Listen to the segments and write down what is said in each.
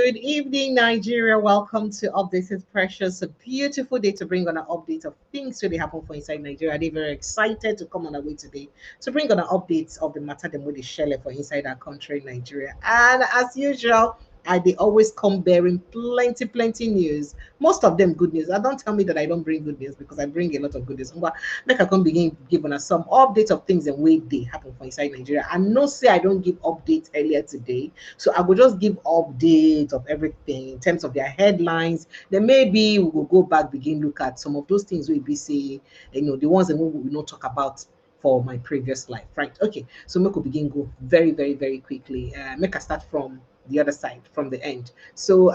Good evening, Nigeria. Welcome to Updated Precious. A beautiful day to bring on an update of things really happen for inside Nigeria. They're very excited to come on our way today to bring on an update of the matter them with the shell for inside our country, Nigeria. And as usual, they always come bearing plenty news. Most of them good news. I don't tell me that I don't bring good news because I bring a lot of good news. But make I come begin giving us some updates of things and way they happen for inside Nigeria. And no say I don't give updates earlier today. So I will just give updates of everything in terms of their headlines. Then maybe we will go back, begin look at some of those things we be say, the ones that we will not talk about for my previous life, right? Okay, so make we begin go very quickly. Make I start from the other side, from the end. So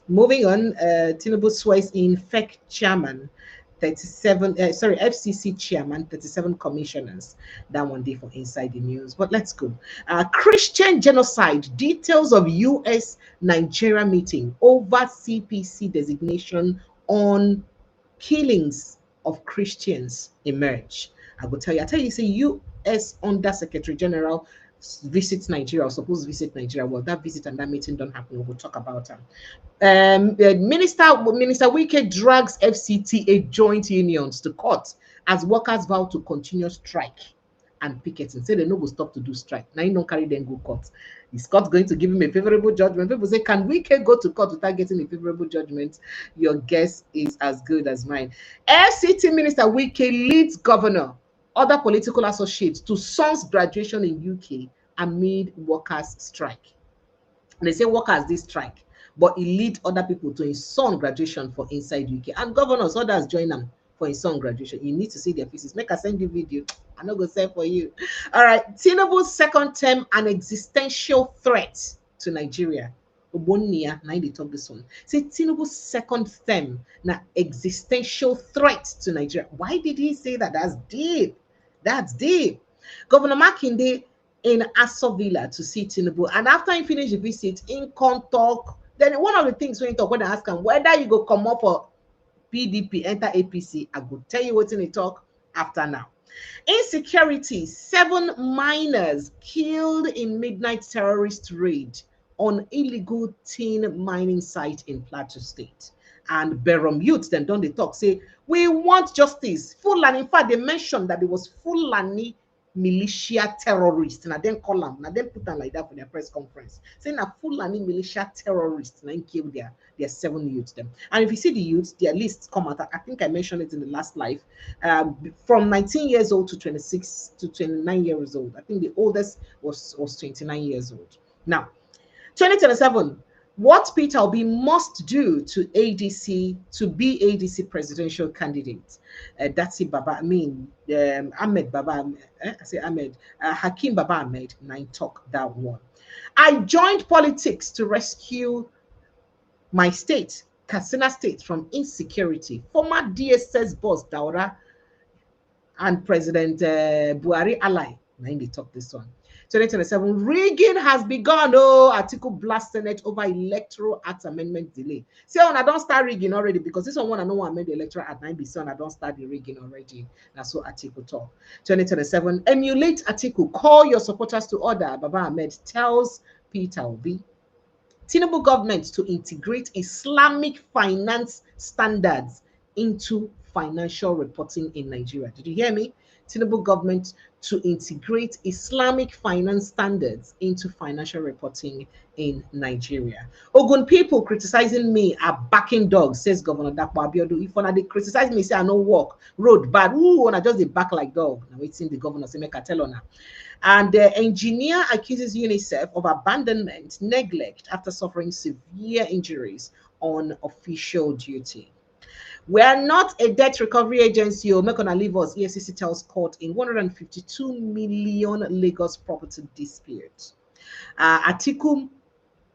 moving on, Tinubu swears in fake chairman. 37 FCC chairman, 37 commissioners. That one day for inside the news. But let's go. Christian genocide, details of US Nigeria meeting over CPC designation on killings of Christians emerge. I tell you, say US Under Secretary General visits Nigeria or supposed to visit Nigeria. Well, that visit and that meeting don't happen. We'll talk about them. Minister Wike drags FCTA joint unions to court as workers vow to continue strike and picketing. Say they no go stop to do strike. Now you don't carry them go court. Is court going to give him a favorable judgment? People say, can Wike go to court without getting a favorable judgment? Your guess is as good as mine. FCT Minister Wike leads governor, other political associates to son's graduation in UK amid workers' strike. They say workers this strike, but he lead other people to his son graduation for inside UK. And governors, others join them for his son graduation. You need to see their faces. Make I send you video. I'm not going to say for you. All right. Tinubu's second term, an existential threat to Nigeria. Obonia, now they talk this one. Say Tinubu's second term, na existential threat to Nigeria. Why did he say that? That's deep. That's deep. Governor Makinde in Aso Villa to see Tinubu. And after he finished the visit, in talk, then one of the things when he talk, when I ask him whether you go come up for PDP, enter APC, I go tell you what's in the talk after now. Insecurity, 7 miners killed in midnight terrorist raid on illegal tin mining site in Plateau State. And Berom youth then don't they talk, say, we want justice. Fulani, in fact, they mentioned that it was Fulani militia terrorist. And I then call them, and I then put them like that for their press conference. Saying a Fulani militia terrorist and killed their 7 youths. Them. And if you see the youths, their lists come out. I think I mentioned it in the last live. From 19 years old to 26 to 29 years old. I think the oldest was 29 years old. Now, 2027. What Peter Obi must do to ADC to be ADC presidential candidate. That's it, Baba. I mean, Ahmed Baba. I say Ahmed. Hakim Baba Ahmed. 9 talk that one. I joined politics to rescue my state, Katsina State, from insecurity. Former DSS boss Daura and President Buhari ally. 9 they talk this one. 2027, rigging has begun. Oh, article blast Senate over Electoral Act amendment delay. See, I don't start rigging already because this one I know I made the Electoral Act 9 so I don't start the rigging already. That's what article talk. 2027, emulate article. Call your supporters to order. Baba Ahmed tells Peter Obi. Tinubu government to integrate Islamic finance standards into financial reporting in Nigeria. Did you hear me? Tinubu government to integrate Islamic finance standards into financial reporting in Nigeria. Ogun people criticizing me are backing dogs, says Governor Dapo Abiodun. If one they criticize me, say I no walk, road bad, ooh, when I just they back like dog. Now waiting the governor say make I tell on her. And the engineer accuses UNICEF of abandonment, neglect after suffering severe injuries on official duty. We are not a debt recovery agency. You're not gonna leave us. EFCC tells court in 152 million Lagos property dispute. Article's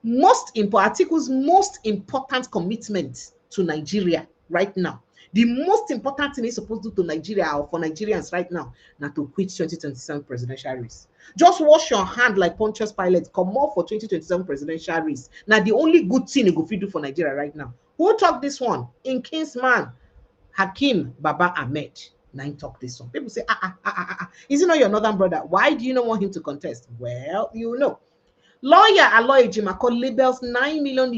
most important commitment to Nigeria right now. The most important thing is supposed to do to Nigeria or for Nigerians right now, not to quit 2027 presidential race. Just wash your hand like Pontius Pilate. Come more for 2027 presidential race. Now the only good thing you go do for Nigeria right now. Who talk this one? In Kingsman, Hakim Baba Ahmed. 9 talk this one. People say, Is it not your northern brother? Why do you not want him to contest? Well, you know. Lawyer Aloy Jimako labels $9 million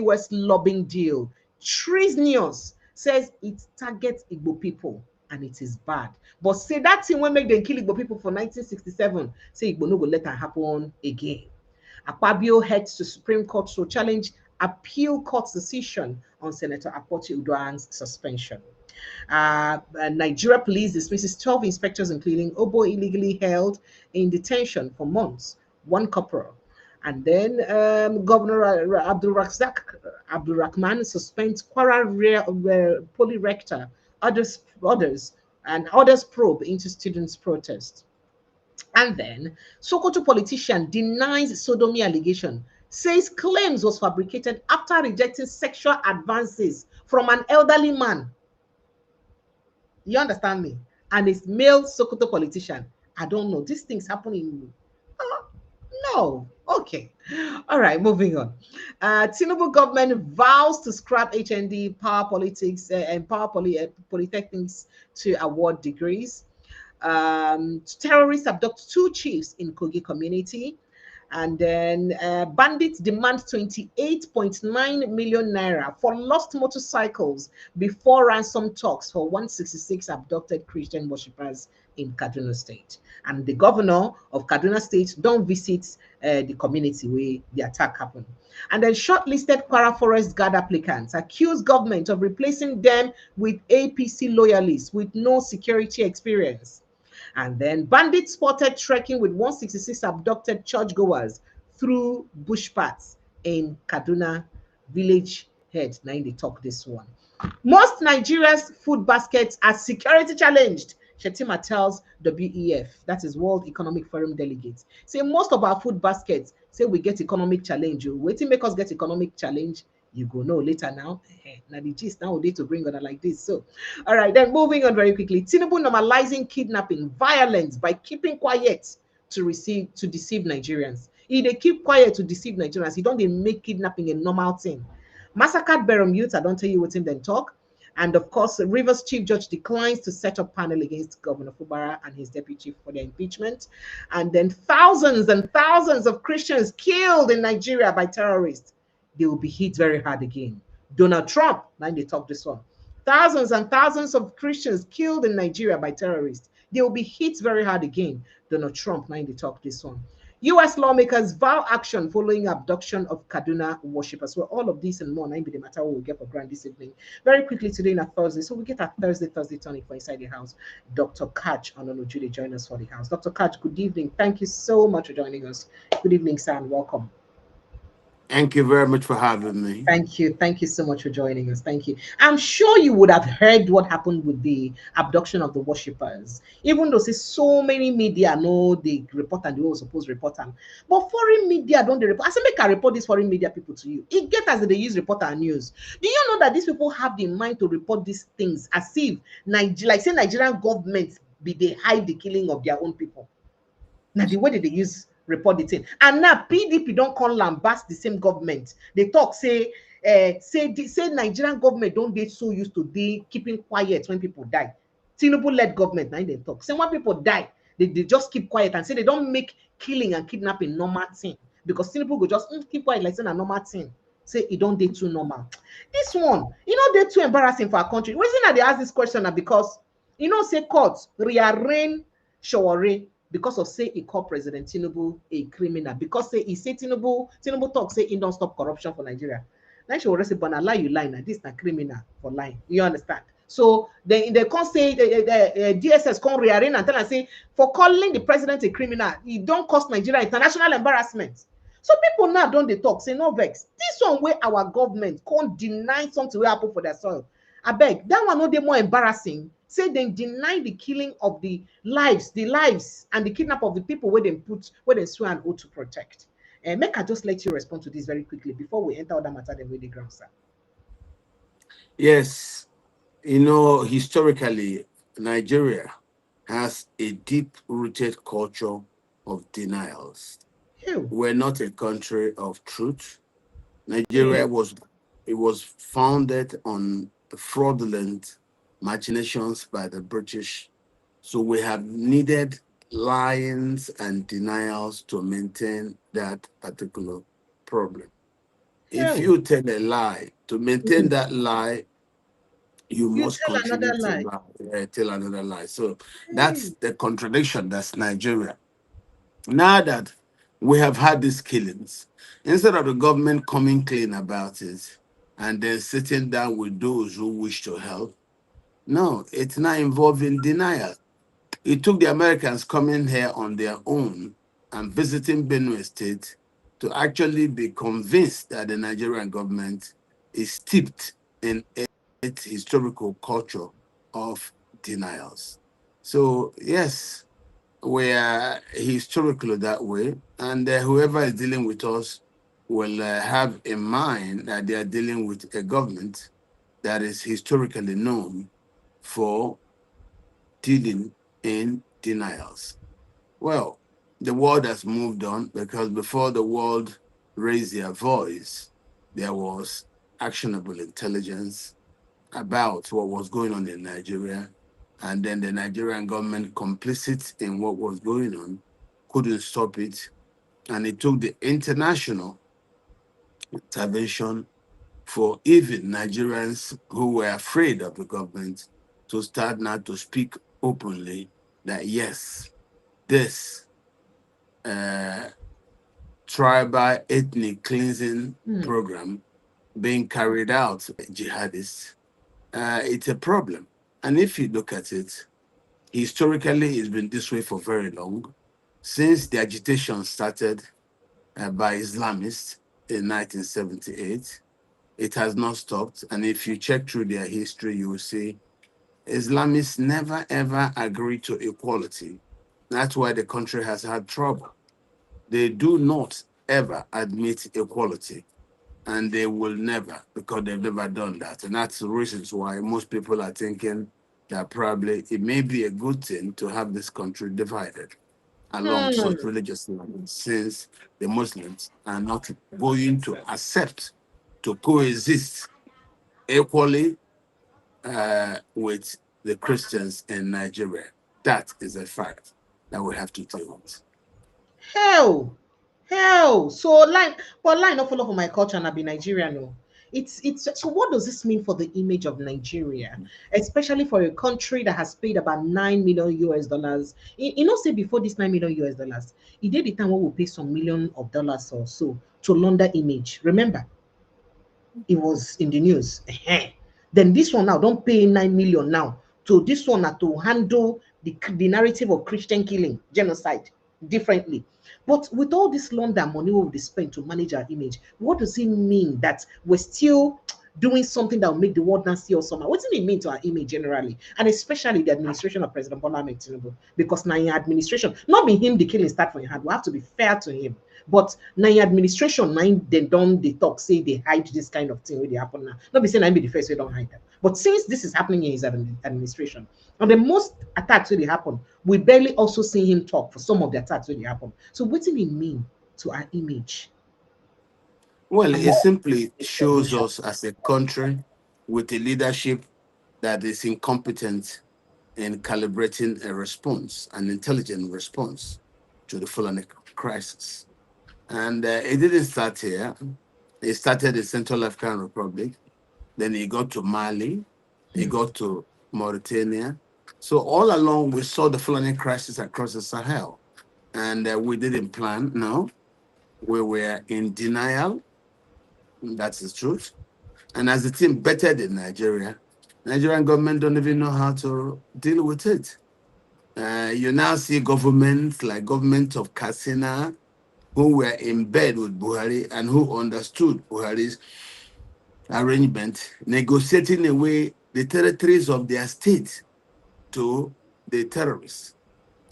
US lobbying deal treasonous, says it targets Igbo people and it is bad. But say that thing when make them kill Igbo people for 1967, say Igbo no go let that happen again. Akpabio heads to Supreme Court to challenge appeal court's decision on Senator Akpoti Uduaghan's suspension. Nigeria police dismisses 12 inspectors, including Obo, illegally held in detention for months, one corporal. And then Governor Abdul Rahman suspends Kwara Poly rector, others probe into students' protest. And then Sokoto politician denies sodomy allegation, says claims was fabricated after rejecting sexual advances from an elderly man. You understand me? And it's male Sokoto politician. I don't know. These things happen in no. Okay. All right, moving on. Tinubu government vows to scrap HND power politics and polytechnics to award degrees. Terrorists abduct 2 chiefs in Kogi community. And then bandits demand 28.9 million naira for lost motorcycles before ransom talks for 166 abducted Christian worshippers in Kaduna State. And the governor of Kaduna State don't visit the community where the attack happened. And then shortlisted Kwara Forest Guard applicants accuse government of replacing them with APC loyalists with no security experience. And then bandits spotted trekking with 166 abducted churchgoers through bush paths in Kaduna village head. Now they talk this one. Most Nigeria's food baskets are security challenged. Shetima tells WEF, that is World Economic Forum delegates. Say most of our food baskets say we get economic challenge. Waiting make us get economic challenge. You go know later now. Now the gist nowadays to bring on like this. So, all right, then moving on very quickly. Tinubu normalizing kidnapping, violence by keeping quiet to deceive Nigerians. If they keep quiet to deceive Nigerians, he don't they make kidnapping a normal thing. Massacred Berom youth, I don't tell you what's in them talk. And of course, Rivers Chief Judge declines to set up panel against Governor Fubara and his deputy for their impeachment. And then thousands and thousands of Christians killed in Nigeria by terrorists. They will be hit very hard again. Donald Trump, now they talk this one. Thousands and thousands of Christians killed in Nigeria by terrorists. They will be hit very hard again. Donald Trump, now they talk this one. U.S. lawmakers vow action following abduction of Kaduna worshippers. Well, all of this and more, now be the matter we'll get for grand this evening. Very quickly today in a Thursday. So we get a Thursday tonic for Inside the House. Dr. Kaj Ononujude join us for the house. Dr. Kaj, good evening. Thank you so much for joining us. Good evening, sir, and welcome. Thank you very much for having me. Thank you. Thank you so much for joining us. Thank you. I'm sure you would have heard what happened with the abduction of the worshippers, even though so many media know they report and they were supposed to report them. But foreign media don't they report. I say make I report these foreign media people to you. It get as they use reporter news. Do you know that these people have the mind to report these things as if like say Nigerian government be they hide the killing of their own people? Now the way that they use report the thing. And now PDP don't call lambast the same government. They talk, say Nigerian government don't get so used to keeping quiet when people die. Tinubu-led government, now they talk. Say when people die, they just keep quiet and say they don't make killing and kidnapping normal thing. Because Tinubu go just keep quiet like saying a normal thing. Say it don't do too normal. This one, they're too embarrassing for our country. The reason that they ask this question is because, say courts rearrange Shawore because of say he call President Tinubu a criminal, because say he say Tinubu talk say he don't stop corruption for Nigeria. Now she will say, but lie you lie now, this is a criminal for lying. You understand? So they can't say DSS can't rearrange and tell and say for calling the president a criminal, it don't cost Nigeria international embarrassment. So people now don't they talk say no vex. This one where our government can't deny something will happen for their soil. I beg that one no dey more embarrassing. Say they deny the killing of the lives and the kidnap of the people where they swear an oath to protect. And make I just let you respond to this very quickly before we enter other matter than with the ground, sir. Yes, historically, Nigeria has a deep-rooted culture of denials. Ew. We're not a country of truth. Nigeria was founded on fraudulent machinations by the British. So we have needed lies and denials to maintain that particular problem. If Hell, you tell a lie, to maintain that lie, you you must tell continue another to lie. lie, tell another lie. So that's Hey. the contradiction. That's Nigeria. Now that we have had these killings, instead of the government coming clean about it and then sitting down with those who wish to help, no, it's now involving denial. It took the Americans coming here on their own and visiting Benue State to actually be convinced that the Nigerian government is steeped in its historical culture of denials. So, yes, we are historically that way, and whoever is dealing with us will have in mind that they are dealing with a government that is historically known for dealing in denials. Well, the world has moved on because before the world raised their voice, there was actionable intelligence about what was going on in Nigeria. And then the Nigerian government, complicit in what was going on, couldn't stop it. And it took the international intervention for even Nigerians who were afraid of the government to start now to speak openly that yes, this uh, tribal ethnic cleansing Hmm. program being carried out by jihadists, it's a problem. And if you look at it, historically, it's been this way for very long. Since the agitation started by Islamists in 1978, it has not stopped. And if you check through their history, you will see Islamists never ever agreed to equality. That's why the country has had trouble. They do not ever admit equality, and they will never, because they've never done that. And that's the reasons why most people are thinking that probably it may be a good thing to have this country divided along such Hmm. religious lines, since the Muslims are not going to accept to coexist equally with the Christians in Nigeria. That is a fact that we have to deal with. Hell, hell. So line, but line not follow for my culture and I be Nigerian. No. It's so what does this mean for the image of Nigeria, especially for a country that has paid about 9 million US dollars? You know, say before this 9 million US dollars, it did the time when we pay some million of dollars or so to launder image. Remember, it was in the news. Then this one now don't pay 9 million now. So this one now to handle the narrative of Christian killing, genocide differently. But with all this London money we will spend to manage our image, what does it mean that we're still doing something that will make the world not see us somehow? What does it mean to our image generally, and especially the administration of President Bola Ahmed Tinubu? Because now in administration, not be him the killing start for your hand. We have to be fair to him. But now in administration, now they don't they talk say they hide this kind of thing where they happen now. Not be saying I be the first way don't hide them. But since this is happening in his administration, and the most attacks really happen, we barely also see him talk for some of the attacks really happen. So what do it mean to our image Well, and it what simply shows solution? us as a country with a leadership that is incompetent in calibrating a response, an intelligent response to the Fulani crisis. And it didn't start here. It started in Central African Republic. Then it got to Mali. It Hmm. got to Mauritania. So all along, we saw the Fulani crisis across the Sahel. And we didn't plan, no. We were in denial. That's the truth. And as the team bettered in Nigeria, Nigerian government don't even know how to deal with it. You now see governments like government of Katsina who were in bed with Buhari and who understood Buhari's arrangement, negotiating away the territories of their state to the terrorists.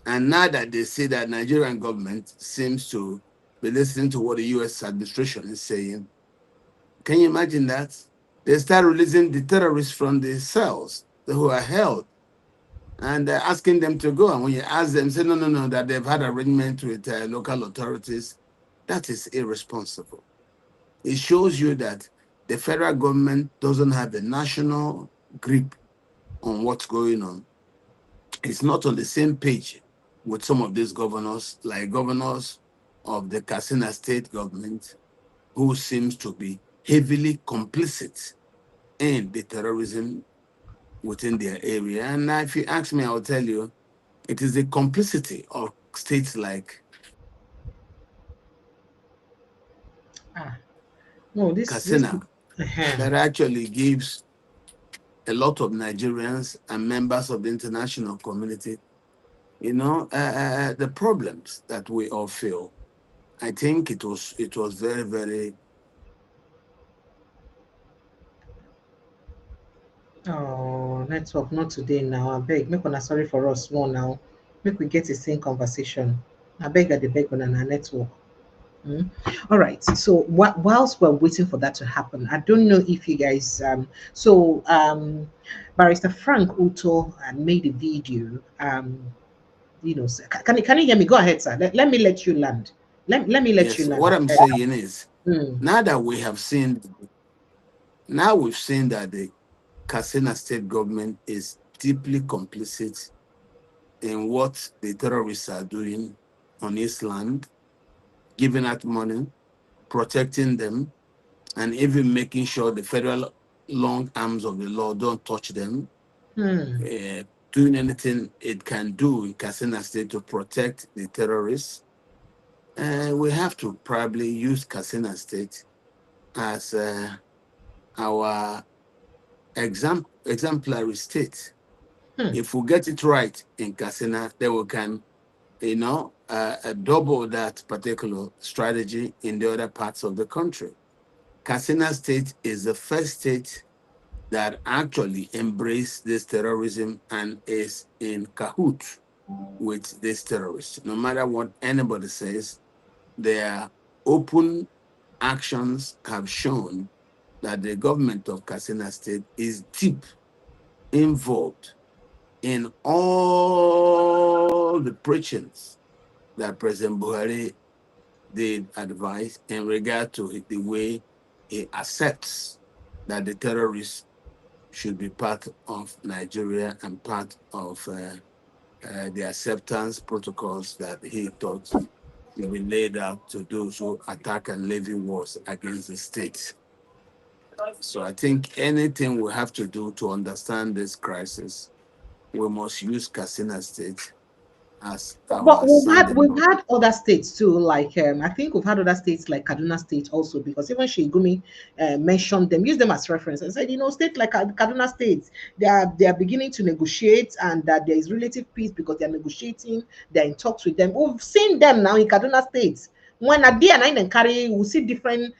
And now that they see that Nigerian government seems to be listening to what the US administration is saying, can you imagine that? They start releasing the terrorists from the cells who are held and asking them to go. And when you ask them, say, no, no, no, that they've had arrangement with local authorities, that is irresponsible. It shows you that the federal government doesn't have a national grip on what's going on. It's not on the same page with some of these governors, like governors of the Katsina state government, who seems to be heavily complicit in the terrorism within their area. And if you ask me, I'll tell you, it is the complicity of states like Ah, no, this Katsina uh-huh. that actually gives a lot of Nigerians and members of the international community, the problems that we all feel. I think it was very, very. Oh, network not today now. I beg. Make una sorry for us more now. Make we get the same conversation. I beg at the beg on our network. Mm. All right. So whilst we're waiting for that to happen, I don't know if you guys. Barrister Frank Uto made a video. Can you hear me? Go ahead, sir. Let me let you land. Let me let you Yes, land. what I'm saying is, Mm. now that we have seen, now we've seen that the Katsina state government is deeply complicit in what the terrorists are doing on its land, giving out money, protecting them, and even making sure the federal long arms of the law don't touch them, Hmm. uh, doing anything it can do in Katsina State to protect the terrorists. We have to probably use Katsina State as our exemplary state. Hmm. If we get it right in Katsina, then we can, double that particular strategy in the other parts of the country. Katsina State is the first state that actually embrace this terrorism and is in cahoots with this terrorists. No matter what anybody says, their open actions have shown that the government of Katsina State is deep involved in all the preachings that President Buhari did advise in regard to the way he accepts that the terrorists should be part of Nigeria and part of the acceptance protocols that he thought will be laid out to those who attack and levy wars against the state. So I think anything we have to do to understand this crisis, we must use Katsina State as But our we've sounding board. had other states too, like I think we've had other states like Kaduna State also, because even Shigumi mentioned them, used them as reference, and said, state like Kaduna State, they are beginning to negotiate, and that there is relative peace because they are negotiating, they're in talks with them. We've seen them now in Kaduna State. When at the end and carry, we see different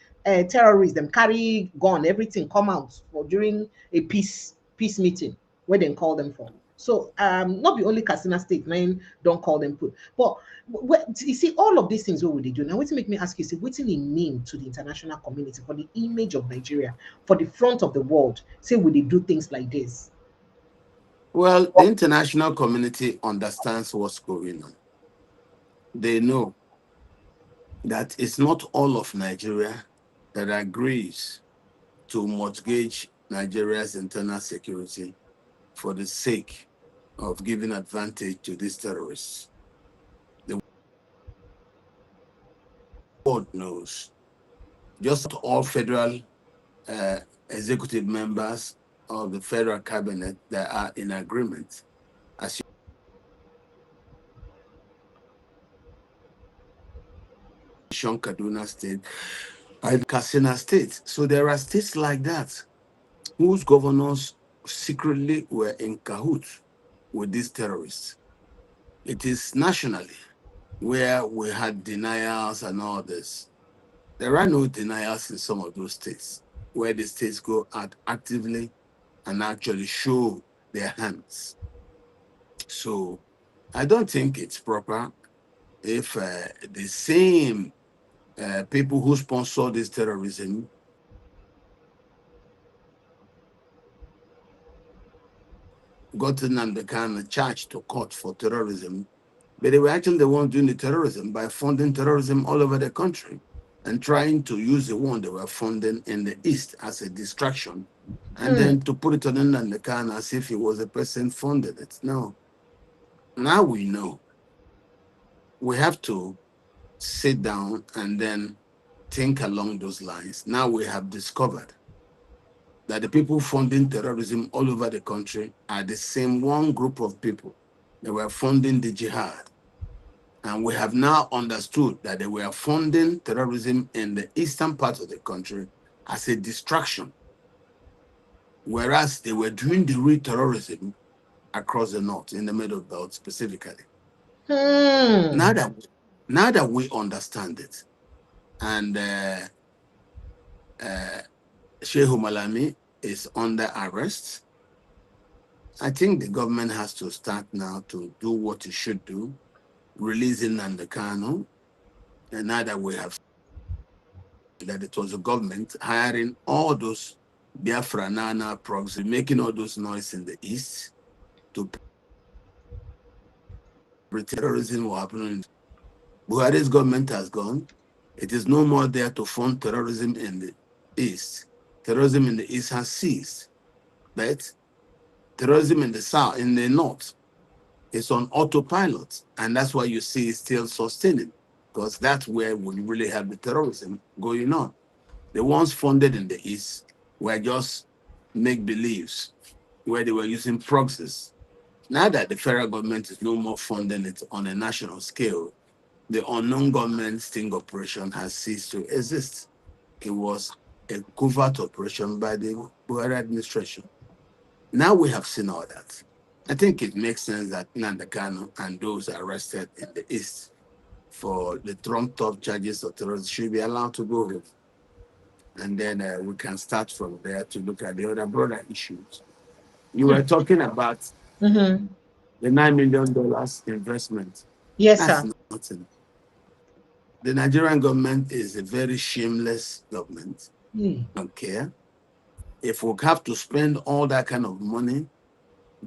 terrorists, them carry gun, everything come out for during a peace meeting where they call them for. So not be only Katsina State, man, don't call them put. But you see, all of these things, what would they do? Now, what to make me ask you, see, what it mean to the international community for the image of Nigeria, for the front of the world? Say, would they do things like this? Well, the international community understands what's going on. They know that it's not all of Nigeria that agrees to mortgage Nigeria's internal security for the sake of giving advantage to these terrorists. The world knows. Just all federal uh, executive members of the federal cabinet that are in agreement. As you mentioned, Kaduna State, Katsina State. So there are states like that whose governors secretly were in cahoots with these terrorists. It is nationally where we had denials and all this. There are no denials in some of those states where the states go out actively and actually show their hands. So I don't think it's proper if the same people who sponsor this terrorism gotten and become charged to court for terrorism, but they were actually the ones doing the terrorism by funding terrorism all over the country and trying to use the one they were funding in the East as a distraction and Hmm. then to put it on Nnamdi Kanu as if he was the person funded it. No. Now we know. we have to sit down and then think along those lines. Now we have discovered that the people funding terrorism all over the country are the same one group of people that were funding the jihad. And we have now understood that they were funding terrorism in the eastern part of the country as a distraction, whereas they were doing the real terrorism across the north, in the middle belt specifically. Now that we understand it, and Shehu Malami is under arrest, I think the government has to start now to do what it should do, releasing Nandekano. And now that we have that it was the government hiring all those Biafra Nana proxy, making all those noise in the east to terrorism will happen. Buhari's government has gone. It is no more there to fund terrorism in the east. Terrorism in the east has ceased. But terrorism in the south, in the north, is on autopilot. And that's why you see it's still sustaining, because that's where we really have the terrorism going on. The ones funded in the east were just make-believes, where they were using proxies. Now that the federal government is no more funding it on a national scale, the unknown government sting operation has ceased to exist. It was a covert operation by the Buhari administration. Now we have seen all that. I think it makes sense that Nandekano and those arrested in the east for the trumped-up charges of terrorism should be allowed to go home. And then we can start from there to look at the other broader issues. You were talking about the $9 million investment. Yes, That's sir. nothing. The Nigerian government is a very shameless government. Don't care. If we have to spend all that kind of money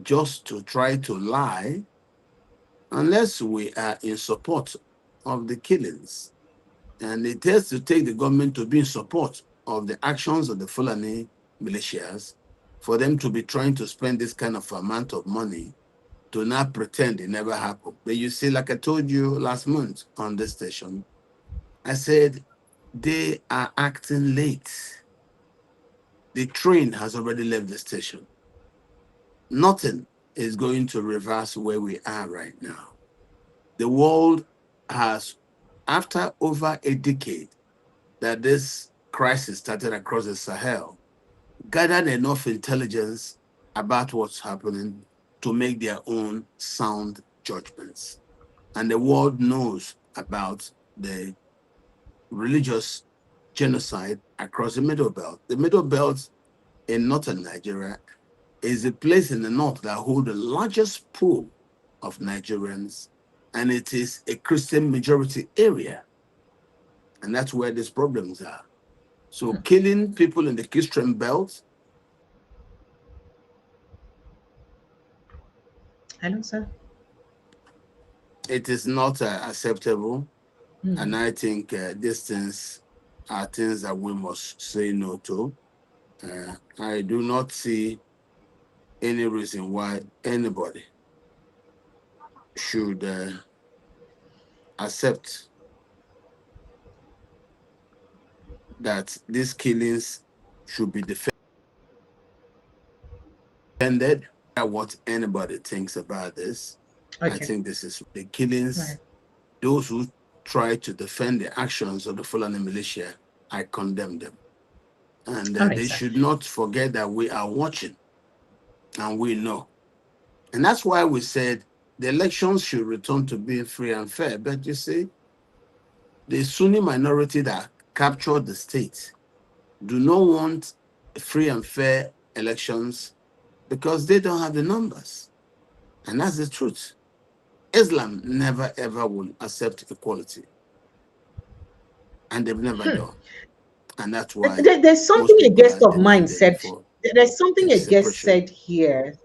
just to try to lie, unless we are in support of the killings, and it has to take the government to be in support of the actions of the Fulani militias for them to be trying to spend this kind of amount of money to not pretend it never happened. But you see, like I told you last month on this station, I said they are acting late. The train has already left the station. Nothing is going to reverse where we are right now. The world has, after over a decade that this crisis started across the Sahel, gathered enough intelligence about what's happening to make their own sound judgments. And the world knows about the religious genocide across the Middle Belt. The Middle Belt in northern Nigeria is a place in the north that holds the largest pool of Nigerians, and it is a Christian majority area. And that's where these problems are. So killing people in the Christian belt. Hello, sir. It is not acceptable. And I think these things are things that we must say no to. I do not see any reason why anybody should accept that these killings should be defended. What anybody thinks about this. Okay. I think this is the killings. Those who try to defend the actions of the Fulani militia, I condemn them. And they should not forget that we are watching and we know. And that's why we said the elections should return to being free and fair. But you see, the Sunni minority that captured the state do not want free and fair elections because they don't have the numbers. And that's the truth. Islam never ever will accept equality. And they've never done. And that's why there's something a guest of mine said. There's something a guest said here.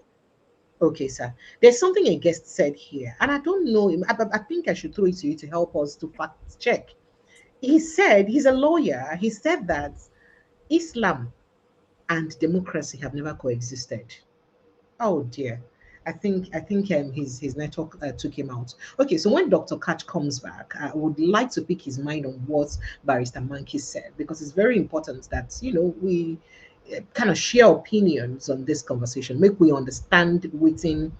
Okay, sir. There's something a guest said here, and I don't know. I think I should throw it to you to help us to fact check. He said, he's a lawyer. He said that Islam and democracy have never coexisted. Oh dear. his network took him out. Okay, so when Dr. Catch comes back, I would like to pick his mind on what Barrister Mankey said, because it's very important that we kind of share opinions on this conversation, make we understand within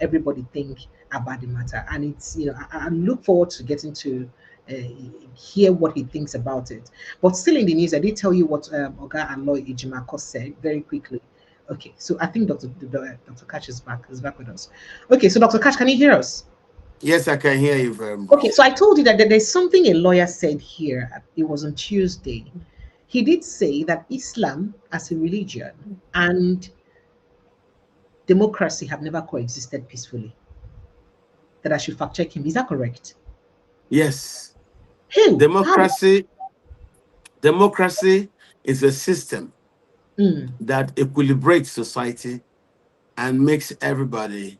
everybody think about the matter, and it's I look forward to getting to uh, hear what he thinks about it. But still in the news, I did tell you what Oga Aloy Ejimako said very quickly. Okay, so I think Dr. Catch is back with us. Okay, so Dr. Catch, can you hear us? Yes, I can hear you very much. Okay, so I told you that there's something a lawyer said here. It was on Tuesday. He did say that Islam as a religion and democracy have never coexisted peacefully. That I should fact check him. Is that correct? Yes. Hey, how? Democracy is a system Mm, that equilibrates society and makes everybody,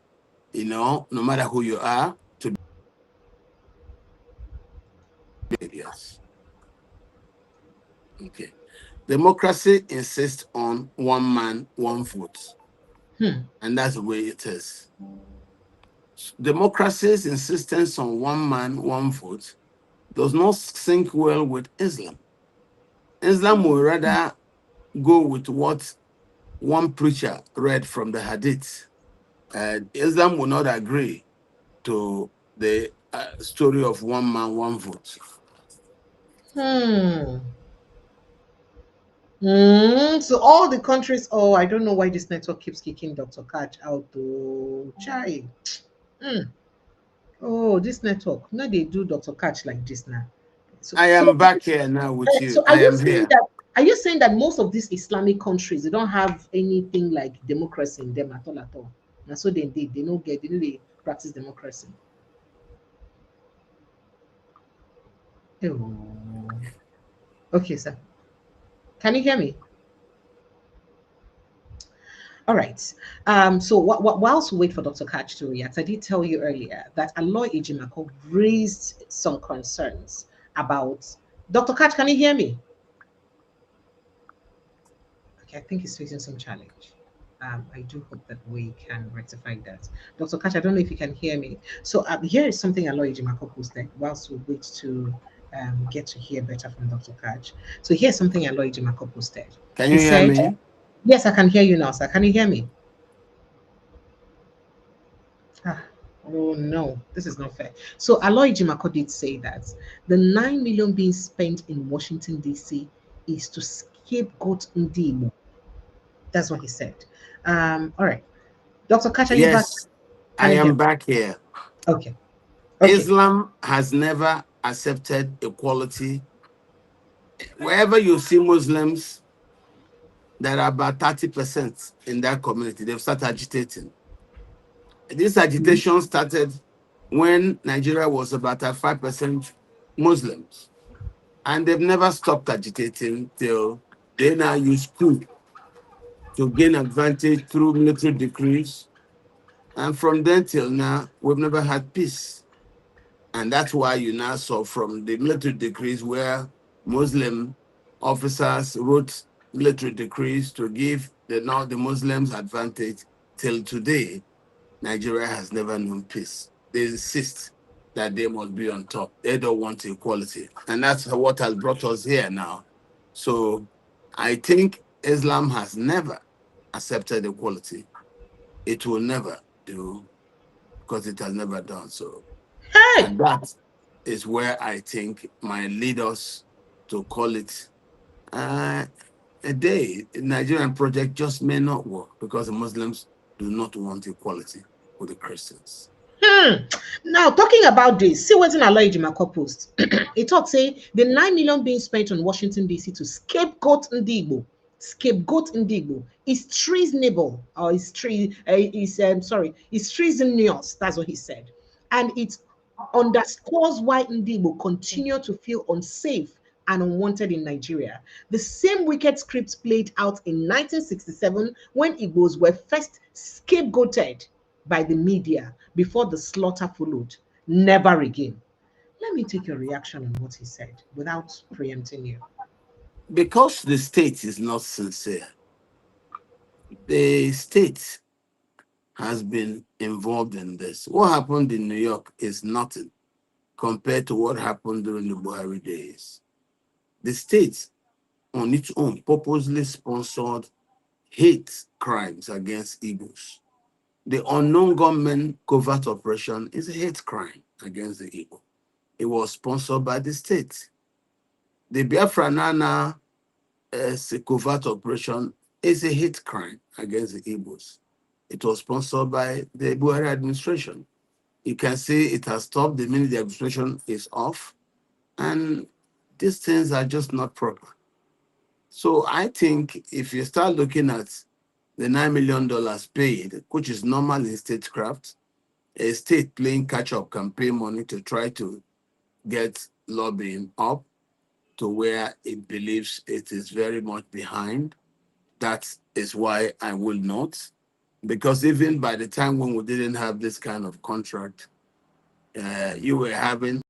no matter who you are, to be yes. Okay. Democracy insists on one man, one vote. hmm, And that's the way it is. Democracy's insistence on one man, one vote does not sync well with Islam. Islam would rather go with what one preacher read from the Hadith. Islam will not agree to the story of one man, one vote. hmm. So all the countries, oh, I don't know why this network keeps kicking Dr. Catch out to chai. Hmm. Oh, this network. No, they do Dr. Catch like this now. So, I so, am back here now with you. so I am here. are you saying that most of these Islamic countries they don't have anything like democracy in them at all at all? And so they don't they practice democracy. Oh. Okay, sir. Can you hear me? All right. So whilst we wait for Dr. Catch to react, I did tell you earlier that Aloy Ejimako raised some concerns about Dr. Catch. Can you hear me? Okay, I think he's facing some challenge. I do hope that we can rectify that. Dr. Catch, I don't know if you can hear me. So here is something Aloy Ejimako posted whilst we wait to get to hear better from Dr. Catch. So here's something Aloy Ejimako posted. Can He you hear said, me? yes, I can hear you now, sir. Can you hear me? Ah, oh no, this is not fair. So Aloy Jimako did say that the 9 million being spent in Washington D.C. is to scapegoat Ndimo. That's what he said. All right, Dr. Kacha, you back? Yes, I Can you hear am me? back here. Okay, okay. Islam has never accepted equality. Wherever you see Muslims, there are about 30% in that community. They've started agitating. This Mhm. agitation started when Nigeria was about at 5% Muslims. And they've never stopped agitating till they now use coup to gain advantage through military decrees. And from then till now, we've never had peace. And that's why you now saw from the military decrees where Muslim officers wrote military decrees to give now the Muslims advantage till today. Nigeria has never known peace. They insist that they must be on top. They don't want equality. And that's what has brought us here now. So I think Islam has never accepted equality. It will never do because it has never done so. Hey, And that is where I think might lead us to call it uh, a day. The Nigerian project just may not work because the Muslims do not want equality with the Christians. hmm. Now talking about this, see what's in Aloy Jimako post. It talks say the 9 million being spent on Washington D.C. to scapegoat Ndigbo is treasonable or is treasonous. That's what he said, and it underscores why Ndigbo continue to feel unsafe and unwanted in Nigeria. The same wicked script played out in 1967 when Igbos were first scapegoated by the media before the slaughter followed. Never again. Let me take your reaction on what he said without preempting you. Because the state is not sincere, the state has been involved in this. What happened in New York is nothing compared to what happened during the Buhari days. The state, on its own, purposely sponsored hate crimes against Igbos. The unknown government covert operation is a hate crime against the Igbo. It was sponsored by the state. The Biafra Nana covert operation is a hate crime against the Igbos. It was sponsored by the Buhari administration. You can see it has stopped the minute the administration is off, and these things are just not proper. So I think if you start looking at the $9 million paid, which is normal in statecraft, a state playing catch-up campaign money to try to get lobbying up to where it believes it is very much behind. That is why I will not, because even by the time when we didn't have this kind of contract, you were having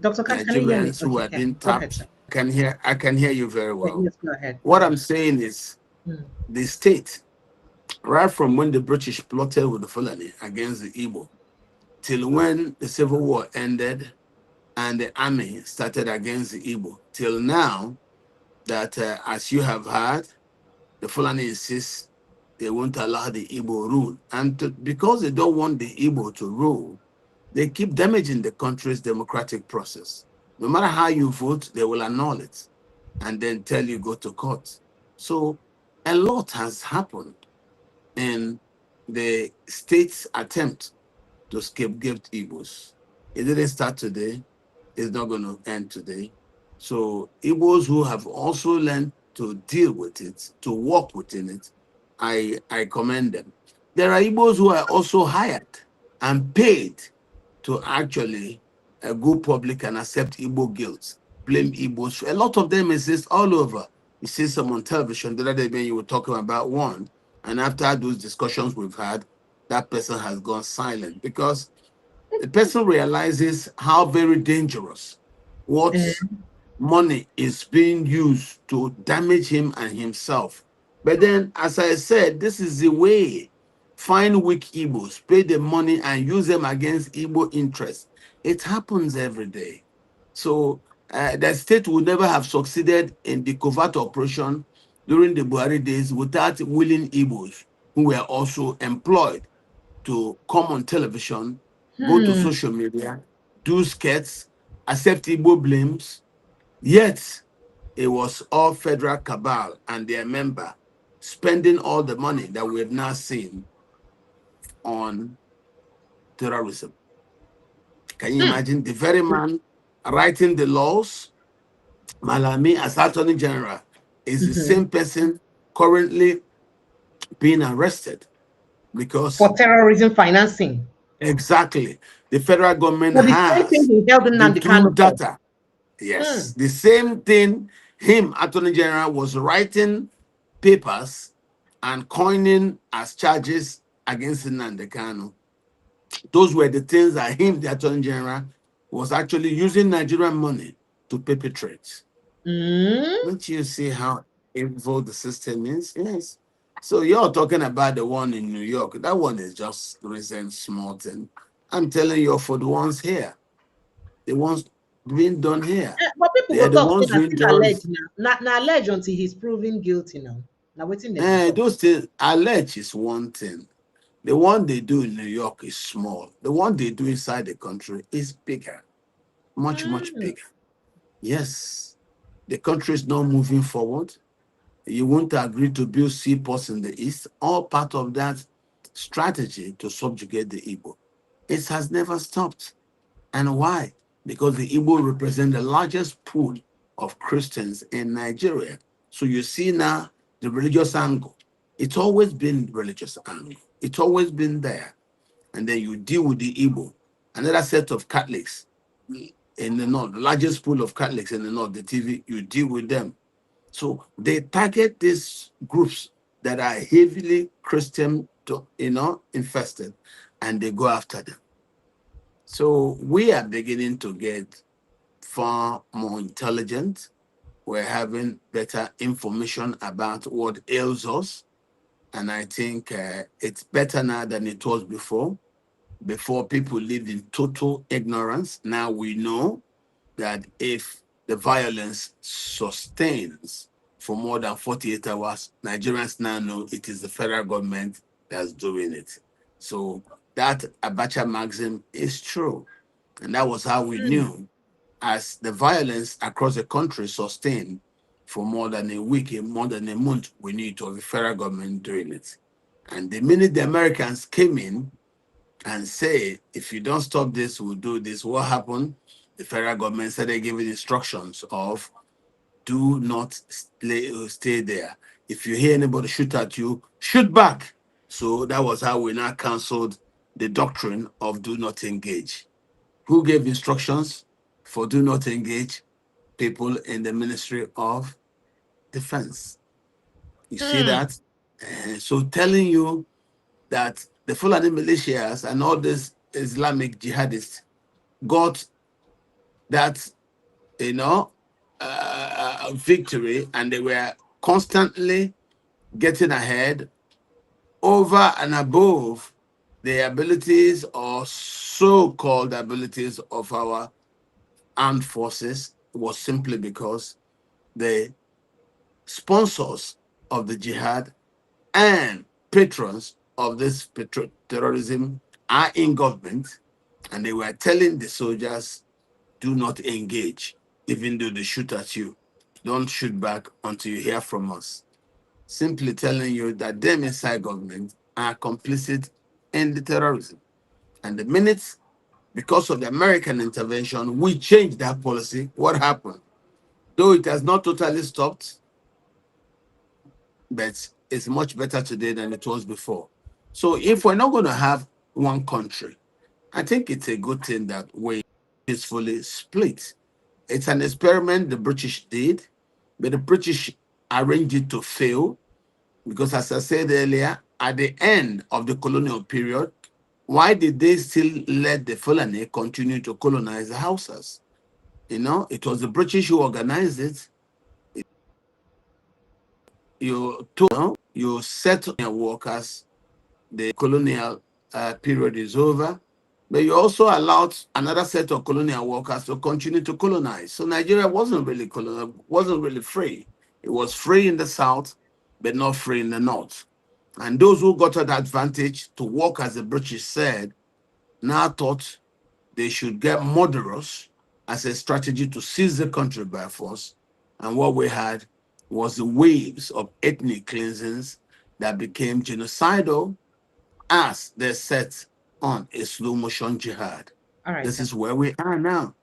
Dr. Cash, can you hear me? Nigerians who Okay, are yeah, being go ahead, tapped. sir. I can hear you very Yeah, well. yes, go ahead. What I'm saying is Mm. the state, right from when the British plotted with the Fulani against the Igbo, till when the Civil War ended and the army started against the Igbo, till now, that as you have heard, the Fulani insist they won't allow the Igbo rule. And because they don't want the Igbo to rule, they keep damaging the country's democratic process. No matter how you vote, they will annul it and then tell you go to court. So a lot has happened in the state's attempt to scapegoat Igbos. It didn't start today. It's not going to end today. So Igbos who have also learned to deal with it, to work within it, I commend them. There are Igbos who are also hired and paid to actually go public and accept Igbo guilt, blame Igbos. A lot of them exist all over. You see some on television. The other day when you were talking about one, and after those discussions we've had, that person has gone silent because the person realizes how very dangerous what Eh, money is being used to damage him and himself. But then, as I said, this is the way. Find weak Igbos, pay the money, and use them against Igbo interests. It happens every day. So the state would never have succeeded in the covert operation during the Buhari days without willing Igbos who were also employed to come on television, go to hmm. social media, do skits, accept Igbo blames. Yet it was all federal cabal and their member spending all the money that we have now seen on terrorism. Can you Hmm. imagine the very man writing the laws, Malami as Attorney General, is the Mhm. same person currently being arrested because For terrorism financing. exactly the federal government For the same thing has he held in the true Nandekano for. data. Hmm. Yes, the same thing him, Attorney General, was writing papers and coining as charges against Nnamdi Kanu. Those were the things that him, the Attorney General, was actually using Nigerian money to perpetrate. Hmm. Don't you see how evil the system is? Yes. So you're talking about the one in New York. That one is just recent small thing. I'm telling you for the ones here, the ones being done here. But people They are go the talk say ones na doing still alleged terrorism. now. Na alleged until he's proven guilty now. Now wetin dem dey talk. Those things, allege is one thing. The one they do in New York is small. The one they do inside the country is bigger, much, much Hmm. bigger. Yes, the country is not moving forward. You won't agree to build seaports in the east, all part of that strategy to subjugate the Igbo. It has never stopped. And why? Because the Igbo represent the largest pool of Christians in Nigeria. So you see now the religious angle. It's always been religious angle. It's always been there. And then you deal with the Igbo, another set of Catholics in the north, the largest pool of Catholics in the north, the TV, you deal with them. So they target these groups that are heavily Christian, infested, and they go after them. So we are beginning to get far more intelligent. We're having better information about what ails us. And I think it's better now than it was before. Before, people lived in total ignorance. Now we know that if the violence sustains for more than 48 hours, Nigerians now know it is the federal government that's doing it. So that Abacha maxim is true. And that was how we Mm, knew, as the violence across the country sustained for more than a week, more than a month, we knew it was the federal government doing it. And the minute the Americans came in and say, if you don't stop this, we'll do this, what happened? The federal government started giving instructions of, do not stay there. If you hear anybody shoot at you, shoot back. So that was how we now canceled the doctrine of do not engage. Who gave instructions for do not engage? People in the Ministry of Defense. You see mm, that? So telling you that the Fulani militias and all these Islamic jihadists got that, you know, victory, and they were constantly getting ahead over and above the abilities or so-called abilities of our armed forces, was simply because the sponsors of the jihad and patrons of this terrorism are in government, and they were telling the soldiers, do not engage, even though they shoot at you. Don't shoot back until you hear from us. Simply telling you that them inside government are complicit in the terrorism. And the minute, because of the American intervention, we changed that policy, what happened? Though it has not totally stopped, but it's much better today than it was before. So if we're not going to have one country, I think it's a good thing that we peacefully split. It's an experiment the British did, but the British arranged it to fail because, as I said earlier, at the end of the colonial period, why did they still let the Fulani continue to colonize the Hausas? You know, it was the British who organized it. You told, you set your workers, the colonial period is over, but you also allowed another set of colonial workers to continue to colonize. So Nigeria wasn't really wasn't really free. It was free in the south, but not free in the north. And those who got that advantage to work, as the British said, now thought they should get murderous as a strategy to seize the country by force. And what we had was the waves of ethnic cleansings that became genocidal as they set on a slow motion jihad. all right, This sir. is where we are now.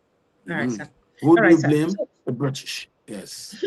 All right, sir. Who All do right, you sir. blame? So, The British. Yes.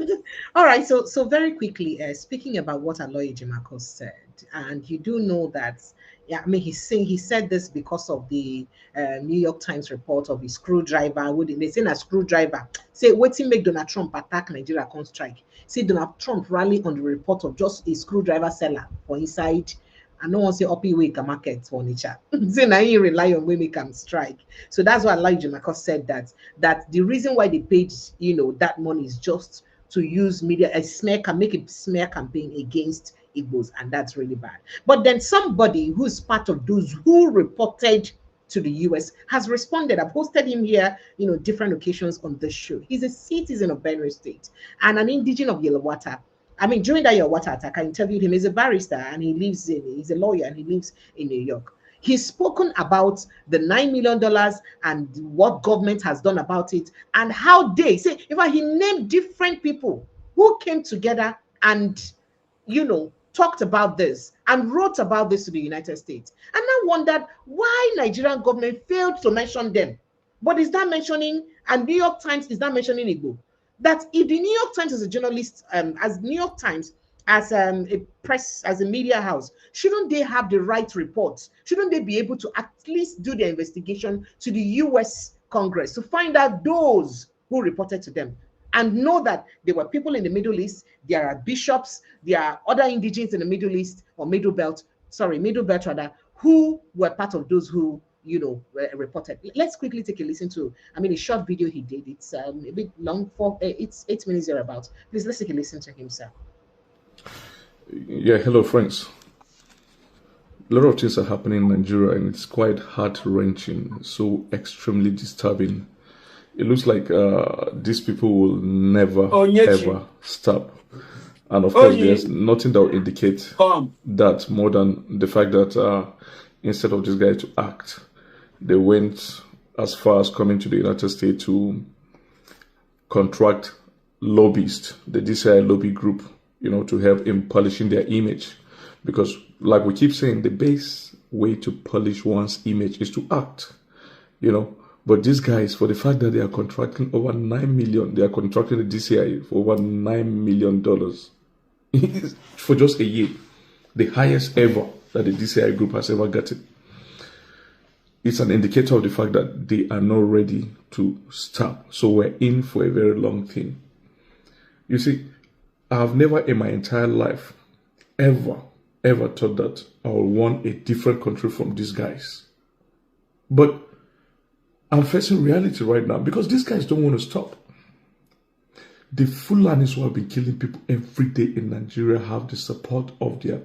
all right. So very quickly, speaking about what Aloy Jimako said, and you do know that. Yeah, I mean, he said this because of the New York Times report of his screwdriver. Would they say a screwdriver? Say, waiting make Donald Trump attack Nigeria on strike. See, Donald Trump rally on the report of just a screwdriver seller for inside. I don't want to say uppy wake a market furniture. Say now you rely on when we can strike. So that's why Elijah Marcus said that the reason why they paid that money is just to use media a smear can make a smear campaign against Igbos, and that's really bad. But then somebody who's part of those who reported to the US has responded. I've hosted him here, different occasions on this show. He's a citizen of Benue State and an indigenous of Yelawata. I mean, during that Yelawata attack, I interviewed him. He's a barrister and he's a lawyer and he lives in New York. He's spoken about the $9 million and what government has done about it and how they say, in fact, he named different people who came together and, talked about this and wrote about this to the United States. And I wondered why Nigerian government failed to mention them. But is that mentioning, and New York Times is that mentioning Igbo? That if the New York Times is a journalist, as New York Times, as a press, as a media house, shouldn't they have the right reports? Shouldn't they be able to at least do their investigation to the US Congress to find out those who reported to them and know that there were people in the Middle East, there are bishops, there are other indigenes in the Middle East or Middle Belt rather, who were part of those who, reported. Let's quickly take a listen to, a short video he did. It's a bit long, it's 8 minutes thereabouts. Please, let's take a listen to him, sir. Yeah, hello, friends. A lot of things are happening in Nigeria, and it's quite heart-wrenching, so extremely disturbing. It looks like these people will never, ever stop. And of course, there's nothing that will indicate that more than the fact that instead of this guy to act, they went as far as coming to the United States to contract lobbyists, the DCI lobby group, to help in polishing their image. Because, like we keep saying, the best way to polish one's image is to act, But these guys, for the fact that they are contracting over $9 million, they are contracting the DCI for over $9 million for just a year, the highest ever that the DCI group has ever gotten. It's an indicator of the fact that they are not ready to stop. So we're in for a very long thing. You see, I've never in my entire life ever thought that I would want a different country from these guys. But I'm facing reality right now because these guys don't want to stop. The Fulanis who have been killing people every day in Nigeria have the support of their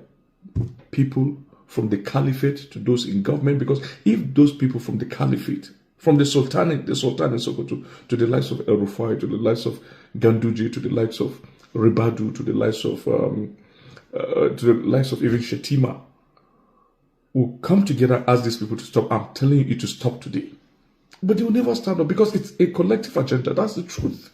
people from the caliphate to those in government, because if those people from the caliphate, from the Sultanate in Sokoto, to the likes of El Rufai, to the likes of Ganduji, to the likes of Ribadu, to the likes of even Shetima, will come together and ask these people to stop. I'm telling you to stop today. But they will never stand up because it's a collective agenda. That's the truth.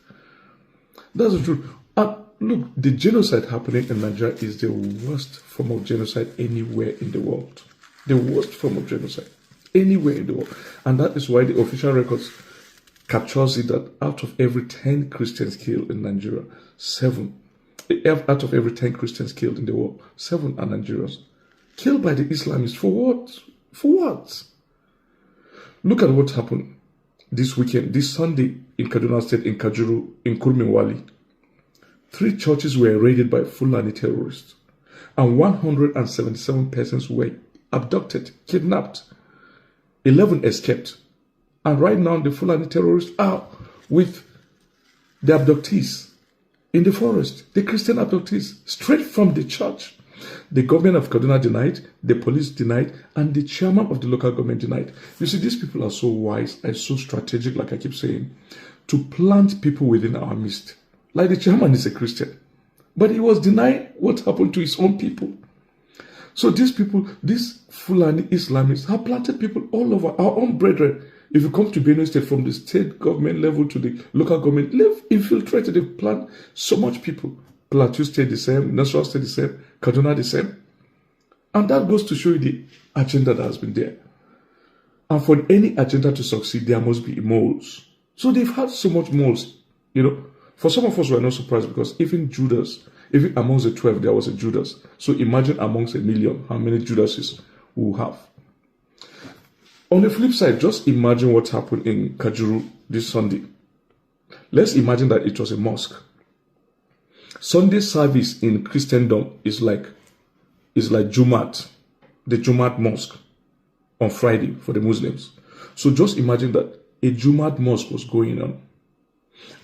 That's the truth. And look, the genocide happening in Nigeria is the worst form of genocide anywhere in the world. The worst form of genocide anywhere in the world. And that is why the official records captures it that out of every 10 Christians killed in Nigeria, 7, out of every 10 Christians killed in the world, 7 are Nigerians. Killed by the Islamists. For what? For what? Look at what happened this weekend, this Sunday in Kaduna State, in Kajuru, in Kurminwali. 3 churches were raided by Fulani terrorists, and 177 persons were abducted, kidnapped. 11 escaped. And right now, the Fulani terrorists are with the abductees in the forest, the Christian abductees, straight from the church. The government of Kaduna denied, the police denied, and the chairman of the local government denied. You see, these people are so wise and so strategic, like I keep saying, to plant people within our midst. Like the chairman is a Christian, but he was denying what happened to his own people. So these people, these Fulani Islamists, have planted people all over, our own brethren. If you come to Benue State, from the state government level to the local government, they've infiltrated, they've planted so much people. Plateau State the same, Nasarawa State the same, Kaduna the same. And that goes to show you the agenda that has been there. And for any agenda to succeed, there must be moles. So they've had so much moles, For some of us, we're not surprised because even Judas, even amongst the 12, there was a Judas. So imagine amongst 1 million, how many Judases we will have. On the flip side, just imagine what happened in Kajuru this Sunday. Let's imagine that it was a mosque. Sunday service in Christendom is like Jumat, the Jumat mosque on Friday for the Muslims. So just imagine that a Jumat mosque was going on,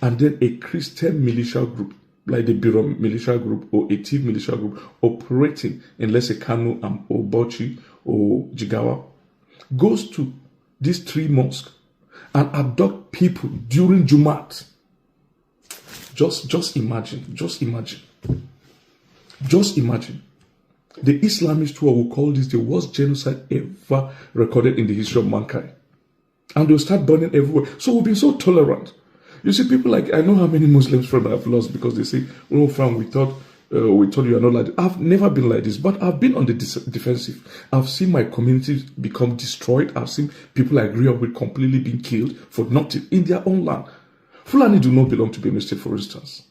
and then a Christian militia group, like the Biro militia group or a Tiv militia group, operating in, let's say, Kano or Bauchi or Jigawa, goes to these 3 mosques and abduct people during Jumat. Just imagine. The Islamists who will call this the worst genocide ever recorded in the history of mankind. And they'll start burning everywhere. So we've been so tolerant. You see, people like, I know how many Muslims friends I've lost because they say, oh, fam, we thought you are not like this. I've never been like this, but I've been on the defensive. I've seen my community become destroyed. I've seen people I grew up with completely being killed for nothing in their own land. Fulani do not belong to Benue State, for instance.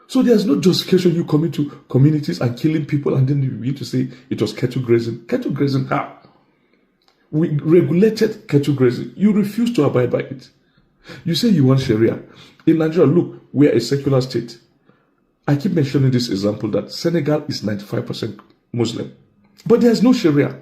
So there's no justification you coming to communities and killing people and then you begin to say it was cattle grazing. Cattle grazing how? We regulated cattle grazing. You refuse to abide by it. You say you want Sharia. In Nigeria, look, we are a secular state. I keep mentioning this example that Senegal is 95% Muslim. But there's no Sharia.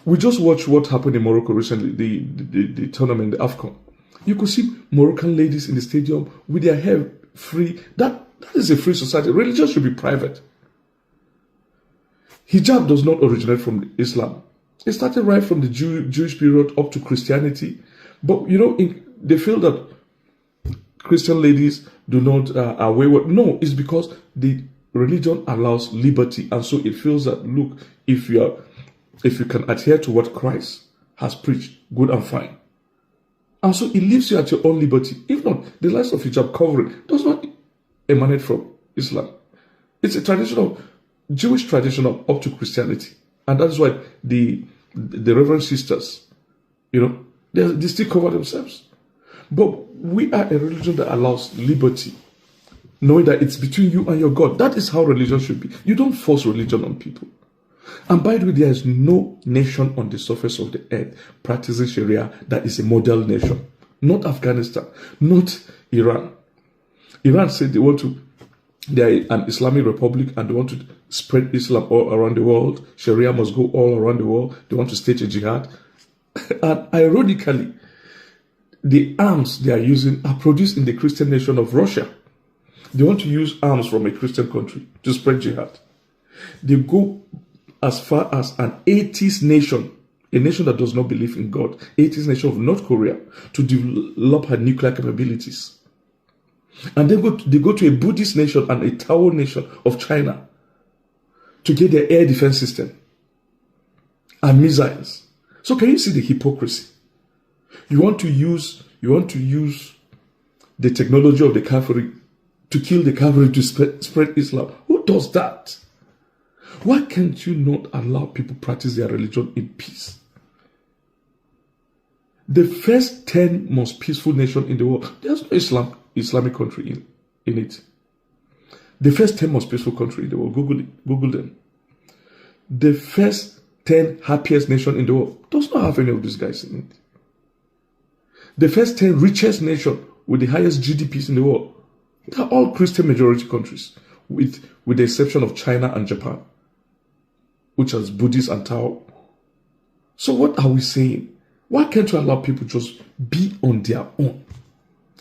We just watched what happened in Morocco recently, the tournament, the AFCON. You could see Moroccan ladies in the stadium with their hair free. That is a free society. Religion should be private. Hijab does not originate from Islam. It started right from the Jewish period up to Christianity. But, they feel that Christian ladies do not are wayward. No, it's because the religion allows liberty. And so it feels that, look, if you can adhere to what Christ has preached, good and fine. And so it leaves you at your own liberty. If not, the lives of hijab covering does not emanate from Islam. It's a Jewish tradition up to Christianity. And that's why the Reverend sisters, they still cover themselves. But we are a religion that allows liberty, knowing that it's between you and your God. That is how religion should be. You don't force religion on people. And by the way, there is no nation on the surface of the earth practicing Sharia that is a model nation. Not Afghanistan, not Iran. Iran said they are an Islamic republic and they want to spread Islam all around the world. Sharia must go all around the world. They want to stage a jihad. And ironically, the arms they are using are produced in the Christian nation of Russia. They want to use arms from a Christian country to spread jihad. They go as far as an atheist nation, a nation that does not believe in God, atheist nation of North Korea, to develop her nuclear capabilities. And they go to a Buddhist nation and a Tao nation of China to get their air defense system and missiles. So can you see the hypocrisy? You want to use the technology of the cavalry to kill the cavalry to spread Islam. Who does that? Why can't you not allow people practice their religion in peace? The first 10 most peaceful nations in the world, there's no Islamic country in it. The first 10 most peaceful country in the world, Google them. The first 10 happiest nation in the world does not have any of these guys in it. The first 10 richest nation with the highest GDPs in the world, they're all Christian majority countries, with the exception of China and Japan, which has Buddhist and Tao. So what are we saying? Why can't you allow people just be on their own?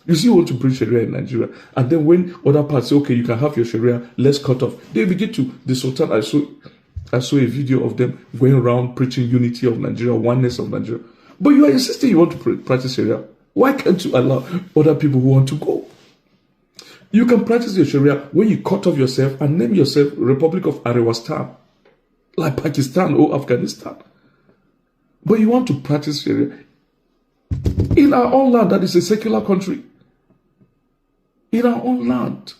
You see, you want to bring Sharia in Nigeria, and then when other parts say, okay, you can have your Sharia, let's cut off. They begin to, the Sultan, I saw a video of them going around preaching unity of Nigeria, oneness of Nigeria. But you are insisting you want to practice Sharia. Why can't you allow other people who want to go? You can practice your Sharia when you cut off yourself and name yourself Republic of Arewastan, like Pakistan or Afghanistan. But you want to practice Sharia in our own land that is a secular country. In our own land.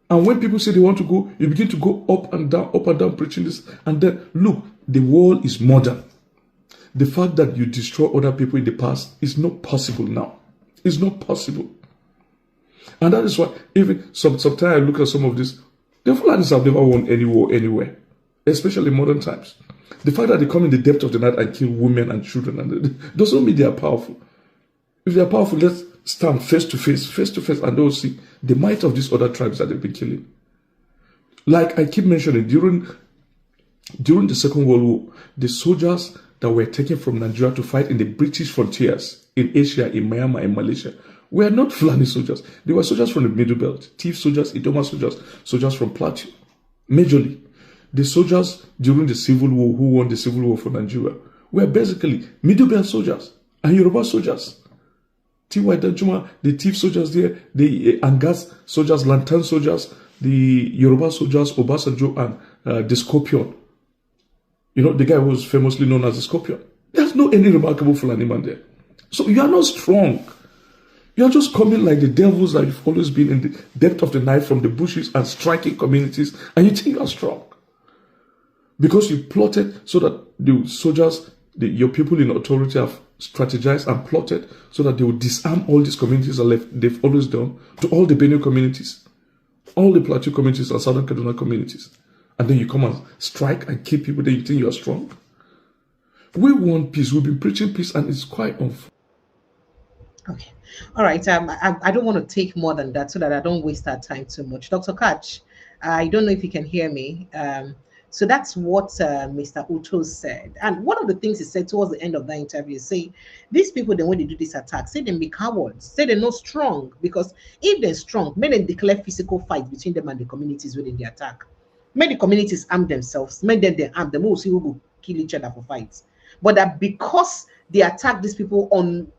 And when people say they want to go, you begin to go up and down preaching this. And then, look, the world is modern. The fact that you destroy other people in the past is not possible now. It's not possible. And that is why, even sometimes I look at some of this, the Fulanis have never won any war anywhere, especially in modern times. The fact that they come in the depth of the night and kill women and children and does not mean they are powerful. If they are powerful, let's stand face to face, and they'll see the might of these other tribes that they've been killing. Like I keep mentioning, during the Second World War, the soldiers that were taken from Nigeria to fight in the British frontiers in Asia, in Myanmar, in Malaysia, were not Fulani soldiers. They were soldiers from the Middle Belt, Thief soldiers, Idoma soldiers, soldiers from Plateau. Majorly, the soldiers during the Civil War who won the Civil War for Nigeria were basically Middle Belt soldiers and Yoruba soldiers. T.Y. Danjuma, the Thief soldiers there, the Angas soldiers, Lantern soldiers, the Yoruba soldiers, Obasanjo, and the Scorpion. You know, the guy who was famously known as the Scorpion. There's no any remarkable Fulani man there. So you are not strong. You are just coming like the devils that you've always been in the depth of the night from the bushes and striking communities, and you think you are strong. Because you plotted so that the soldiers, your people in authority have strategized and plotted so that they will disarm all these communities that they've always done to all the Benue communities, all the Plateau communities and Southern Kaduna communities. And then you come and strike and kill people, then you think you are strong. We want peace. We've been preaching peace, and it's quite unfair. Okay. All right. I don't want to take more than that so that I don't waste our time too much. Dr. Kach, I don't know if you can hear me. So that's what Mr. Uto said. And one of the things he said towards the end of that interview, say these people, then when they do this attack, say they be cowards, say they're not strong, because if they're strong, may they declare physical fight between them and the communities within the attack. May the communities arm themselves, may them they arm them, will see who will kill each other for fights. But that because they attack these people on,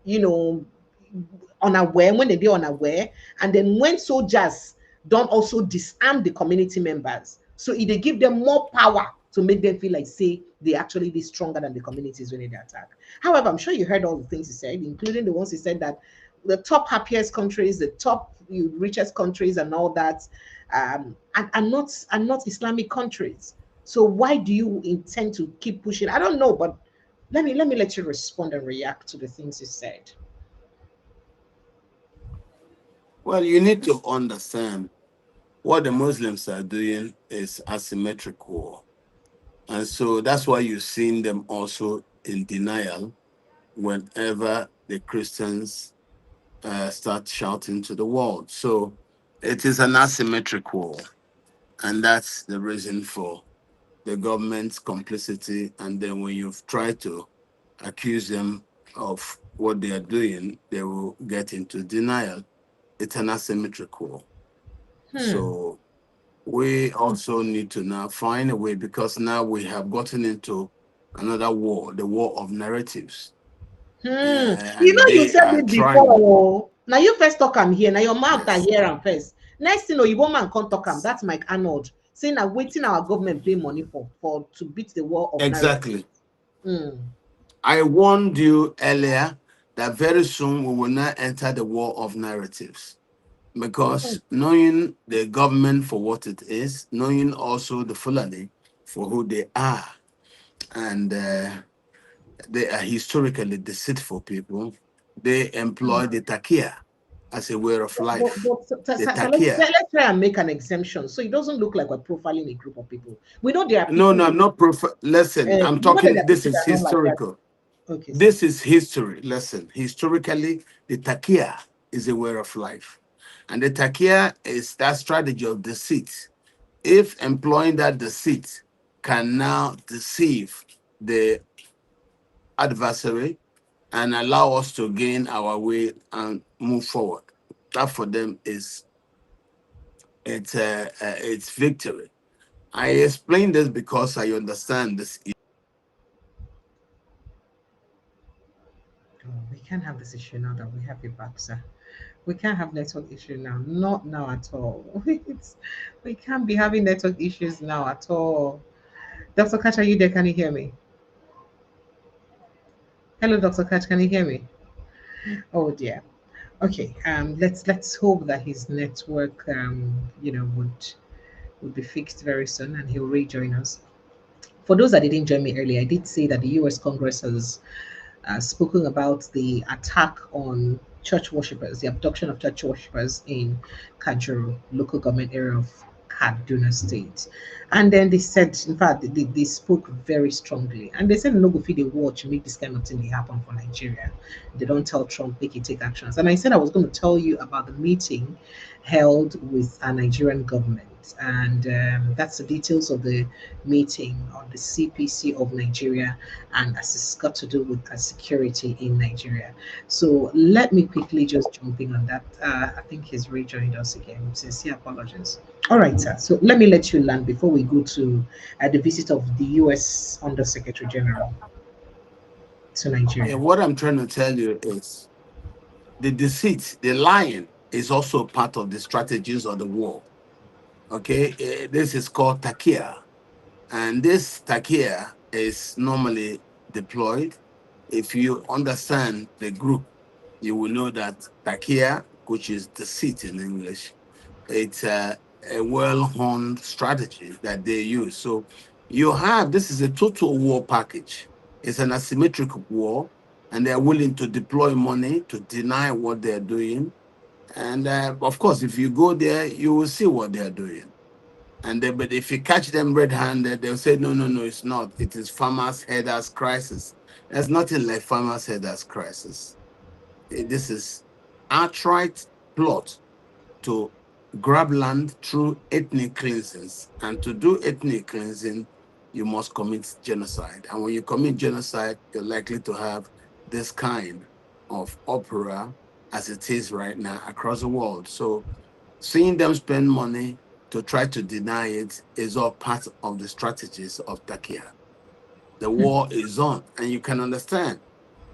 unaware, when they're unaware, and then when soldiers don't also disarm the community members, so they give them more power to make them feel like, say, they actually be stronger than the communities when they attack. However, I'm sure you heard all the things he said, including the ones he said that the top happiest countries, the top richest countries, and all that, are not Islamic countries. So why do you intend to keep pushing? I don't know, but let me let you respond and react to the things he said. Well, you need to understand what the Muslims are doing is asymmetric war. And so that's why you've seen them also in denial whenever the Christians start shouting to the world. So it is an asymmetric war. And that's the reason for the government's complicity. And then when you've tried to accuse them of what they are doing, they will get into denial. It's an asymmetric war. Hmm. So we also need to now find a way, because now we have gotten into another war, the war of narratives. And You they said are it before. trying. Oh. Now you first talk am here. Now your mouth are Yes, here and first. Next thing, you man can't talk am. That's Mike Arnold saying that waiting our government pay money for to beat the war of narrative. exactly. Hmm. I warned you earlier that very soon we will not enter the war of narratives, Hmm. because knowing the government for what it is, knowing also the Fulani for who they are, and they are historically deceitful people. They employ the takia as a way of But, life. but The takia. let's try and make an exemption so it doesn't look like we're profiling a group of people. We know there are No, people no, who I'm not. Listen, I'm we know that talking. there are This people is that don't like that. historical. Okay, sir. This is history. Listen, historically, the takia is a way of life, and the takia is that strategy of deceit. If employing that deceit can now deceive the adversary and allow us to gain our way and move forward, that for them is it's victory. I explain this because I understand this. Oh, we can't have this issue now that we have it back, sir. We can't have network issue now. Not now at all. We can't be having network issues now at all. Dr. Catch, are you there? Can you hear me? Hello, Dr. Catch, can you hear me? Oh dear. Okay. Let's hope that his network would be fixed very soon and he'll rejoin us. For those that didn't join me earlier, I did say that the US Congress has spoken about the attack on church worshippers, the abduction of church worshippers in Kajuru, local government area of Kaduna State. And then they said, in fact, they spoke very strongly. And they said, no, go feed the watch, make this kind of thing happen for Nigeria. They don't tell Trump, make it take actions. And I said I was going to tell you about the meeting held with a Nigerian government. And that's the details of the meeting on the CPC of Nigeria, and as it's got to do with security in Nigeria. So let me quickly just jump in on that. I think he's rejoined us again. Sincere apologies. All right, sir. So let me let you land before we go to the visit of the U.S. Undersecretary General to Yeah, Nigeria. what I'm trying to tell you is the deceit, the lying is also part of the strategies of the war. Okay, this is called takia, and this takia is normally deployed. If you understand the group, you will know that takia, which is deceit in English, it's a well-honed strategy that they use. So you have, this is a total war package. It's an asymmetric war, and they're willing to deploy money to deny what they're doing. And of course, if you go there, you will see what they're doing. And then, but if you catch them red-handed, they'll say, no, no, no, it's not. It is farmers' headers crisis. There's nothing like farmers' headers crisis. This is outright plot to grab land through ethnic cleansings. And to do ethnic cleansing, you must commit genocide. And when you commit genocide, you're likely to have this kind of opera as it is right now across the world. So seeing them spend money to try to deny it is all part of the strategies of Turkey. The war is on, and you can understand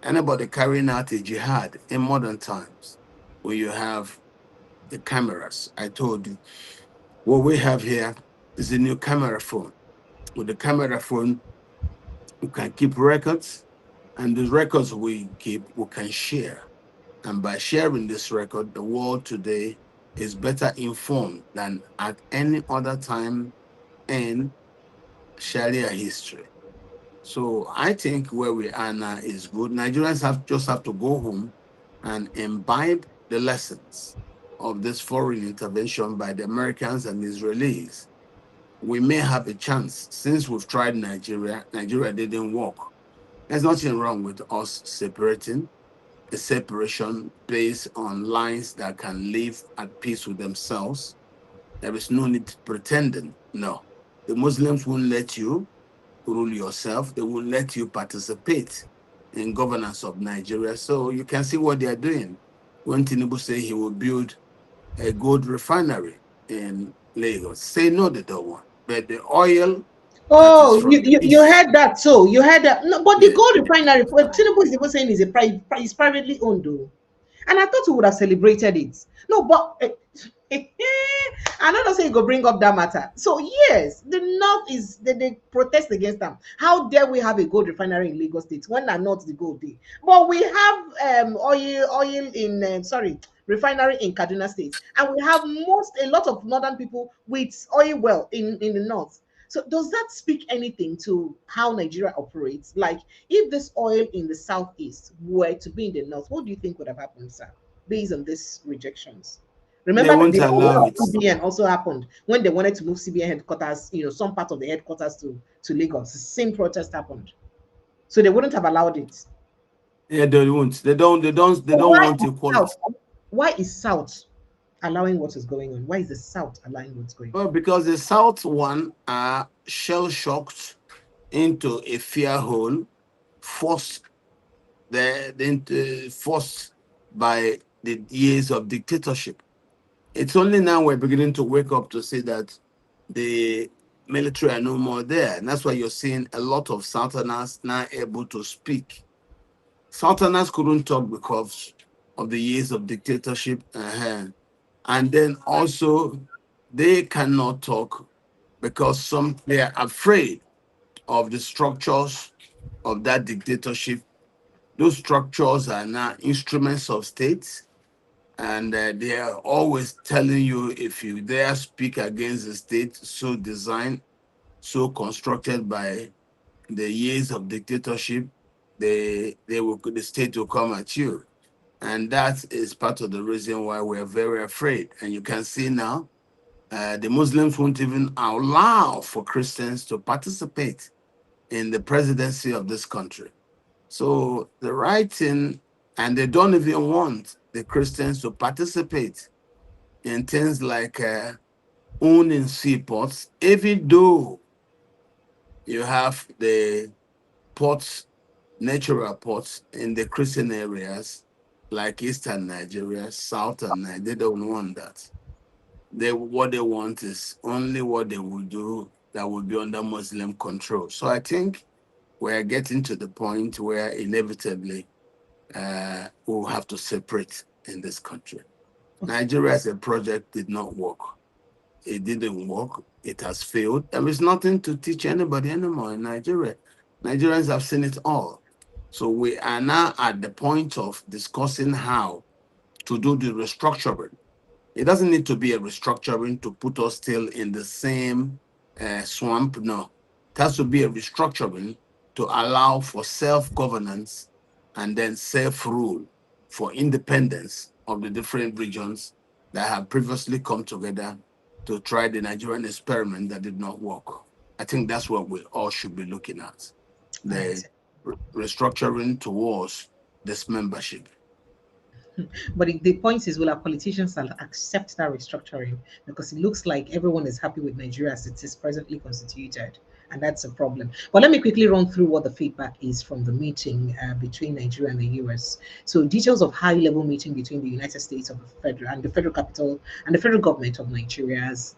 anybody carrying out a jihad in modern times where you have the cameras. I told you what we have here is a new camera phone. With the camera phone, we can keep records, and the records we keep, we can share. And by sharing this record, the world today is better informed than at any other time in Sharia history. So I think where we are now is good. Nigerians have to go home and imbibe the lessons of this foreign intervention by the Americans and Israelis. We may have a chance since we've tried Nigeria. Nigeria didn't work. There's nothing wrong with us separating, a separation based on lines that can live at peace with themselves. There is no need pretending. No. The Muslims won't let you rule yourself. They won't let you participate in governance of Nigeria. So you can see what they are doing. When Tinubu say he will build a gold refinery in Lagos, say no, they don't want. But the oil that is Oh, from the you east, heard that too. You heard that. No, but the yeah, gold refinery, well, Tinubu is even saying is privately owned though. And I thought we would have celebrated it. No, but I'm not saying go bring up that matter. So yes, the North is they protest against them. How dare we have a gold refinery in Lagos State when are not the gold day? But we have oil in sorry refinery in Kaduna State, and we have a lot of northern people with oil well in the north. So does that speak anything to how Nigeria operates? Like if this oil in the southeast were to be in the north, what do you think would have happened, sir, based on these rejections? they Remember that won't the allow oil of it. CBN also happened when they wanted to move CBN headquarters, some part of the headquarters to Lagos. The same protest happened. So they wouldn't have allowed it. Yeah, they won't. They So don't want equality. Why is South allowing what is going on? Why is the South allowing what's going on? Well, because the South one are shell shocked into a fear hole, forced forced by the years of dictatorship. It's only now we're beginning to wake up to see that the military are no more there. And that's why you're seeing a lot of Southerners now able to speak. Southerners couldn't talk because of the years of dictatorship. And then also, they cannot talk because they are afraid of the structures of that dictatorship. Those structures are now instruments of states, and they are always telling you if you dare speak against the state so designed, so constructed by the years of dictatorship, the state will come at you. And that is part of the reason why we're very afraid. And you can see now, the Muslims won't even allow for Christians to participate in the presidency of this country. So the right thing, and they don't even want the Christians to participate in things like owning seaports, even though you have the ports, natural ports in the Christian areas like Eastern Nigeria, Southern Nigeria. They don't want that. What they want is only what they will do that will be under Muslim control. So I think we're getting to the point where inevitably we'll have to separate in this country. Nigeria as a project did not work. It didn't work. It has failed. There is nothing to teach anybody anymore in Nigeria. Nigerians have seen it all. So we are now at the point of discussing how to do the restructuring. It doesn't need to be a restructuring to put us still in the same swamp. No, it has to be a restructuring to allow for self-governance and then self-rule for independence of the different regions that have previously come together to try the Nigerian experiment that did not work. I think that's what we all should be looking at, All the right. restructuring towards this membership. But the point is, will our politicians accept that restructuring? Because it looks like everyone is happy with Nigeria as it is presently constituted. And that's a problem. But let me quickly run through what the feedback is from the meeting between Nigeria and the US. So details of high-level meeting between the United States of the federal and the federal capital and the federal government of Nigeria's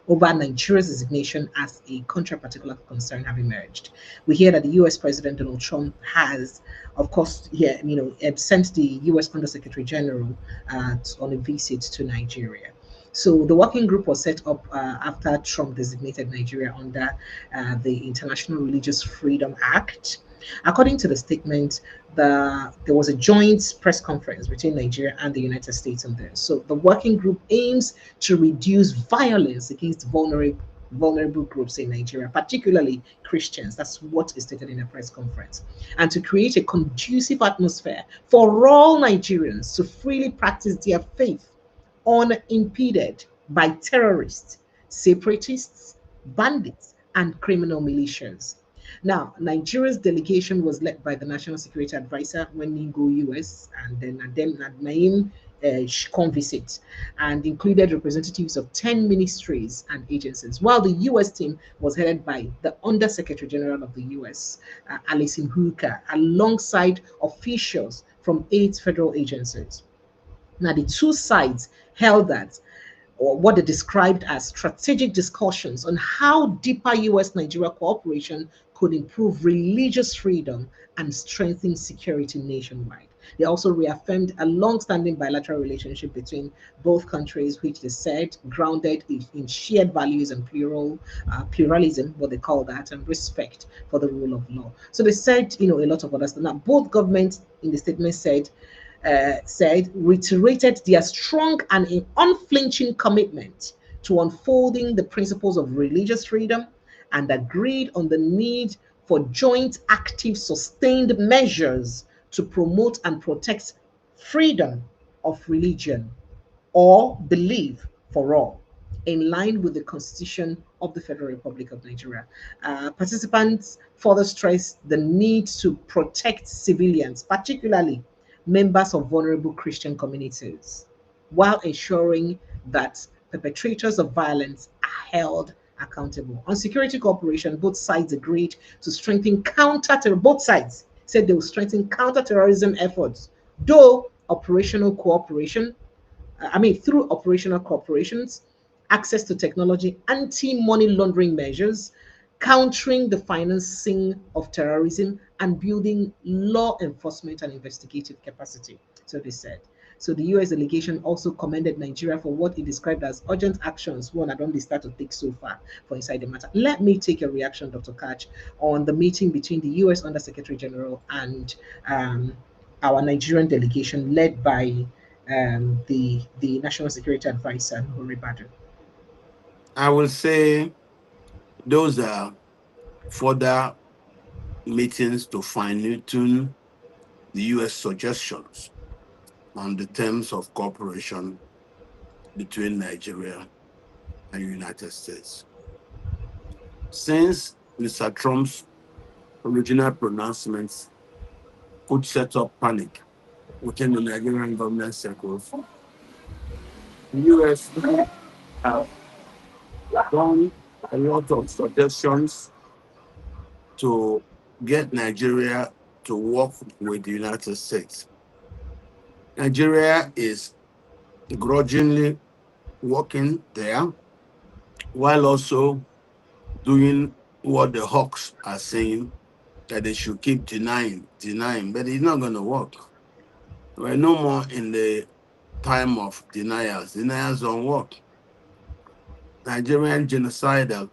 over Nigeria's designation as a country of particular concern have emerged. We hear that the U.S. President Donald Trump has, of course, sent the U.S. Undersecretary General on a visit to Nigeria. So the working group was set up after Trump designated Nigeria under the International Religious Freedom Act. According to the statement, there was a joint press conference between Nigeria and the United States on this. So the working group aims to reduce violence against vulnerable groups in Nigeria, particularly Christians. That's what is stated in a press conference. And to create a conducive atmosphere for all Nigerians to freely practice their faith unimpeded by terrorists, separatists, bandits, and criminal militias. Now, Nigeria's delegation was led by the National Security Advisor when he go US, and then Naim come visit, and included representatives of 10 ministries and agencies, while the US team was headed by the Undersecretary General of the US, Alison Hooker, alongside officials from 8 federal agencies. Now, the two sides held that, or what they described as strategic discussions on how deeper US Nigeria cooperation could improve religious freedom and strengthen security nationwide. They also reaffirmed a long-standing bilateral relationship between both countries, which they said grounded in shared values and pluralism, what they call that, and respect for the rule of law. So they said, a lot of others. Now, both governments in the statement reiterated their strong and unflinching commitment to unfolding the principles of religious freedom and agreed on the need for joint, active, sustained measures to promote and protect freedom of religion or belief for all, in line with the Constitution of the Federal Republic of Nigeria. Participants further stressed the need to protect civilians, particularly members of vulnerable Christian communities, while ensuring that perpetrators of violence are held accountable. On security cooperation, both sides agreed to strengthen both sides said they will strengthen counterterrorism efforts, though through operational cooperations, access to technology, anti-money laundering measures, countering the financing of terrorism, and building law enforcement and investigative capacity. So they said. So the US delegation also commended Nigeria for what it described as urgent actions. One, I don't start to take so far for inside the matter. Let me take a reaction, Dr. Kach, on the meeting between the US Undersecretary General and our Nigerian delegation led by the National Security Advisor, Hori Badr. I will say those are further meetings to fine-tune the US suggestions on the terms of cooperation between Nigeria and United States. Since Mr. Trump's original pronouncements could set up panic within the Nigerian government circles, the US have done a lot of suggestions to get Nigeria to work with the United States. Nigeria is grudgingly working there while also doing what the hawks are saying that they should keep denying, but it's not going to work. We're no more in the time of denials. Denials don't work. Nigerian genocidal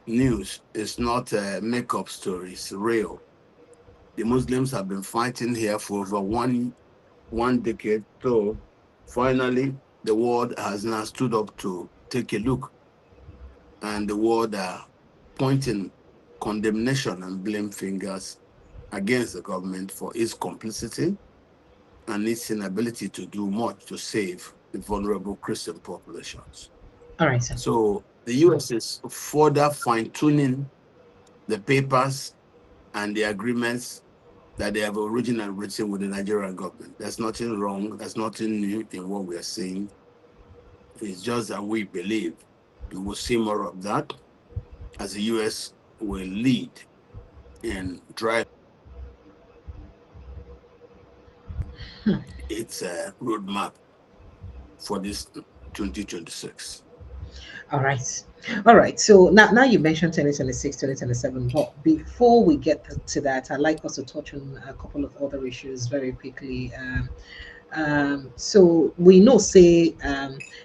news is not a make-up story, it's real. The Muslims have been fighting here for over one decade, so finally the world has now stood up to take a look, and the world are pointing condemnation and blame fingers against the government for its complicity and its inability to do much to save the vulnerable Christian populations. All right, sir. So the US is further fine-tuning the papers and the agreements that they have originally written with the Nigerian government. There's nothing wrong. There's nothing new in what we are saying. It's just that we believe we will see more of that as the U.S. will lead and drive its roadmap for this 2026. All right. All right. So now you mentioned 2026, 2027. But before we get to that, I'd like us to touch on a couple of other issues very quickly. So we know, say,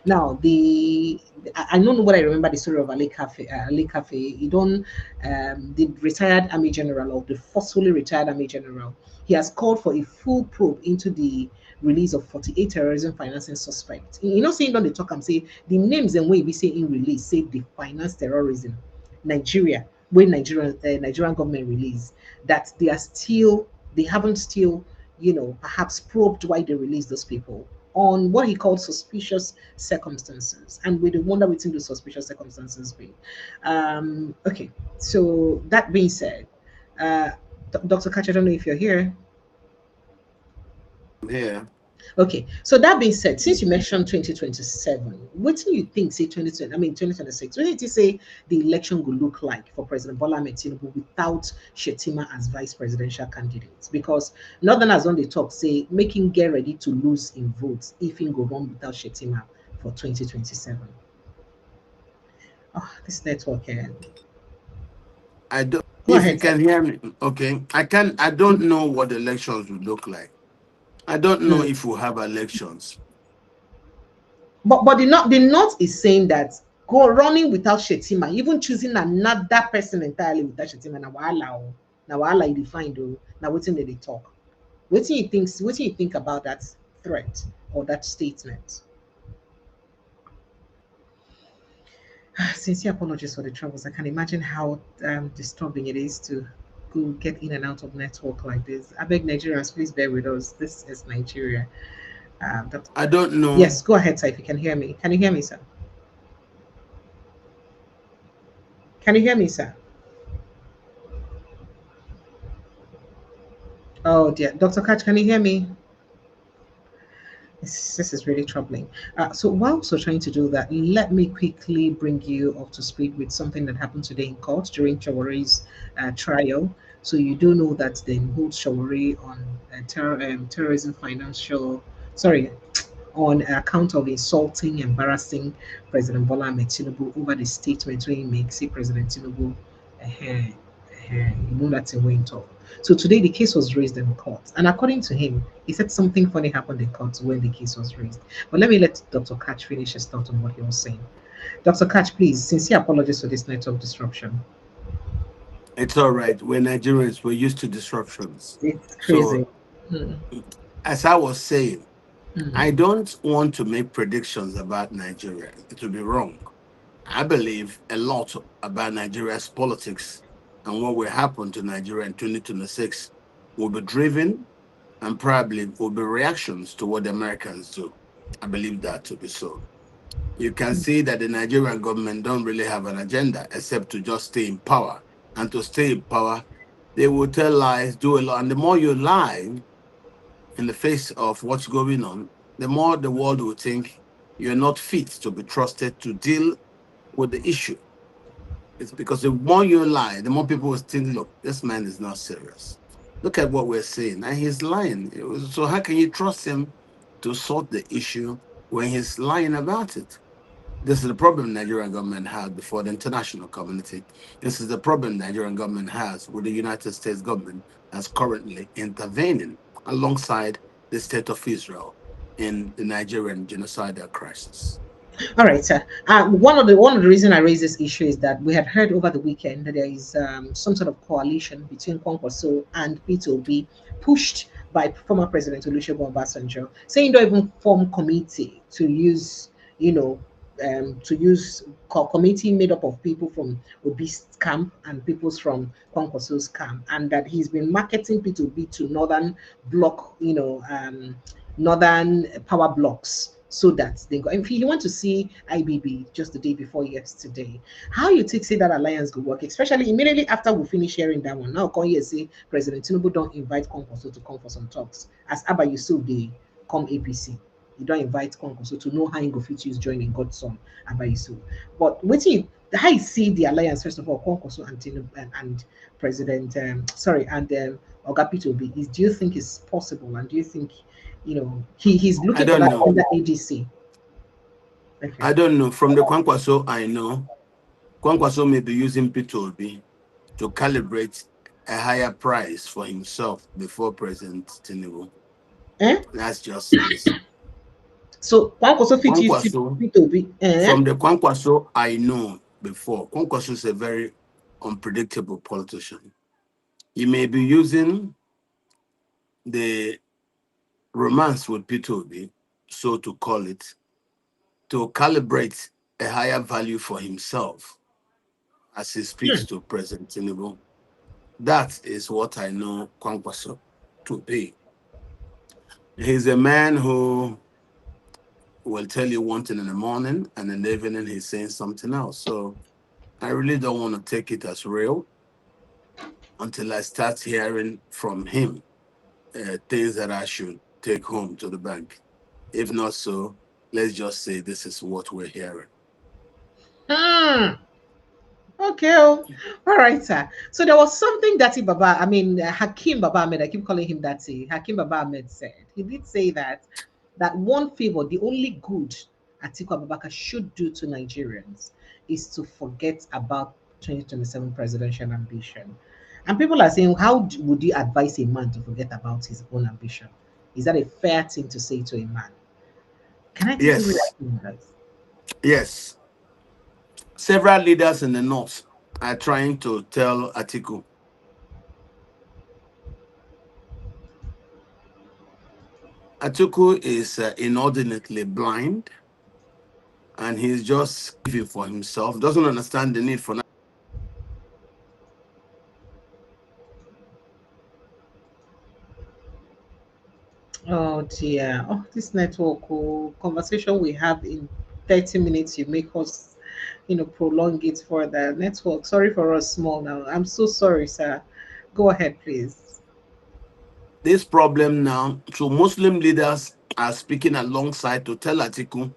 now I don't know what I remember the story of Ali Cafe. Ali Cafe, he don't the retired army general, or the forcefully retired army general. He has called for a full probe into the release of 48 terrorism financing suspects. You know, saying on the talk and say the names and way we say in release say they finance terrorism. Nigeria, when Nigerian government release that they haven't still, perhaps probed why they released those people on what he called suspicious circumstances, and we wonder within those suspicious circumstances be. Okay, so that being said, Dr. Kachi, I don't know if you're here. Here. Okay, so that being said, since you mentioned 2027, what do you think, say 2026, what did you say the election will look like for President Bola Ahmed Tinubu without Shetima as vice presidential candidate? Because Northerners on the top say making get ready to lose in votes if he go on without Shetima for 2027. Oh, this network here. I don't. Go If you ahead, sir. can hear me, okay. I don't know what the elections will look like. I don't know if we'll have elections. But the North is saying that go running without Shetima, even choosing another person entirely without Shetima, now wahala you define though. Now waiting they talk. What do you think about that threat or that statement? Sincere apologies for the troubles. I can imagine how disturbing it is to go get in and out of network like this. I beg Nigerians, please bear with us. This is Nigeria. I don't know. Yes, go ahead, sir, if you can hear me. Can you hear me, sir? Can you hear me, sir? Oh dear. Dr. Catch, can you hear me? This is really troubling. So whilst we're trying to do that, let me quickly bring you up to speed with something that happened today in court during Chawari's trial. So you do know that they hold Chawari on terrorism on account of insulting, embarrassing President Bola Ahmed Tinubu over the statement when he makes, say President Tinubu, you know that's a way in talk. So today the case was raised in court, and according to him, he said something funny happened in court when the case was raised. But let me let Dr. Catch finish his thought on what he was saying. Dr. Catch, please, sincere apologies for this network disruption. It's all right. We're Nigerians. We're used to disruptions. It's crazy. So, as I was saying, Mm. I don't want to make predictions about Nigeria. It would be wrong. I believe a lot about Nigeria's politics and what will happen to Nigeria in 2026 will be driven and probably will be reactions to what the Americans do. I believe that to be so. You can see that the Nigerian government don't really have an agenda except to just stay in power. And to stay in power, they will tell lies, do a lot. And the more you lie in the face of what's going on, the more the world will think you're not fit to be trusted to deal with the issue. It's because the more you lie, the more people will think, look, this man is not serious. Look at what we're saying. And he's lying. So how can you trust him to sort the issue when he's lying about it? This is the problem Nigerian government has before the international community. This is the problem Nigerian government has with the United States government that's currently intervening alongside the state of Israel in the Nigerian genocidal crisis. All right, sir. One of the reason I raise this issue is that we had heard over the weekend that there is some sort of coalition between Kwankwaso and Peter Obi, pushed by former President Olusegun Obasanjo, saying don't even form committee to use, committee made up of people from Obi's camp and people from Kwankwaso's camp, and that he's been marketing Peter Obi to northern block, northern power blocks, so that they go. If you want to see IBB just the day before yesterday, how you take say that alliance go work, especially immediately after we finish hearing that one. Now come here say President Tinubu don't invite Konkoso to come for some talks. As Abba Yusuf they come APC. You don't invite Konkoso to know how you go fit use joining Godson Abba Yusuf. But waiting, how you see the alliance first of all, Konkoso and Tinubu and President Oga Peter Obi, is do you think it's possible, and do you think he's I looking for don't that know. under ADC? Okay. I don't know. From the Kwankwaso, I know Kwankwaso may be using Peter Obi to calibrate a higher price for himself before President Tinubu. Eh? That's just it. So one also fit use Kwankwaso, Peter Obi. from the Kwankwaso I know before, Kwankwaso is a very unpredictable politician. He may be using the romance with Peter Obi, so to call it, to calibrate a higher value for himself as he speaks to President Tinubu. That is what I know Kwankwaso to be. He's a man who will tell you one thing in the morning and in the evening he's saying something else. So I really don't want to take it as real until I start hearing from him things that I should take home to the bank. If not so, let's just say this is what we're hearing. Hmm. Okay. Oh. All right, sir. So there was something that Hakim Baba Ahmed, I keep calling him that. Hakim Baba Ahmed said. He did say that one favor, the only good Atiku Abubakar should do to Nigerians is to forget about 2027 presidential ambition. And people are saying, would you advise a man to forget about his own ambition? Is that a fair thing to say to a man? Can I take you Yes, reaction, guys? yes. Several leaders in the north are trying to tell Atiku, Atiku is inordinately blind and he's just giving for himself, doesn't understand the need for. Oh dear. Oh, this network conversation we have in 30 minutes, you make us, prolong it further. Network, sorry for us small now. I'm so sorry, sir. Go ahead, please. This problem now, so Muslim leaders are speaking alongside to tell Atiku,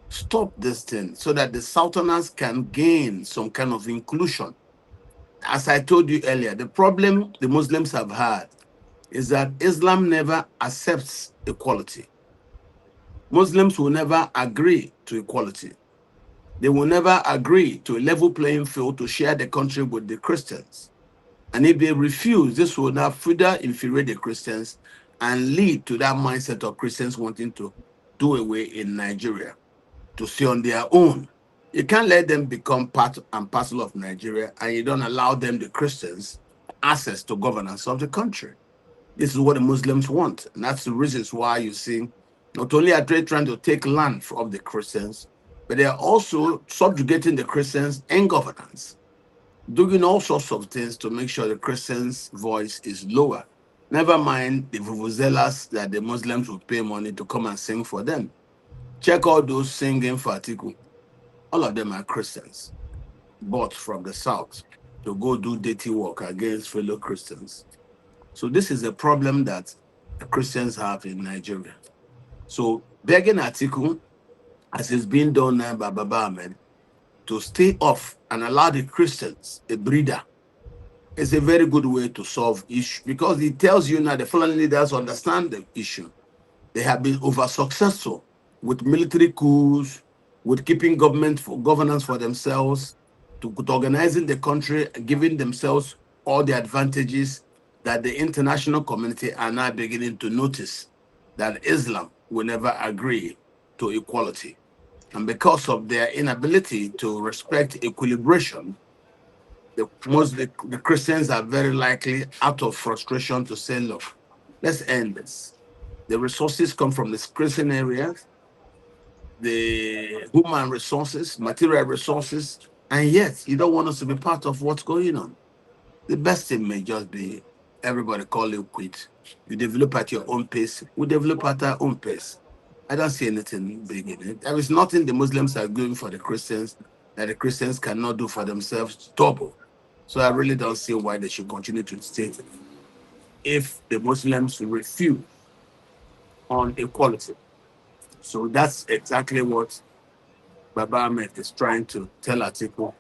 stop this thing so that the Southerners can gain some kind of inclusion. As I told you earlier, the problem the Muslims have had is that Islam never accepts equality. Muslims will never agree to equality. They will never agree to a level playing field to share the country with the Christians. And if they refuse, this will now further infuriate the Christians and lead to that mindset of Christians wanting to do away in Nigeria, to stay on their own. You can't let them become part and parcel of Nigeria and you don't allow them, the Christians, access to governance of the country. This is what the Muslims want. And that's the reasons why you see not only are they trying to take land from the Christians, but they are also subjugating the Christians in governance, doing all sorts of things to make sure the Christians' voice is lower. Never mind the vuvuzelas that the Muslims will pay money to come and sing for them. Check all those singing for Atiku. All of them are Christians, bought from the south to go do dirty work against fellow Christians. So this is a problem that the Christians have in Nigeria. So begging Atiku, as is being done now by Baba Ahmed, to stay off and allow the Christians a breather is a very good way to solve issue, because it tells you now the foreign leaders understand the issue. They have been over successful with military coups, with keeping government for governance for themselves, to organizing the country, giving themselves all the advantages that the international community are now beginning to notice that Islam will never agree to equality. And because of their inability to respect equilibration, the Christians are very likely out of frustration to say, look, let's end this. The resources come from the Christian areas, the human resources, material resources, and yet you don't want us to be part of what's going on. The best thing may just be everybody call it quit. You develop at your own pace, we develop at our own pace. I don't see anything big in it. There is nothing the Muslims are doing for the Christians that the Christians cannot do for themselves double. So I really don't see why they should continue to state if the Muslims refuse on equality. So that's exactly what Baba Ahmed is trying to tell Atiku.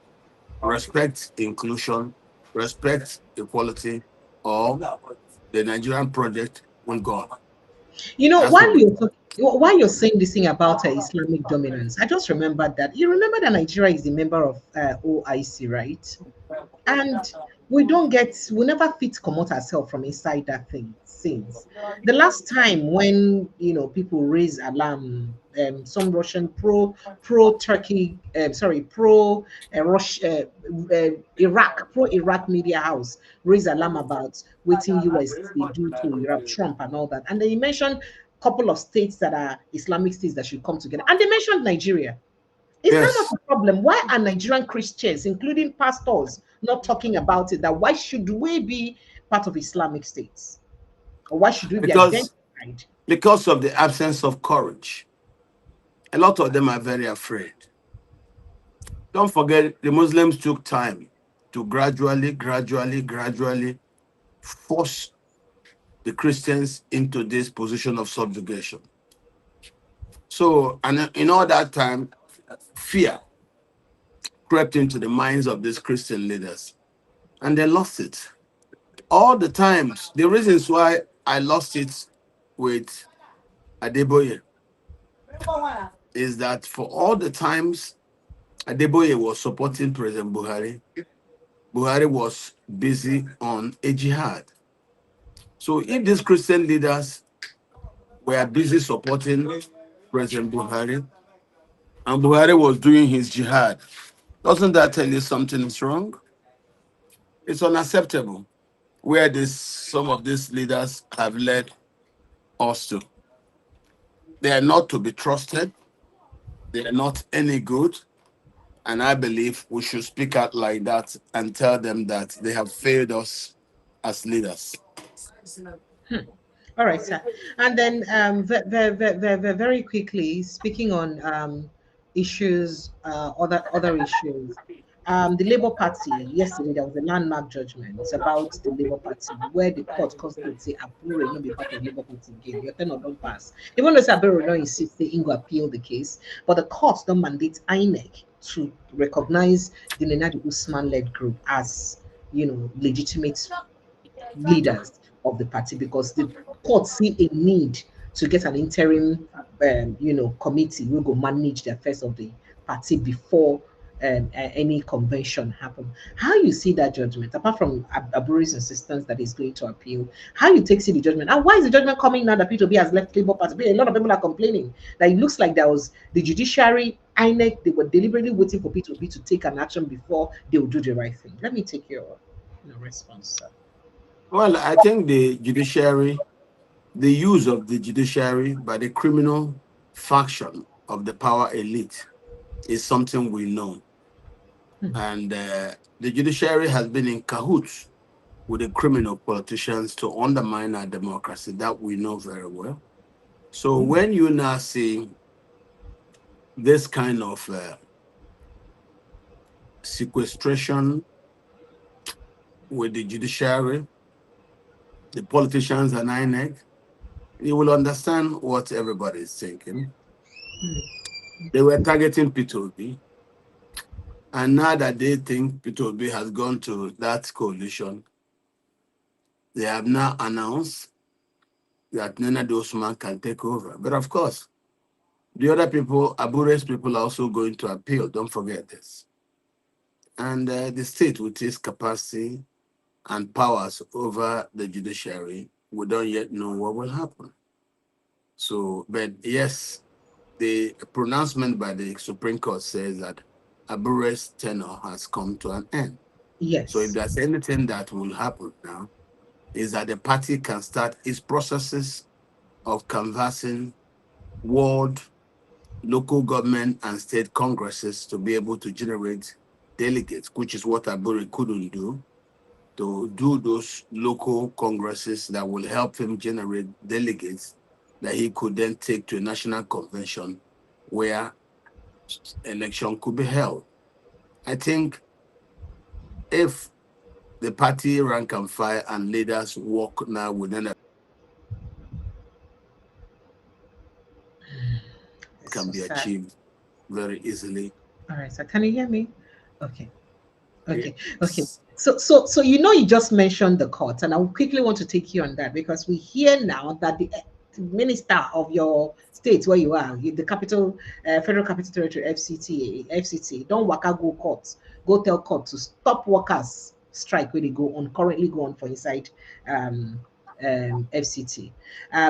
Respect inclusion, respect equality, or the Nigerian project will go on. You know, That's what while you're saying this thing about Islamic dominance, I just remembered that you remember that Nigeria is a member of OIC, right? And we never fit come out ourselves from inside that thing since the last time when people raise alarm, some Russian pro Turkey, sorry, pro Russia, Iraq, pro Iraq media house raise alarm about waiting US they do to Europe, Trump and all that, and they mentioned a couple of states that are Islamic states that should come together, and they mentioned Nigeria. Is that not yes, a problem? Why are Nigerian Christians, including pastors, not talking about it? That why should we be part of Islamic states? Or why should we be because identified? because of the absence of courage. A lot of them are very afraid. Don't forget, the Muslims took time to gradually force the Christians into this position of subjugation. So, and in all that time, fear crept into the minds of these Christian leaders, and they lost it. All the times, the reasons why I lost it with Adeboye is that for all the times Adeboye was supporting President Buhari, Buhari was busy on a jihad. So if these Christian leaders were busy supporting President Buhari and Buhari was doing his jihad, doesn't that tell you something is wrong? It's unacceptable where some of these leaders have led us to. They are not to be trusted. They are not any good. And I believe we should speak out like that and tell them that they have failed us as leaders. All right, sir. And then very quickly, speaking on issues, other issues. The Labour Party, yesterday there was a landmark judgment about the Labour Party where the court constitutes say Abure not be part of Labour Party again. Your turn don't pass. Even though Abure don't insist they go appeal the case, but the court don't mandate INEC to recognize the Nenadi Usman led group as legitimate leaders of the party because the court see a need to get an interim committee who go manage the affairs of the party before any convention happen. How you see that judgment, apart from Aburi's insistence that he's going to appeal, how you see the judgment, and why is the judgment coming now that Peter Obi has left Labour Party? A lot of people are complaining that it looks like there was the judiciary, INEC, they were deliberately waiting for Peter Obi to take an action before they would do the right thing. Let me take your response, sir. Well, I think the use of the judiciary by the criminal faction of the power elite is something we know. And the judiciary has been in cahoots with the criminal politicians to undermine our democracy. That we know very well. So when you now see this kind of sequestration with the judiciary, the politicians and INEC, you will understand what everybody is thinking. They were targeting Peter Obi, and now that they think Peter Obi has gone to that coalition, they have now announced that Nana Osman can take over. But of course, the other people, Abure's people, are also going to appeal. Don't forget this. And the state, with its capacity and powers over the judiciary, we don't yet know what will happen. So, but yes, the pronouncement by the Supreme Court says that Abure's tenure has come to an end. So if Yes. there's anything that will happen now, is that the party can start its processes of canvassing ward, local government, and state congresses to be able to generate delegates, which is what Abure couldn't do, to do those local congresses that will help him generate delegates that he could then take to a national convention where election could be held. I think if the party rank and file and leaders work now within a It's can so be sad. achieved very easily. All right, so can you hear me? Okay. Okay. Yes. So you just mentioned the court, and I quickly want to take you on that because we hear now that the minister of your state where you are, the capital, Federal Capital Territory, FCT, don't waka go court, go tell court to stop workers strike where they go on currently go on for inside um, FCT.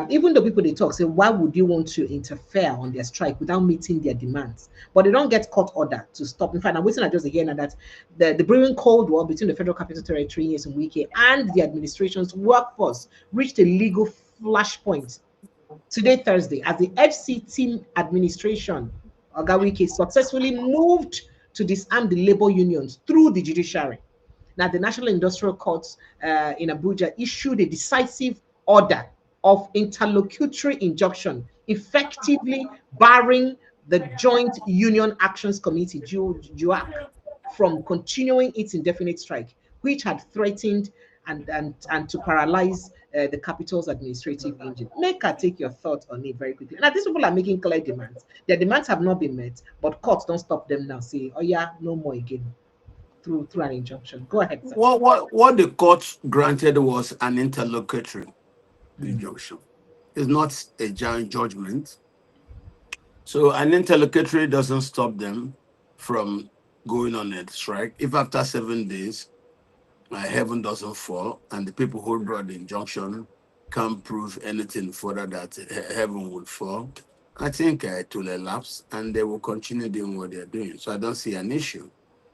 Even though people they talk say, why would you want to interfere on their strike without meeting their demands? But they don't get court order to stop. In fact, I'm waiting at just again that the brewing Cold War between the Federal Capital Territory yes, and Wike and the administration's workforce reached a legal flashpoint today, Thursday, as the FCT administration, Oga Wike, successfully moved to disarm the labor unions through the judiciary. Now, the National Industrial Court in Abuja issued a decisive order of interlocutory injunction, effectively barring the Joint Union Actions Committee, JUAC, from continuing its indefinite strike, which had threatened and to paralyze the capital's administrative engine. Make her take your thought on it very quickly. Now, these people are making clear demands. Their demands have not been met, but courts don't stop them now. Say, oh yeah, no more again through an injunction. Go ahead, sir. What the court granted was an interlocutory Mm. injunction. It's not a giant judgment. So an interlocutory doesn't stop them from going on a strike. If after 7 days heaven doesn't fall and the people who brought the injunction can't prove anything further that heaven will fall, I think it will elapse and they will continue doing what they're doing. So I don't see an issue.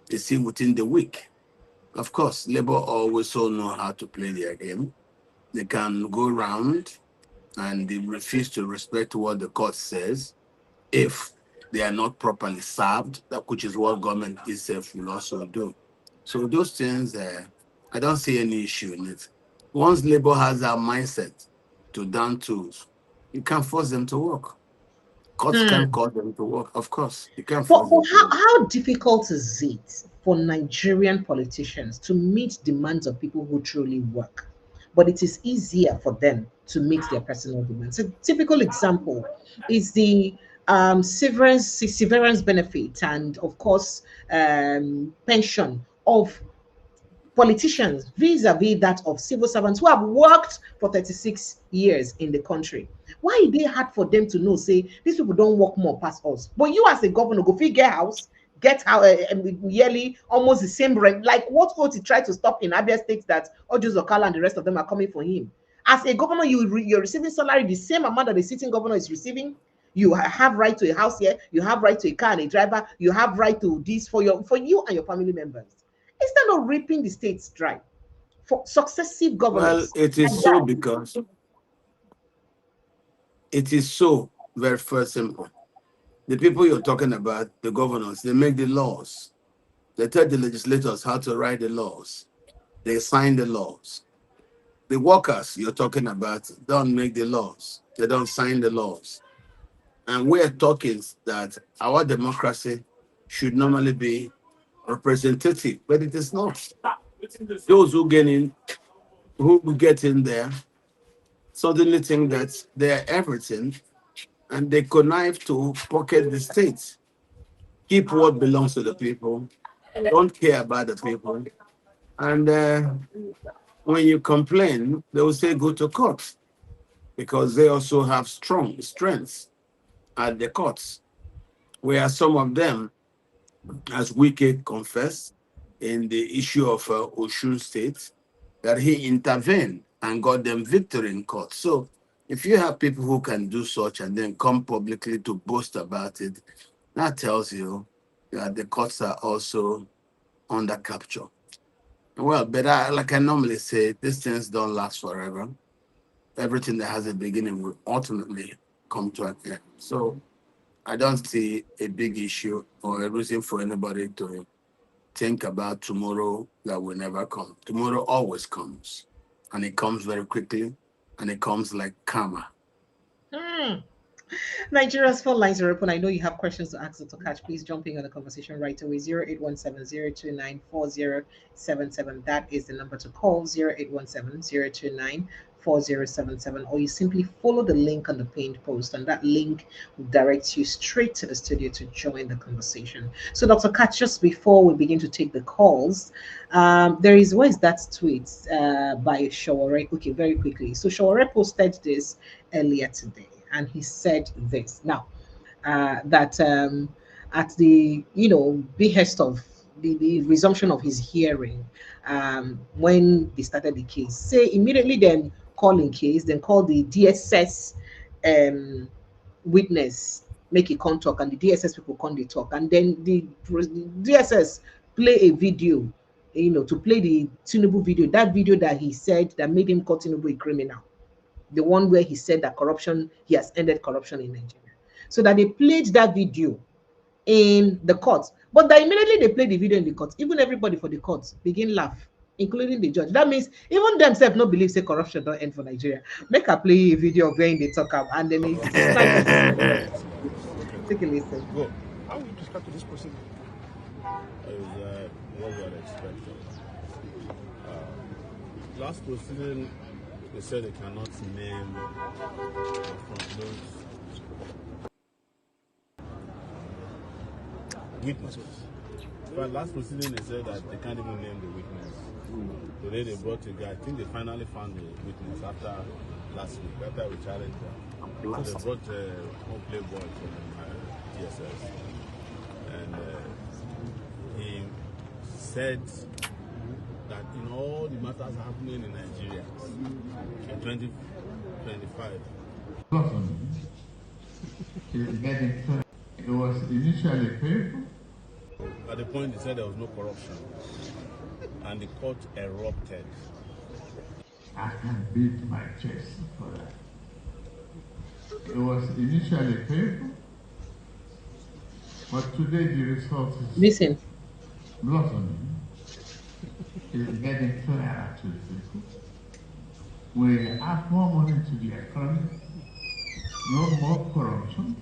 It's still within the week. Of course, Labour always all know how to play their game. They can go around and they refuse to respect what the court says if they are not properly served, which is what government itself will also do. So those things, I don't see any issue in it. Once Labour has that mindset to down tools, you can't force them to work. Courts can't Hmm. cause them to work. Of course, you can't But, force but them to how, work. how difficult is it for Nigerian politicians to meet demands of people who truly work? But it is easier for them to meet their personal demands. A typical example is the severance benefit and, of course, pension of politicians vis-a-vis that of civil servants who have worked for 36 years in the country. Why is it hard for them to know, say, these people don't work more past us? But you as a governor, go figure house, get how yearly almost the same rent. Like what he tried to stop in Abia State that Ojo Zokala and the rest of them are coming for him. As a governor, you're receiving salary the same amount that the sitting governor is receiving. You have right to a house here, you have right to a car and a driver, you have right to this for you and your family members. Instead of ripping the states dry for successive Well, governors it like is so that. because it is so very first simple. The people you're talking about, the governors, they make the laws. They tell the legislators how to write the laws. They sign the laws. The workers you're talking about don't make the laws. They don't sign the laws. And we're talking that our democracy should normally be representative, but it is not. Those who get in there, suddenly think that they're everything, and they connive to pocket the state, keep what belongs to the people, don't care about the people, and when you complain, they will say go to court because they also have strong strengths at the courts, where some of them, as Wike confessed in the issue of Osun State, that he intervened and got them victory in court. So if you have people who can do such and then come publicly to boast about it, that tells you that the courts are also under capture. Well, but like I normally say, these things don't last forever. Everything that has a beginning will ultimately come to an end. So I don't see a big issue or a reason for anybody to think about tomorrow that will never come. Tomorrow always comes, and it comes very quickly, and it comes like karma. Hmm. Nigeria's phone lines are open. I know you have questions to ask Dr. Catch. Please jump in on the conversation right away. 0817-029-4077. That is the number to call. 0817-029-4077. Or you simply follow the link on the pinned post, and that link will direct you straight to the studio to join the conversation. So, Dr. Catch, just before we begin to take the calls, there is what is that tweet by Shawore? Okay, very quickly. So Shawore posted this earlier today, and he said this now that at the behest of the resumption of his hearing, when they started the case, say immediately then call in case, then call the DSS um, witness, make a con talk, and the DSS people come they talk, and then the DSS play a video, to play the Tinubu video, that video that he said that made him call Tinubu a criminal, the one where he said that he has ended corruption in Nigeria. So that they played that video in the court. But that immediately they played the video in the court, even everybody for the court begin laugh, including the judge. That means even themselves no believe say corruption don't end for Nigeria. Make a play a video of when they talk about, and then it's nice of this. Take a listen. Go. How would you describe to this person? What we had expected. Last proceeding, they said they cannot name from those witnesses. But last proceeding, they said that they can't even name the witness. Today they brought a guy. I think they finally found the witness after last week, after we challenged them. So they brought one playboy from DSS. And he said that in all the matters happening in Nigeria in 2025, it was initially painful. at the point he said there was no corruption, and the court erupted. I can beat my chest for that. It was initially painful, but today the result is Listen. blossoming. It's getting clearer to the people. We add more money to the economy, no more corruption.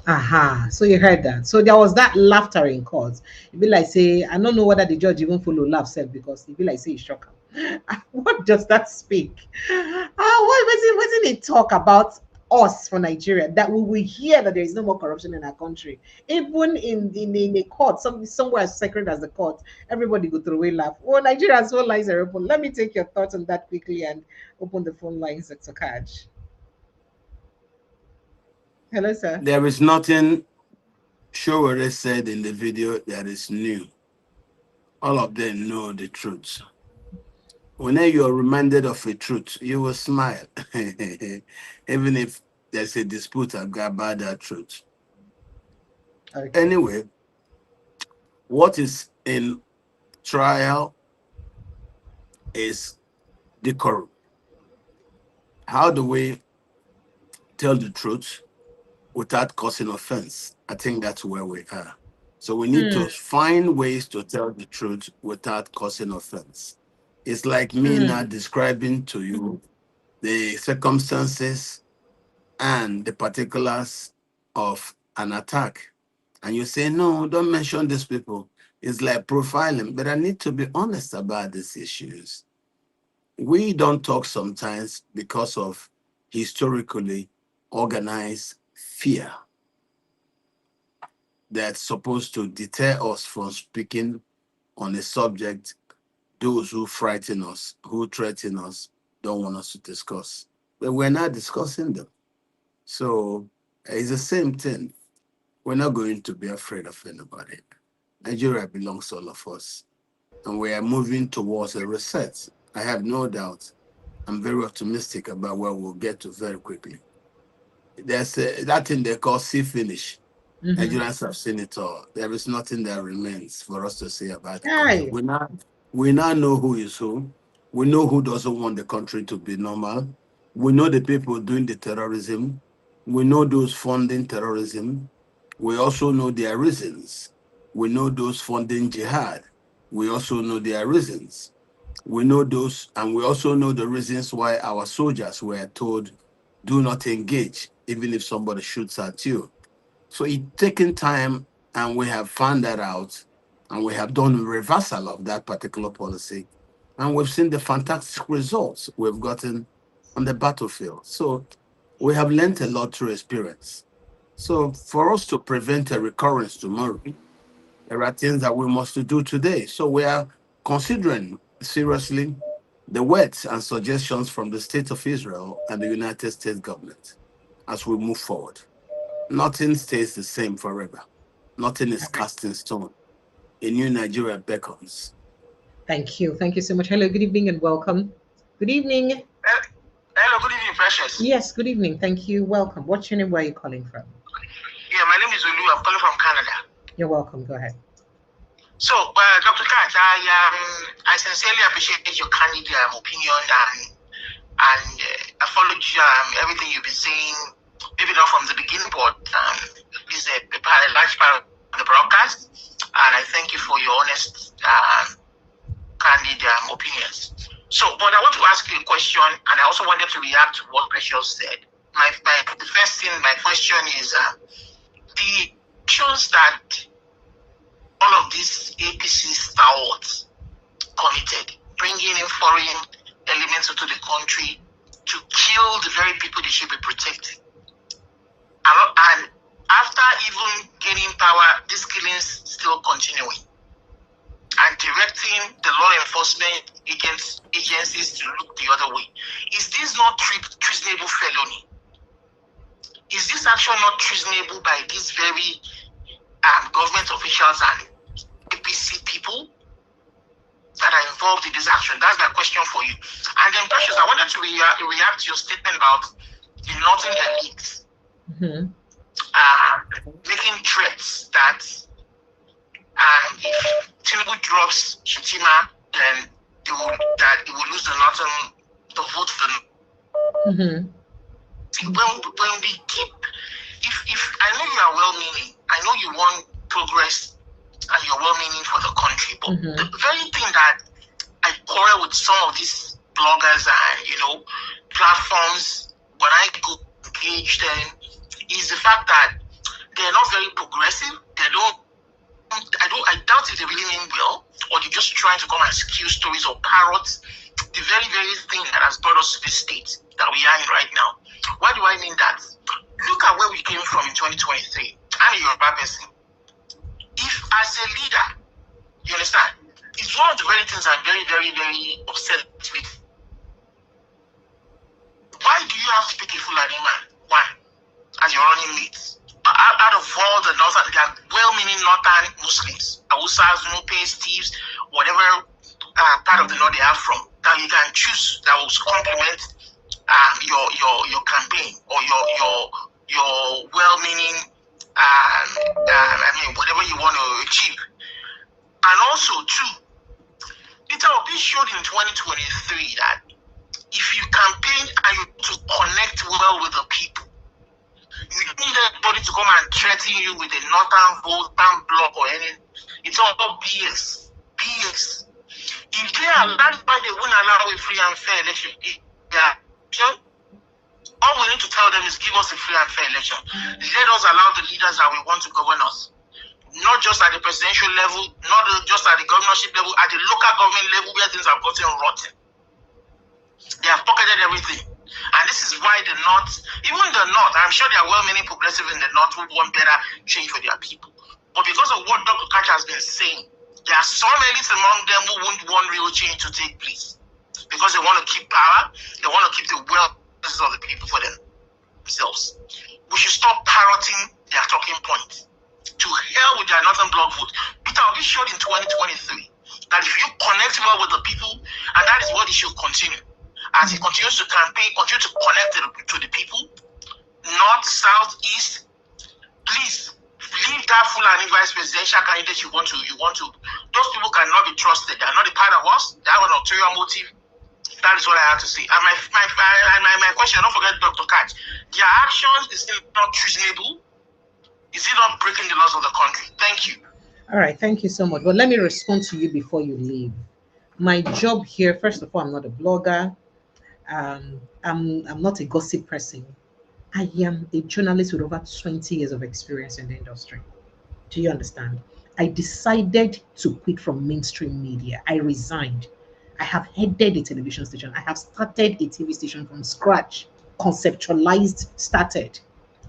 Aha, so you heard that. So there was that laughter in court. It'd be like say, I don't know whether the judge even follow laugh self, because it'd be like say, shock him. What does that speak? What wasn't it talk about us for Nigeria, that we will hear that there is no more corruption in our country, even in a court, somewhere as sacred as the court, everybody go through away laugh. Well, Nigeria's phone lines are open. Let me take your thoughts on that quickly and open the phone lines, Dr. Kaj. Hello, sir. There is nothing Showore said in the video that is new. All of them know the truth. Whenever you are reminded of a truth, you will smile, even if there's a dispute about that truth. Okay. Anyway, what is in trial is decorum. How do we tell the truth without causing offense? I think that's where we are. So we need to find ways to tell the truth without causing offense. It's like me now describing to you the circumstances and the particulars of an attack. And you say, no, don't mention these people. It's like profiling. But I need to be honest about these issues. We don't talk sometimes because of historically organized fear that's supposed to deter us from speaking on a subject those who frighten us, who threaten us, don't want us to discuss. But we're not discussing them. So it's the same thing. We're not going to be afraid of anybody. Nigeria belongs to all of us. And we are moving towards a reset. I have no doubt. I'm very optimistic about where we'll get to very quickly. There's that thing they call see finish. Nigerians have seen it all. There is nothing that remains for us to say about it. We now know who is who. We know who doesn't want the country to be normal. We know the people doing the terrorism. We know those funding terrorism. We also know their reasons. We know those funding jihad. We also know their reasons. We know those, and we also know the reasons why our soldiers were told, do not engage, even if somebody shoots at you. So it's taken time, and we have found that out, and we have done a reversal of that particular policy. And we've seen the fantastic results we've gotten on the battlefield. So we have learned a lot through experience. So for us to prevent a recurrence tomorrow, there are things that we must do today. So we are considering seriously the words and suggestions from the State of Israel and the United States government as we move forward. Nothing stays the same forever. Nothing is cast in stone. A new Nigeria beckons. Thank you. Thank you so much. Hello, good evening and welcome. Good evening. Hello, good evening, Precious. Yes, good evening. Thank you. Welcome. What's your name? Where are you calling from? Yeah, my name is Olu. I'm calling from Canada. You're welcome. Go ahead. So, Dr. Kat, I sincerely appreciate your candid opinion, and I followed everything you've been saying, maybe not from the beginning, but this is a large part of the broadcast, and I thank you for your honest, candid opinions. So, but I want to ask you a question, and I also wanted to react to what Precious said. The first thing, my question is the actions that all of these APC stalwarts committed, bringing in foreign elements into the country to kill the very people they should be protecting. And after even gaining power, these killings still continuing. And directing the law enforcement agencies to look the other way. Is this not treasonable felony? Is this action not treasonable by these very government officials and APC people that are involved in this action? That's my question for you. And then, Precious, I wanted to react to your statement about the northern elites making threats that if Tinubu drops Shetima, then it will lose the vote for the when we keep, if I know you are well-meaning, I know you want progress and you're well-meaning for the country, but the very thing that I quarrel with some of these bloggers and platforms when I go engage them is the fact that they're not very progressive. I doubt if they really mean well, or they're just trying to come and skew stories or parrot the very, very thing that has brought us to this state that we are in right now. Why do I mean that? Look at where we came from in 2023. I'm a Yoruba person. If as a leader, you understand, it's one of the very things I'm very, very, very upset with. Why do you have to pick a Fulani man? Why? As your running mate. Out of all the northern, they are well-meaning northern Muslims, Awusas, Nupes, thieves, whatever part of the north they are from, that you can choose that will complement your campaign or your well-meaning, whatever you want to achieve. And also, too, Peter Obi showed in 2023 that if you campaign and you to connect well with the people, you don't need anybody to come and threaten you with a northern vote, block or anything. It's all BS. BS. If they are, that's why they won't allow a free and fair election. All we need to tell them is give us a free and fair election. Let us allow the leaders that we want to govern us. Not just at the presidential level, not just at the governorship level, at the local government level where things have gotten rotten. They have pocketed everything. And this is why the North, even the North, I'm sure there are well-meaning progressive in the North who want better change for their people. But because of what Dr. Kacha has been saying, there are some elites among them who won't want real change to take place. Because they want to keep power, they want to keep the wealth of the people for themselves. We should stop parroting their talking points. To hell with their Northern Bloc vote. Peter Obi showed in 2023 that if you connect well with the people, and that is what he should continue. As he continues to campaign, continue to connect to the people, north, south, east, please leave that Fulani vice presidential candidate you want to. Those people cannot be trusted. They are not a part of us. They have an ulterior motive. That is what I have to say. And my question, don't forget Dr. Katch. Their actions is it not treasonable? Is it not breaking the laws of the country? Thank you. All right, thank you so much. But let me respond to you before you leave. My job here, first of all, I'm not a blogger. I'm not a gossip person. I am a journalist with over 20 years of experience in the industry. Do you understand? I decided to quit from mainstream media. I resigned. I have headed a television station. I have started a TV station from scratch, conceptualized, started.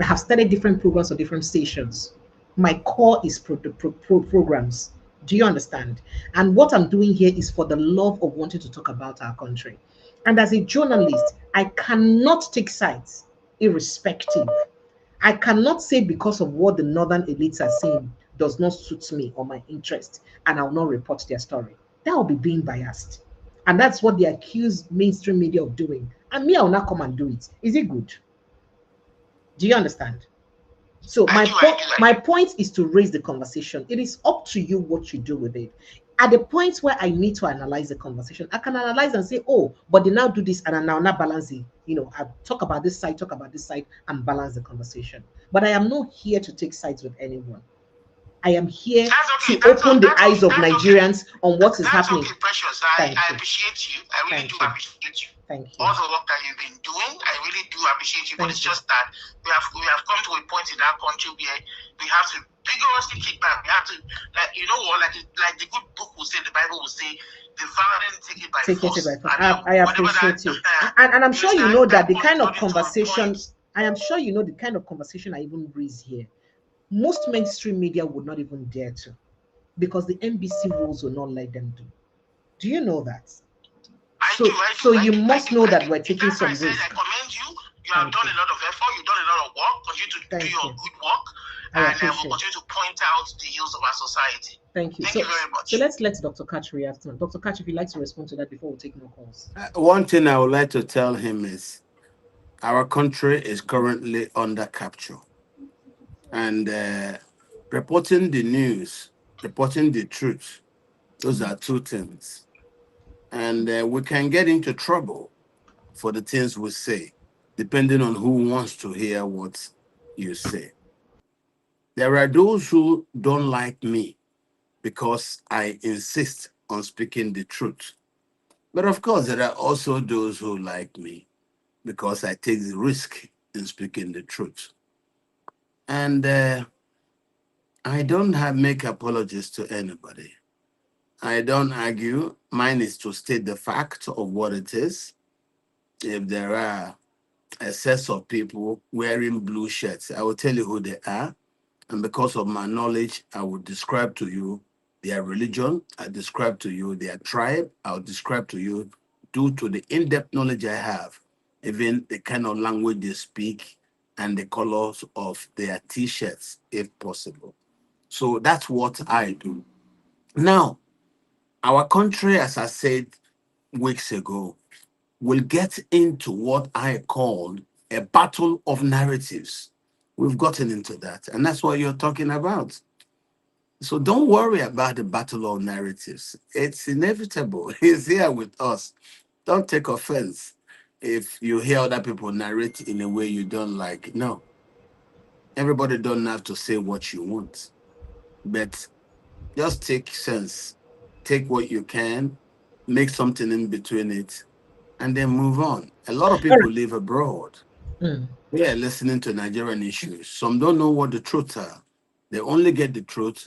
I have started different programs for different stations. My core is programs. Do you understand? And what I'm doing here is for the love of wanting to talk about our country. And as a journalist, I cannot take sides irrespective. I cannot say because of what the northern elites are saying does not suit me or my interest, and I'll not report their story. That will be being biased. And that's what they accuse mainstream media of doing. And me, I'll not come and do it. Is it good? Do you understand? So my point is to raise the conversation. It is up to you what you do with it. At the point where I need to analyze the conversation, I can analyze and say, oh, but they now do this and I now not balance it. You know, I talk about this side, and balance the conversation. But I am not here to take sides with anyone. I am here to open the eyes of Nigerians on what is happening. Okay, Precious. I appreciate you. I really do appreciate you. Thank you. All the work that you've been doing, I really do appreciate you. But it's just that we have come to a point in our country where we have to vigorously kick back. We have to, like, you know what, like the good book will say, the Bible will say, the violent take it by force. I appreciate you. And I'm sure you know that the kind of conversation, I am sure you know the kind of conversation I even raise here. Most mainstream media would not even dare to, because the NBC rules will not let them do. Do you know that? So you must know that we're taking some risk. I commend you. You have done a lot of effort. You've done a lot of work. Continue to do your good work, and we'll continue to point out the ills of our society. Thank you. Thank you very much. So let's let Dr. Catch react. Dr. Catch, if you'd like to respond to that before we take more calls. One thing I would like to tell him is our country is currently under capture. And reporting the news, reporting the truth, those are two things. And we can get into trouble for the things we say, depending on who wants to hear what you say. There are those who don't like me because I insist on speaking the truth. But of course, there are also those who like me because I take the risk in speaking the truth. And I don't make apologies to anybody. I don't argue. Mine is to state the fact of what it is. If there are a set of people wearing blue shirts, I will tell you who they are. And because of my knowledge, I will describe to you their religion. I describe to you their tribe. I'll describe to you, due to the in-depth knowledge I have, even the kind of language they speak and the colors of their T-shirts, if possible. So that's what I do. Now, our country, as I said weeks ago, will get into what I called a battle of narratives. We've gotten into that, and that's what you're talking about. So don't worry about the battle of narratives. It's inevitable. It's here with us. Don't take offense if you hear other people narrate in a way you don't like. No. Everybody don't have to say what you want. But just take sense. Take what you can, make something in between it, and then move on. A lot of people live abroad. They are listening to Nigerian issues. Some don't know what the truths are. They only get the truth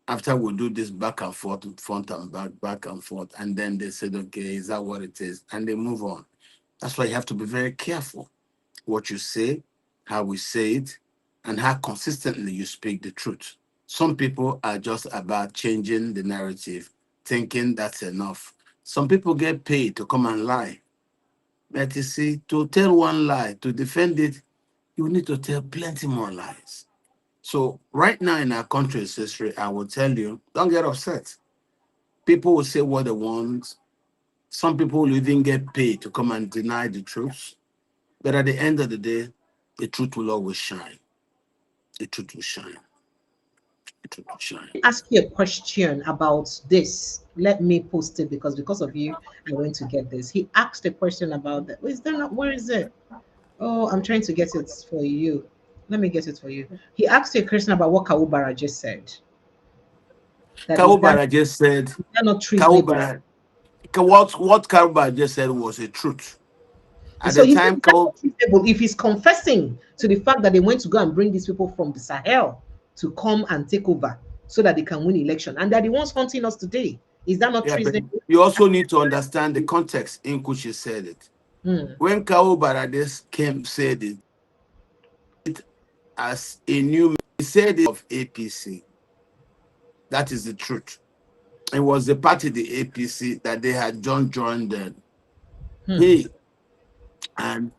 after we do this back and forth, front and back and forth. And then they said, okay, is that what it is? And they move on. That's why you have to be very careful what you say, how we say it, and how consistently you speak the truth. Some people are just about changing the narrative, thinking that's enough. Some people get paid to come and lie. But you see, to tell one lie, to defend it, you need to tell plenty more lies. So right now in our country's history, I will tell you, don't get upset. People will say what they want. Some people will even get paid to come and deny the truth. But at the end of the day, the truth will always shine. The truth will shine. The truth will shine. Ask you a question about this. Let me post it because of you, I'm going to get this. He asked a question about that. Where is it? Oh, I'm trying to get it for you. Let me get it for you. He asked you a question about what Kawubara just said. Kawubara just said, what Karuba just said was a truth. At So the you time, think if he's confessing to the fact that they went to go and bring these people from the Sahel to come and take over so that they can win election, and they're the ones hunting us today, is that not yeah, but treason? you also need to understand the context in which he said it. When Kawu Barades said it as a new, he said it of APC. That is the truth. It was the party, the APC, that they had joined then. And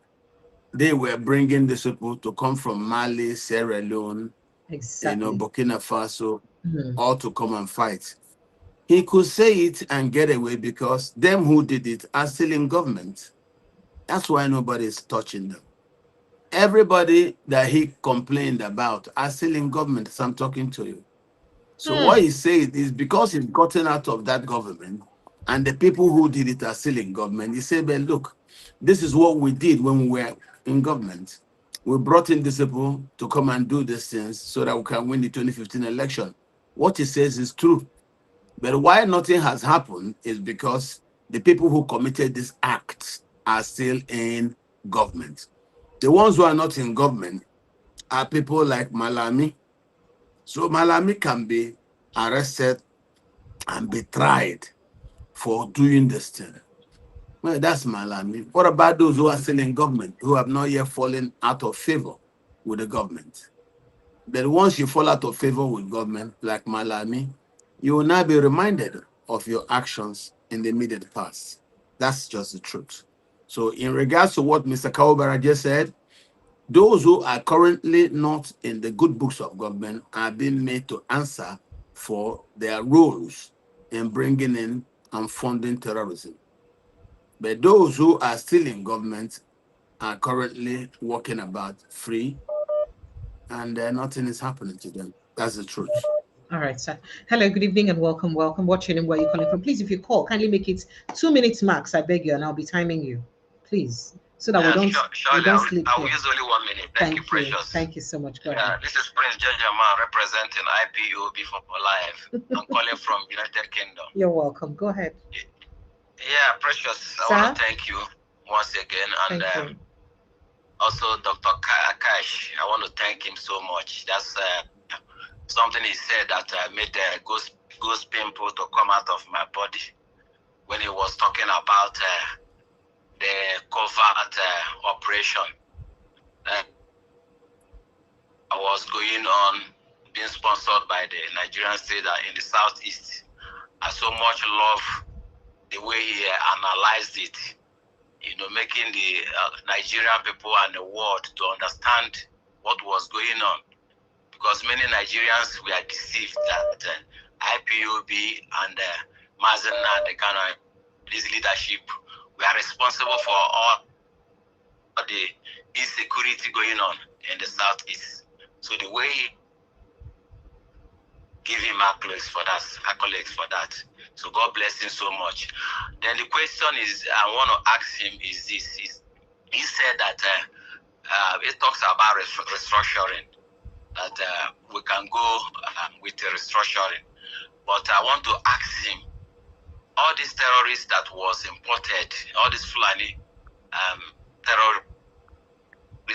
they were bringing the people to come from Mali, Sierra Leone, Burkina Faso, all to come and fight. He could say it and get away because them who did it are still in government. That's why nobody is touching them. Everybody that he complained about are still in government as I'm talking to you. So what he said is because he's gotten out of that government and the people who did it are still in government, he said, but look, this is what we did when we were in government. We brought in these people to come and do these things so that we can win the 2015 election. What he says is true. But why nothing has happened is because the people who committed these acts are still in government. The ones who are not in government are people like Malami. So Malami can be arrested and be tried for doing this thing. Well, that's Malami. What about those who are still in government, who have not yet fallen out of favor with the government? But once you fall out of favor with government, like Malami, you will now be reminded of your actions in the immediate past. That's just the truth. So in regards to what Mr. Kawubara just said, those who are currently not in the good books of government are being made to answer for their roles in bringing in and funding terrorism. But those who are still in government are currently walking about free and nothing is happening to them. That's the truth. All right, sir. Hello, good evening and welcome. What's your name? Where are you calling from? Please, if you call, kindly make it 2 minutes max. I beg you, and I'll be timing you. Please, so that we don't sleep. I'll use only 1 minute. Thank you, Precious. Thank you so much. Go ahead. This is Prince Jajama representing IPOB for Life. I'm calling from United Kingdom. You're welcome. Go ahead. Yeah, Precious. I want to thank you once again, and also Dr. Akash. I want to thank him so much. That's something he said that made the ghost pimple to come out of my body when he was talking about the covert operation was going on, being sponsored by the Nigerian state in the southeast. I so much love the way he analyzed it, making the Nigerian people and the world to understand what was going on. Because many Nigerians were deceived that IPOB and Mazana, the kind of this leadership, were responsible for all the insecurity going on in the southeast. So the way he gave him accolades for that. So God bless him so much. Then the question is, I want to ask him is this: he said that it talks about restructuring. That we can go with the restructuring. But I want to ask him, all these terrorists that was imported, all these Fulani terrorists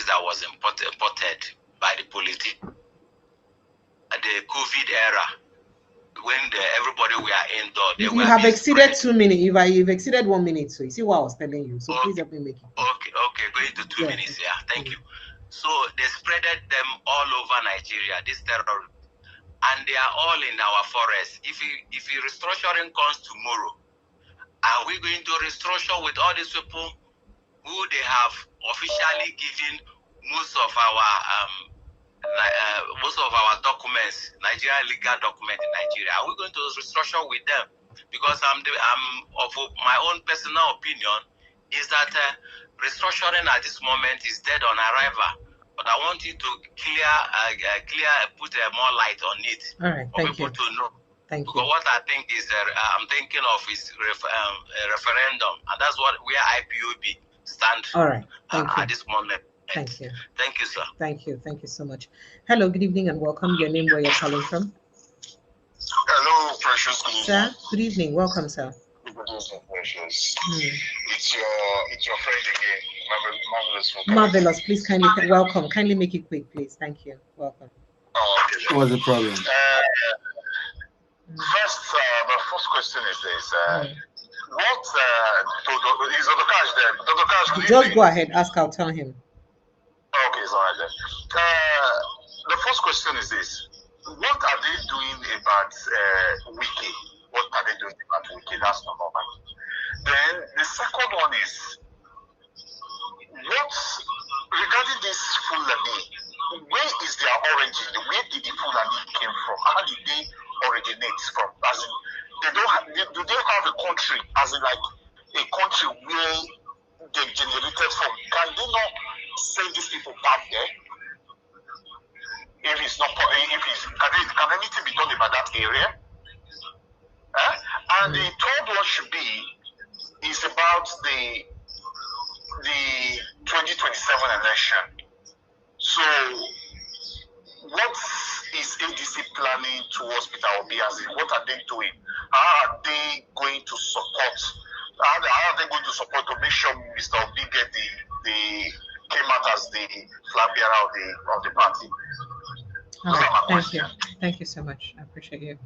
that was imported by the police, the COVID era, when everybody were indoor. You have exceeded 2 minutes. You've exceeded 1 minute. So you see what I was telling you. So please help me make it. Okay, going to 2 minutes. Yeah, thank you. So they spreaded them all over Nigeria, this terror, and they are all in our forests. If restructuring comes tomorrow, are we going to restructure with all these people who they have officially given most of our documents, Nigerian legal documents in Nigeria? Are we going to restructure with them? Because I'm of my own personal opinion is that restructuring at this moment is dead on arrival. But I want you to put more light on it. All right, for people to know. Thank you. Because what I think is, I'm thinking of is a referendum, and that's where IPOB stand. All right, at this moment. Thank you. Thank you, sir. Thank you so much. Hello, good evening and welcome. Your name, where you're calling from? Hello, Precious. Sir, good evening. Welcome, sir. those no pressures. It's your friend again, marvelous. Marvelous. Please welcome. Kindly make it quick, please. Thank you. Welcome. Okay. What's the problem? First, my first question is this: what is Dr. Cash there? Dr. Cash, just go ahead. Ask. I'll tell him. Okay, it's all right then. The first question is this: what are they doing about Wiki? What are they doing about Wiki? That's number one. Then the second one is what regarding this Fulani? Where is their origin? Where did the Fulani came from? How did they originate from? As in, they don't have, do they have a country? As in, like a country where they generated from? Can they not send these people back there? If it's not, can anything be done about that area? And the third one should be is about the 2027 election. So, what is ADC planning towards Peter Obi? As in, what are they doing? How are they going to support? How are they going to support to make sure Mr. Obi get came out as the flag bearer of the party? Thank you. Thank you so much. I appreciate you.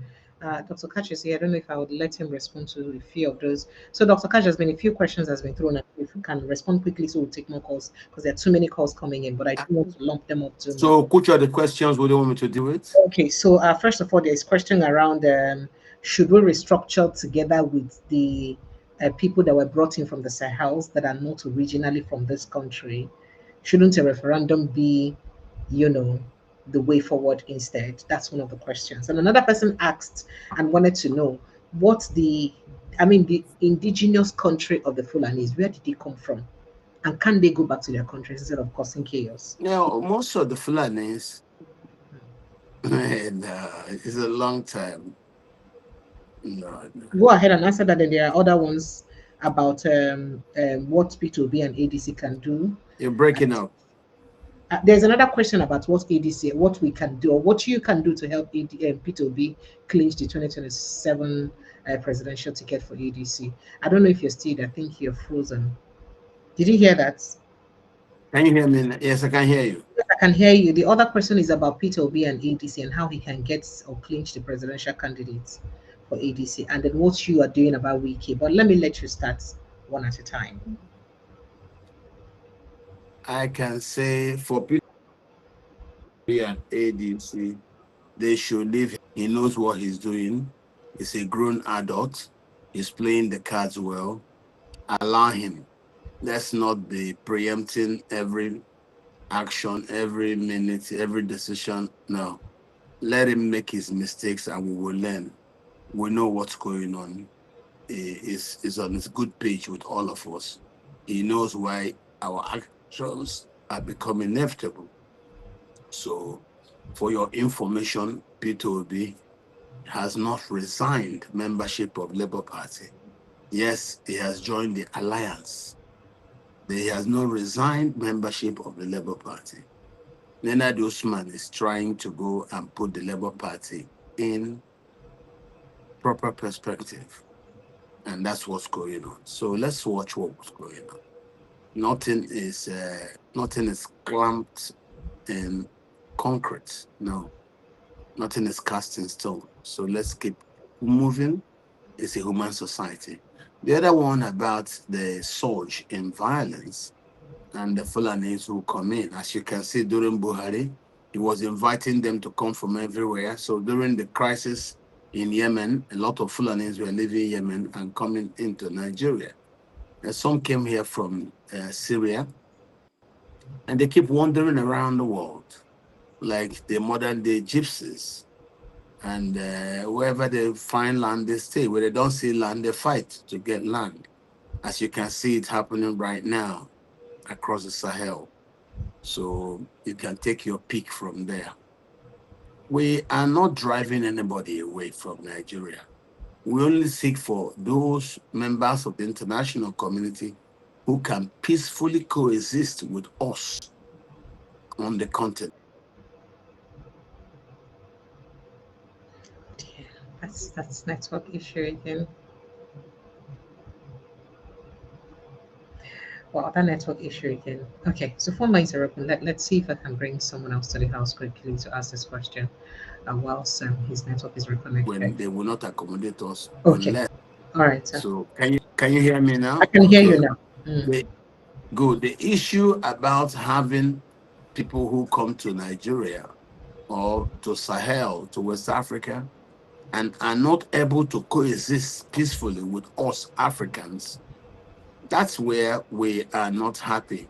Dr. Kash is here. I don't know if I would let him respond to a few of those. So, Dr. Kash, has been a few questions has been thrown. If you can respond quickly, so we'll take more calls because there are too many calls coming in. But I do want to lump them up too. So, which are the questions would you want me to deal with? Okay. So, first of all, there is question around should we restructure together with the people that were brought in from the Sahels that are not originally from this country? Shouldn't a referendum be, the way forward instead? That's one of the questions. And another person asked and wanted to know what the indigenous country of the Fulanis, where did they come from? And can they go back to their countries instead of causing chaos? Yeah, most of the Fulanis, it's a long time. No. Go ahead and answer that. And there are other ones about what Peter Obi and ADC can do. You're breaking up. There's another question about what ADC, what we can do, or what you can do to help Peter Obi clinch the 2027 presidential ticket for ADC. I don't know if you're still there. I think you're frozen. Did you hear that? Can you hear me? Yes, I can hear you. Yes, I can hear you. The other question is about Peter Obi and ADC and how he can get or clinch the presidential candidates for ADC, and then what you are doing about Wiki. But let me let you start one at a time. I can say for Peter and ADC, they should leave him. He knows what he's doing. He's a grown adult. He's playing the cards well. Allow him. Let's not be preempting every action, every minute, every decision. No. Let him make his mistakes and we will learn. We know what's going on. He's on his good page with all of us. He knows why our actions are becoming inevitable. So, for your information, Peter Obi has not resigned membership of Labour Party. Yes, he has joined the alliance. He has not resigned membership of the Labour Party. Nenad Usman is trying to go and put the Labour Party in proper perspective. And that's what's going on. So let's watch what's going on. Nothing is clamped in concrete. No. Nothing is cast in stone. So let's keep moving. It's a human society. The other one about the surge in violence and the Fulanis who come in. As you can see, during Buhari, he was inviting them to come from everywhere. So during the crisis in Yemen, a lot of Fulanis were leaving Yemen and coming into Nigeria. And some came here from Syria, and they keep wandering around the world like the modern-day gypsies. And wherever they find land, they stay. Where they don't see land, they fight to get land. As you can see, it's happening right now across the Sahel. So you can take your pick from there. We are not driving anybody away from Nigeria. We only seek for those members of the international community who can peacefully coexist with us on the continent. That's network issue again. Well, that network issue again. Okay, so phone lines are open. Let's see if I can bring someone else to the house quickly to ask this question whilst his network is reconnected. When they will not accommodate us Okay. unless. All right, sir. So can you hear me I now? can hear you Okay. now. Mm. Good. The issue about having people who come to Nigeria or to Sahel, to West Africa, and are not able to coexist peacefully with us Africans, that's where we are not happy.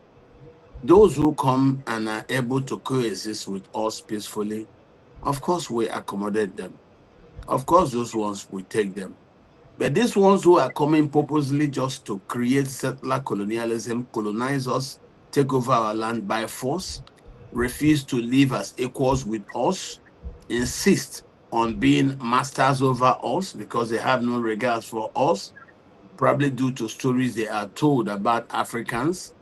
Those who come and are able to coexist with us peacefully, of course, we accommodate them. Of course, those ones we take them. But these ones who are coming purposely just to create settler colonialism, colonize us, take over our land by force, refuse to live as equals with us, insist on being masters over us because they have no regards for us, probably due to stories they are told about Africans.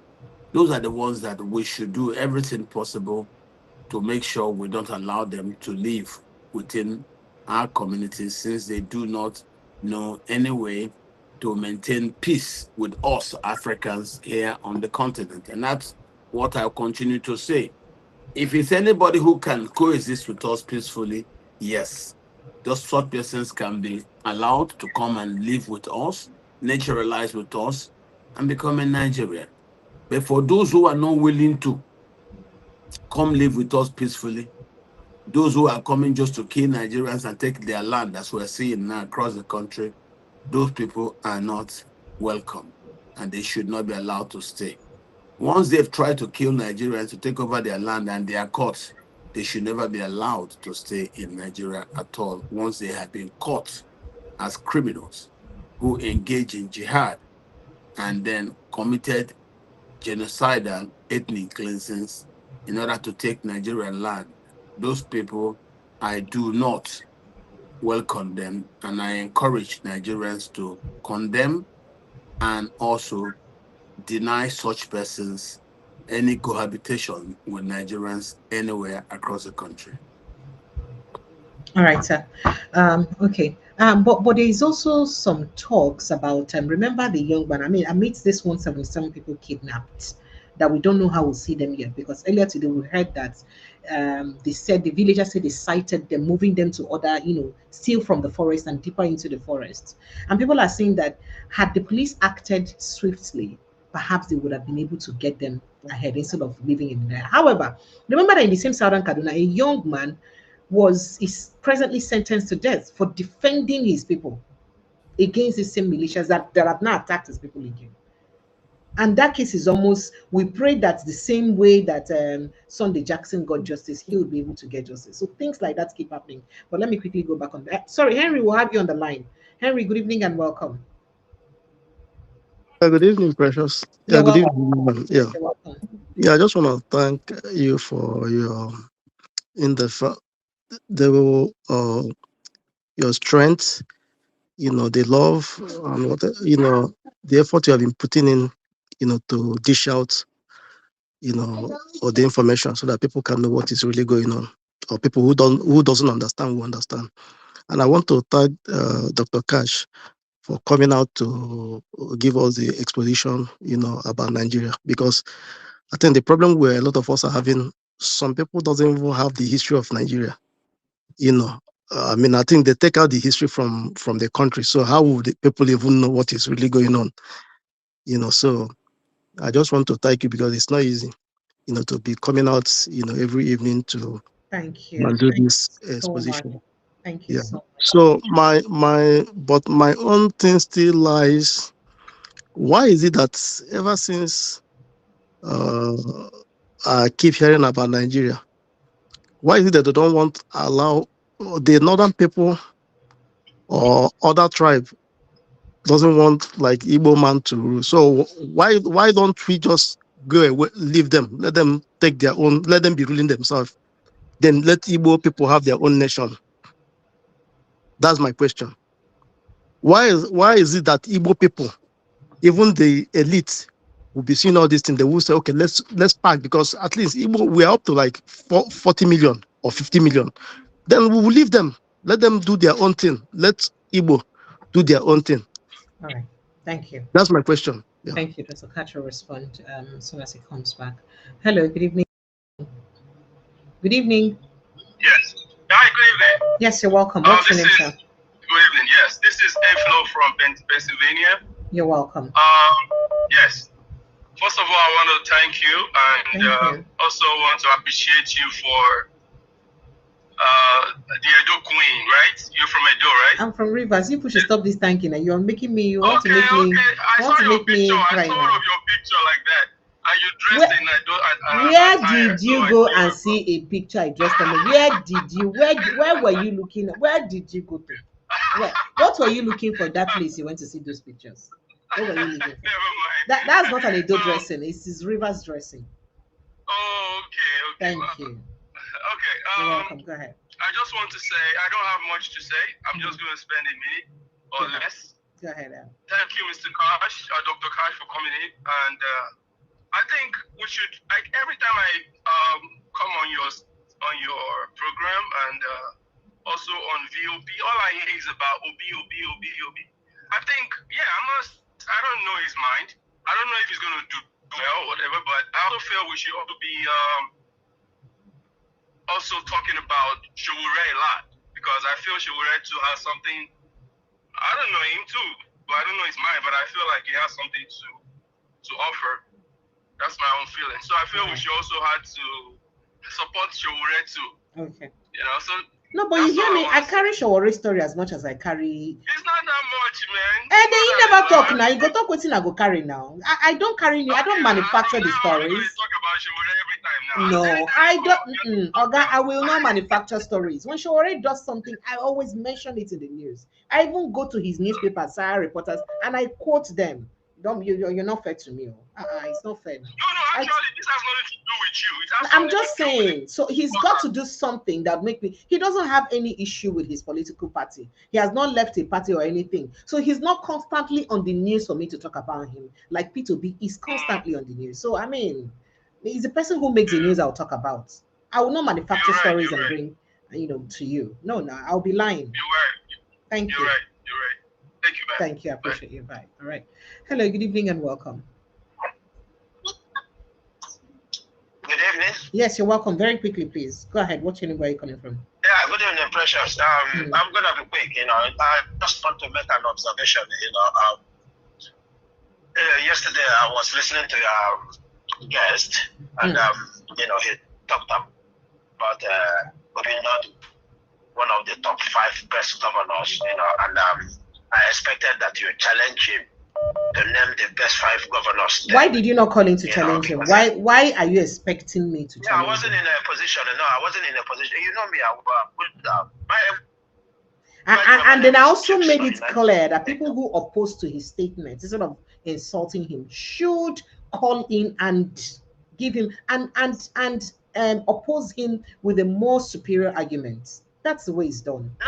Those are the ones that we should do everything possible to make sure we don't allow them to live within our communities, since they do not know any way to maintain peace with us Africans here on the continent. And that's what I'll continue to say. If it's anybody who can coexist with us peacefully, yes, those such persons can be allowed to come and live with us, naturalize with us, and become a Nigerian. But for those who are not willing to come live with us peacefully, those who are coming just to kill Nigerians and take their land, as we're seeing now across the country, those people are not welcome and they should not be allowed to stay. Once they've tried to kill Nigerians to take over their land and they are caught, they should never be allowed to stay in Nigeria at all once they have been caught as criminals who engage in jihad and then committed genocidal ethnic cleansings in order to take Nigerian land. Those people, I do not welcome them, and I encourage Nigerians to condemn and also deny such persons any cohabitation with Nigerians anywhere across the country. All right, sir. Okay. But there is also some talks about remember the young man. I mean, amidst this 177 people kidnapped, that we don't know how we'll see them yet, because earlier today we heard that they said the villagers said they sighted them, moving them to other, still from the forest and deeper into the forest. And people are saying that had the police acted swiftly, perhaps they would have been able to get them ahead instead of leaving in there. However, remember that in the same southern Kaduna, a young man is presently sentenced to death for defending his people against the same militias that have now attacked his people again. And that case is almost, we pray that the same way that Sunday Jackson got justice, he will be able to get justice. So things like that keep happening. But let me quickly go back on that. Sorry, Henry, we'll have you on the line. Henry, good evening and welcome. Good evening, Precious. You're Good welcome. evening, everyone. You're welcome. I just want to thank you for your in the your strength, the love and what the effort you have been putting in, to dish out, all the information so that people can know what is really going on, or people who doesn't understand will understand. And I want to thank Dr. Cash for coming out to give us the exposition, about Nigeria, because I think the problem where a lot of us are having, some people doesn't even have the history of Nigeria. I think they take out the history from the country. So how would the people even know what is really going on? So I just want to thank you, because it's not easy, to be coming out, every evening to Thank you. do Thank this you so much. exposition. Thank you so much. So my own thing still lies. Why is it that ever since I keep hearing about Nigeria, why is it that they don't want to allow the northern people or other tribe doesn't want like Igbo man to rule? So why don't we just go away, leave them, let them take their own, let them be ruling themselves, then let Igbo people have their own nation? That's my question. Why is it that Igbo people, even the elite, will be seeing all these things? They will say, okay, let's pack, because at least Igbo, we are up to like 40 million or 50 million. Then we will leave them. Let them do their own thing. Let Igbo do their own thing. All right. Thank you. That's my question. Yeah. Thank you. Dr. Catch will respond as soon as he comes back. Hello, good evening. Good evening. Yes. Hi, good evening. Yes, you're welcome. What's your name, sir? Good evening. Yes, this is Flo from Pennsylvania. You're welcome. Yes. First of all, I want to thank you, and also want to appreciate you for the Edo Queen, right? You're from Edo, right? I'm from Rivers. You should stop this thanking. You're making me. You want to make Okay. me. I saw your picture. I saw one of your picture like that. And you dressed in Edo. Where did you go and see a picture I dressed on? Where did you? Where were you looking? Where did you go to? What were you looking for that place you went to see those pictures? What were you looking for? Never mind. That's not an Edo dressing. It's Rivers dressing. Oh, okay. Thank you. Okay. You're welcome. Go ahead. I just want to say I don't have much to say. I'm just going to spend a minute or less. Go ahead. Thank you, Mr. Kash, Dr. Kash, for coming in. And I think we should, like, every time I come on your program and also on VOP, all I hear is about Obi. I think, I don't know his mind. I don't know if he's going to do well or whatever, but I also feel we should also be also talking about Showore a lot, because I feel Showore too has something. I don't know him too, but I don't know his mind, but I feel like he has something to offer. That's my own feeling. So I feel we should also have to support Showore too. Okay. You know, so. No, but you hear me. I carry Showore story as much as I carry. It's not that much, man. And then you never talk now. You go talk with him, I go carry now. I don't carry you. I don't manufacture the stories. Talk about Showore every time now. No, I don't. Oga, I will not manufacture stories. When Showore does something, I always mention it in the news. I even go to his newspapers, Sahara reporters, and I quote them. You're not fair to me. It's not fair. No, actually, this has nothing to do with you. I'm just saying. So he's got to do something that make me. He doesn't have any issue with his political party. He has not left a party or anything. So he's not constantly on the news for me to talk about him. Like Peter Obi is constantly on the news. So I mean, he's the person who makes the news I'll talk about. I will not manufacture stories and bring, to you. No, I'll be lying. You're right. Thank you. You're right. Thank you, man. Thank you. I appreciate you. Bye. All right. Hello. Good evening and welcome. Good evening. Yes, you're welcome. Very quickly, please. Go ahead. What's your name? Where are you coming from? Yeah, good evening, Precious. I'm gonna be quick. I just want to make an observation. Yesterday I was listening to your guest, and he talked about being not one of the top 5 best governors. And I expected that you challenge him to name the best 5 governors. Why did you not call him to challenge him? Why are you expecting me to challenge him? I wasn't in a position. No, I wasn't in a position. You know me. And then I also made it clear that people who oppose to his statements, instead of insulting him, should call in and give him and oppose him with a more superior argument. That's the way it's done. No.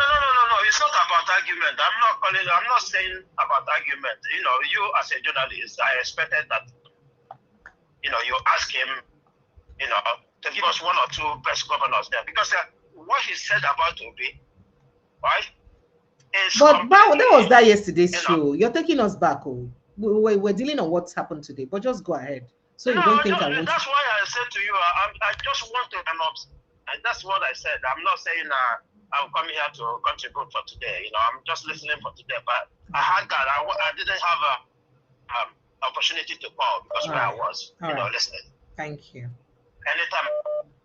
It's not about argument. I'm not saying about argument. You as a journalist, I expected that, you ask him, to give us 1 or 2 best governors there. Because what he said about Obi, right? But that was that yesterday's show. You're taking us back. We're dealing on what's happened today. But just go ahead. So you don't think I want That's why I said to you, I just want to and that's what I said. I'm not saying I'm coming here to contribute for today. I'm just listening for today. But I had that. I didn't have a opportunity to call because where I was, listening. Thank you. Anytime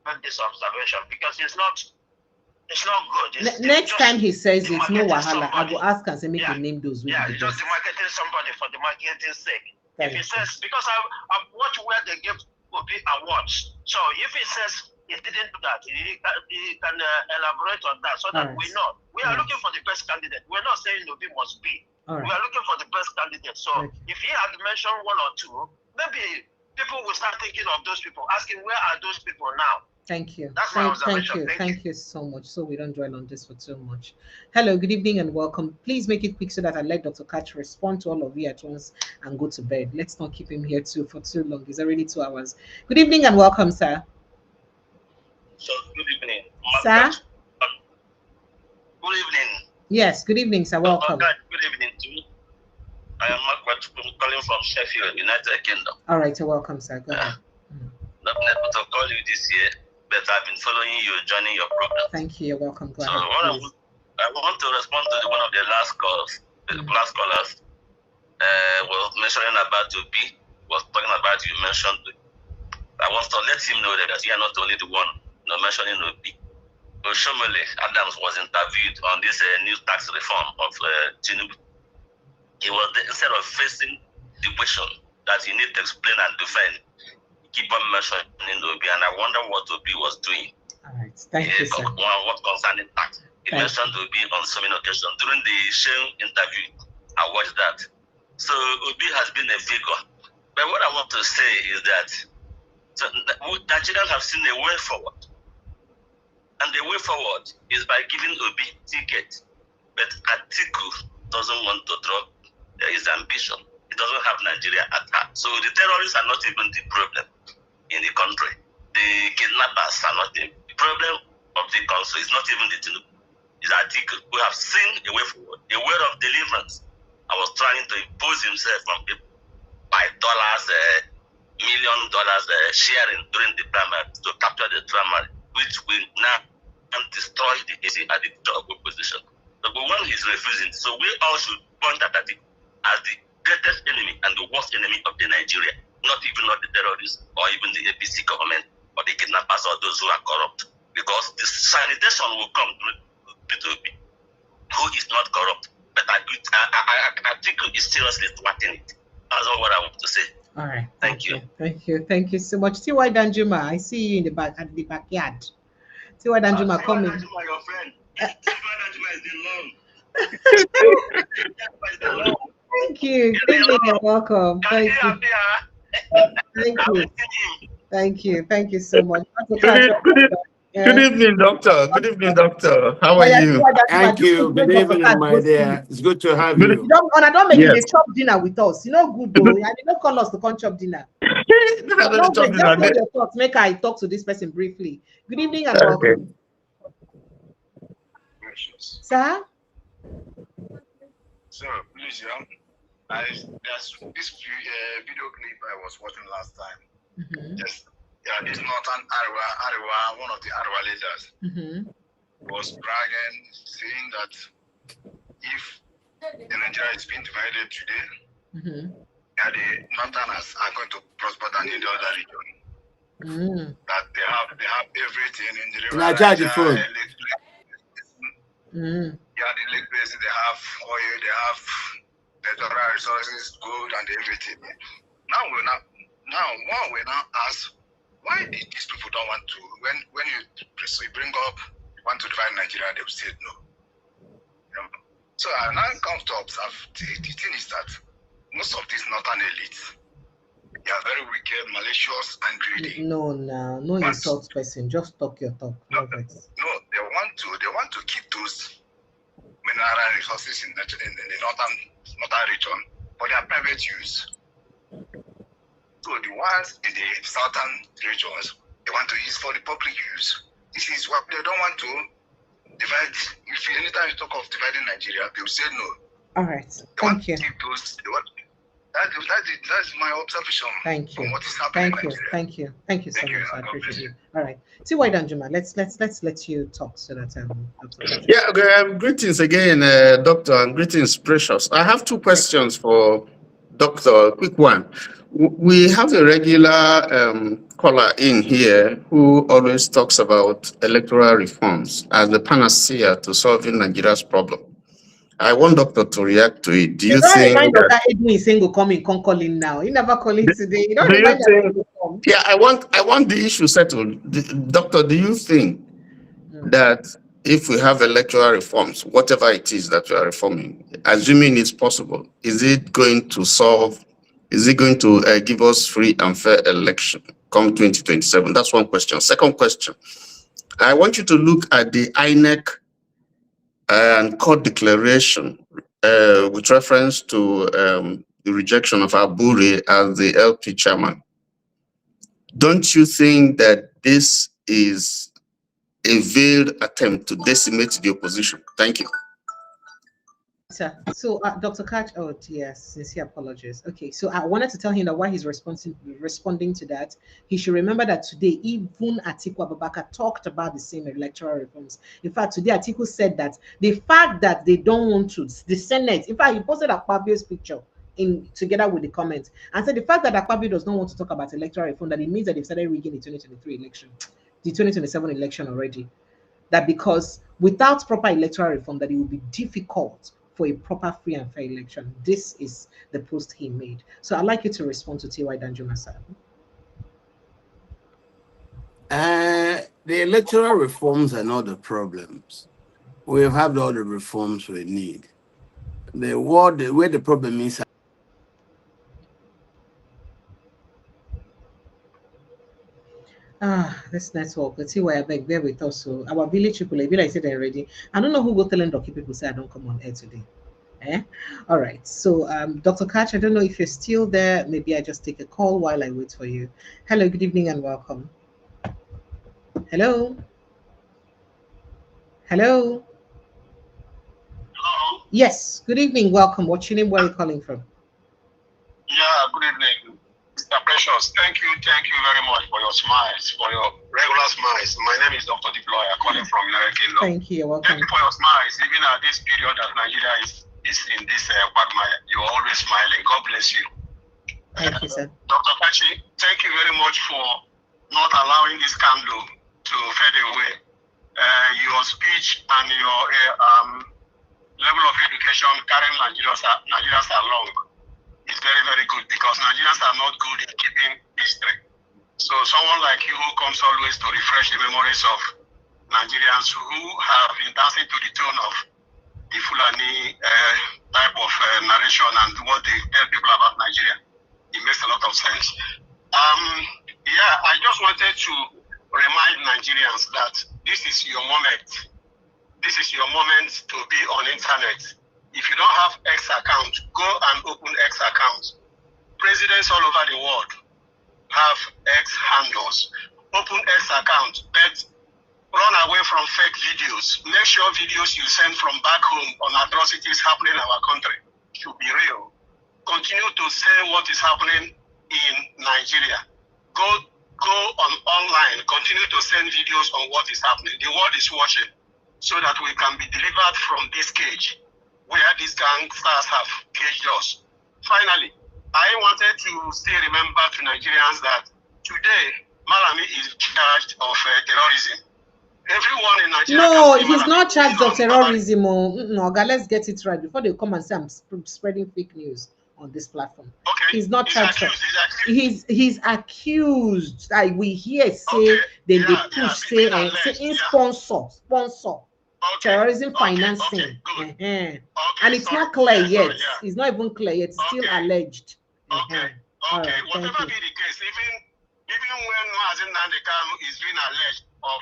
I make this observation, because it's not good. Next time he says it's no wahala, I will ask and say make you name those. Yeah, it's just marketing somebody for the marketing sake. If he says, because I've watched where they give Obi awards. So if he says he didn't do that, he can elaborate on that so that we know. We are looking for the best candidate. We're not saying Obi must be. We are looking for the best candidate. So if he had mentioned 1 or 2, maybe people will start thinking of those people, asking where are those people now? Thank you. That's my observation. Thank you so much. So we don't dwell on this for too much. Hello, good evening and welcome. Please make it quick so that I let Dr. Catch respond to all of you at once and go to bed. Let's not keep him here for too long. It's already 2 hours. Good evening and welcome, sir. So good evening. Sir? Good evening. Yes, good evening, sir. Welcome. Good evening to you. I am Mark calling from Sheffield, United Kingdom. All right, you're welcome, sir. Go ahead. Not been able to call you this year, but I've been following you, joining your program. Thank you. You're welcome. Go so ahead. I want to respond to one of the last calls. The last callers was mentioning about Obi, was talking about you mentioned. I want to let him know that you are not only the one mentioning Obi. Oshomole Adams was interviewed on this new tax reform of Tinubu. He was instead of facing the question that you need to explain and defend, keep on mentioning Obi, and I wonder what Obi was doing. All right, thank you, sir. What concerning tax? He mentioned Obi on so many occasions. During the Shane interview, I watched that. So Obi has been a figure. But what I want to say is that Nigerians have seen a way forward. And the way forward is by giving Obi ticket. But Atiku doesn't want to drop his ambition. He doesn't have Nigeria at heart. So the terrorists are not even the problem in the country. The kidnappers are not the problem of the country. It's not even the Tinubu. It's Atiku who have seen a way forward, a way of deliverance. I was trying to impose himself on people by dollars, $1 million sharing during the primary to capture the primary, which will now destroy the AC at the top opposition. So the one is refusing. So we all should point at it as the greatest enemy and the worst enemy of the Nigeria, not the terrorists or even the APC government or the kidnappers or those who are corrupt. Because the sanitation will come to Peter Obi, who is not corrupt. But I think it's seriously threatening it. That's all what I want to say. All right. Thank you. Thank you so much. T.Y. Danjuma, I see you in the back at the backyard. T.Y. Danjuma, coming. Danjuma, your friend. T.Y. Danjuma is the long. Thank you. You're welcome. Thank you. Thank you so much. Good evening, doctor. Good evening, doctor. How are you? Thank you. Good evening, my dear. It's good to have you. Don't make it chop dinner with us. You know, good though. I did not call us to come chop dinner. Make I talk to this person briefly. Good evening and welcome. Sir? So, please, there's this video clip I was watching last time. Yes. Yeah, this Northern Ariwa, one of the Ariwa leaders, was bragging, saying that if Nigeria is being divided today, the Northerners are going to prosper than in the other region. That they have everything in the river. Yeah, the lake basin, they have oil, they have natural resources, gold, and everything. Now we now ask, why did these people don't want to, when you bring up, you want to divide Nigeria, they will say no. So I now come to observe, the thing is that most of these northern elites, they are very wicked, malicious, and greedy. No insult person, just talk your talk. No, they want to keep those mineral resources in the northern region for their private use. So the ones in the southern regions, they want to use for the public use. This is what they don't want to divide. If anytime you talk of dividing Nigeria, they will say no. All right. Thank you. That's my observation. Thank you. From what is happening in Nigeria. Thank you so much. I appreciate you. All right. T.Y. Danjuma, let's let you talk so that greetings again, doctor, and greetings, Precious. I have two questions for Doctor. Quick one. We have a regular caller in here who always talks about electoral reforms as the panacea to solving Nigeria's problem. I want doctor to react to it. Do you think that Edwin Sengo coming calling now? He never calling today. Yeah, I want the issue settled. Doctor, do you think that if we have electoral reforms, whatever it is that we are reforming, assuming it's possible, is it going to give us free and fair election come 2027? That's one question. Second question, I want you to look at the INEC and court declaration with reference to the rejection of Aburi as the LP chairman. Don't you think that this is a veiled attempt to decimate the opposition? Thank you. So, Dr. Catch, oh dear, sincere apologies. Okay, so I wanted to tell him that while he's responding to that, he should remember that today, even Atiku Abubakar talked about the same electoral reforms. In fact, today Atiku said that the fact that they don't want to, the Senate, in fact, he posted Akpabio's picture in together with the comments and said the fact that Akpabio does not want to talk about electoral reform, that it means that they've started rigging the 2023 election, the 2027 election already. That because without proper electoral reform, that it will be difficult for a proper, free and fair election. This is the post he made. So I'd like you to respond to T.Y. Danjuma. The electoral reforms are not the problems. We have had all the reforms we need. Where the problem is. This network. Let's see why I beg bear with us. So our village people, like I said already. I don't know who go telling Doki people say I don't come on air today. All right. So Dr. Catch, I don't know if you're still there. Maybe I just take a call while I wait for you. Hello, good evening and welcome. Hello. Hello. Hello. Yes. Good evening. Welcome. What's your name? Where are you calling from? Yeah. Good evening, Mr. Precious. Thank you very much for your smiles, for your regular smiles. My name is Dr. Deployer, calling from United Kingdom. Thank you. You're welcome. Thank you for your smiles, even at this period that Nigeria is in this quagmire. You're always smiling. God bless you. Thank you, sir. Dr. Kachi, thank you very much for not allowing this candle to fade away. Your speech and your level of education carrying Nigerians along is very, very good, because Nigerians are not good in keeping history. So someone like you who comes always to refresh the memories of Nigerians who have been dancing to the tune of the Fulani type of narration and what they tell people about Nigeria, it makes a lot of sense. Yeah, I just wanted to remind Nigerians that this is your moment. This is your moment to be on internet. If you don't have X account, go and open X account. Presidents all over the world have X handles. Open X account, but run away from fake videos. Make sure videos you send from back home on atrocities happening in our country should be real. Continue to say what is happening in Nigeria. Go on online. Continue to send videos on what is happening. The world is watching, so that we can be delivered from this cage where these gangsters have caged us. Finally, I wanted to still remember to Nigerians that today Malami is charged of terrorism. Everyone in Nigeria. No, he's not charged of terrorism. No, let's get it right before they come and say I'm spreading fake news on this platform. Okay. He's not charged. He's accused. We hear say they push say sponsor terrorism financing. Okay, and it's not clear yet. It's not even clear yet. It's still alleged. Okay. Whatever be the case, even when Mazen Nandekanu is being alleged of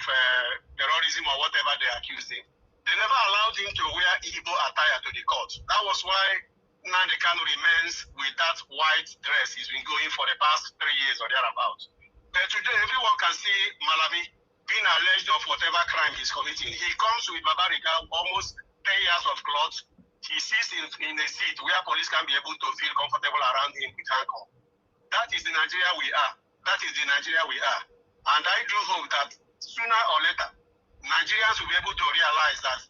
terrorism or whatever they accuse him, they never allowed him to wear Igbo attire to the court. That was why Nandekanu remains with that white dress he's been going for the past 3 years or thereabouts. But today, everyone can see Malami being alleged of whatever crime he's committing. He comes with Babariga, almost 10 years of clothes. He sits in a seat where police can be able to feel comfortable around him with handcuffs. That is the Nigeria we are. That is the Nigeria we are. And I do hope that sooner or later, Nigerians will be able to realize that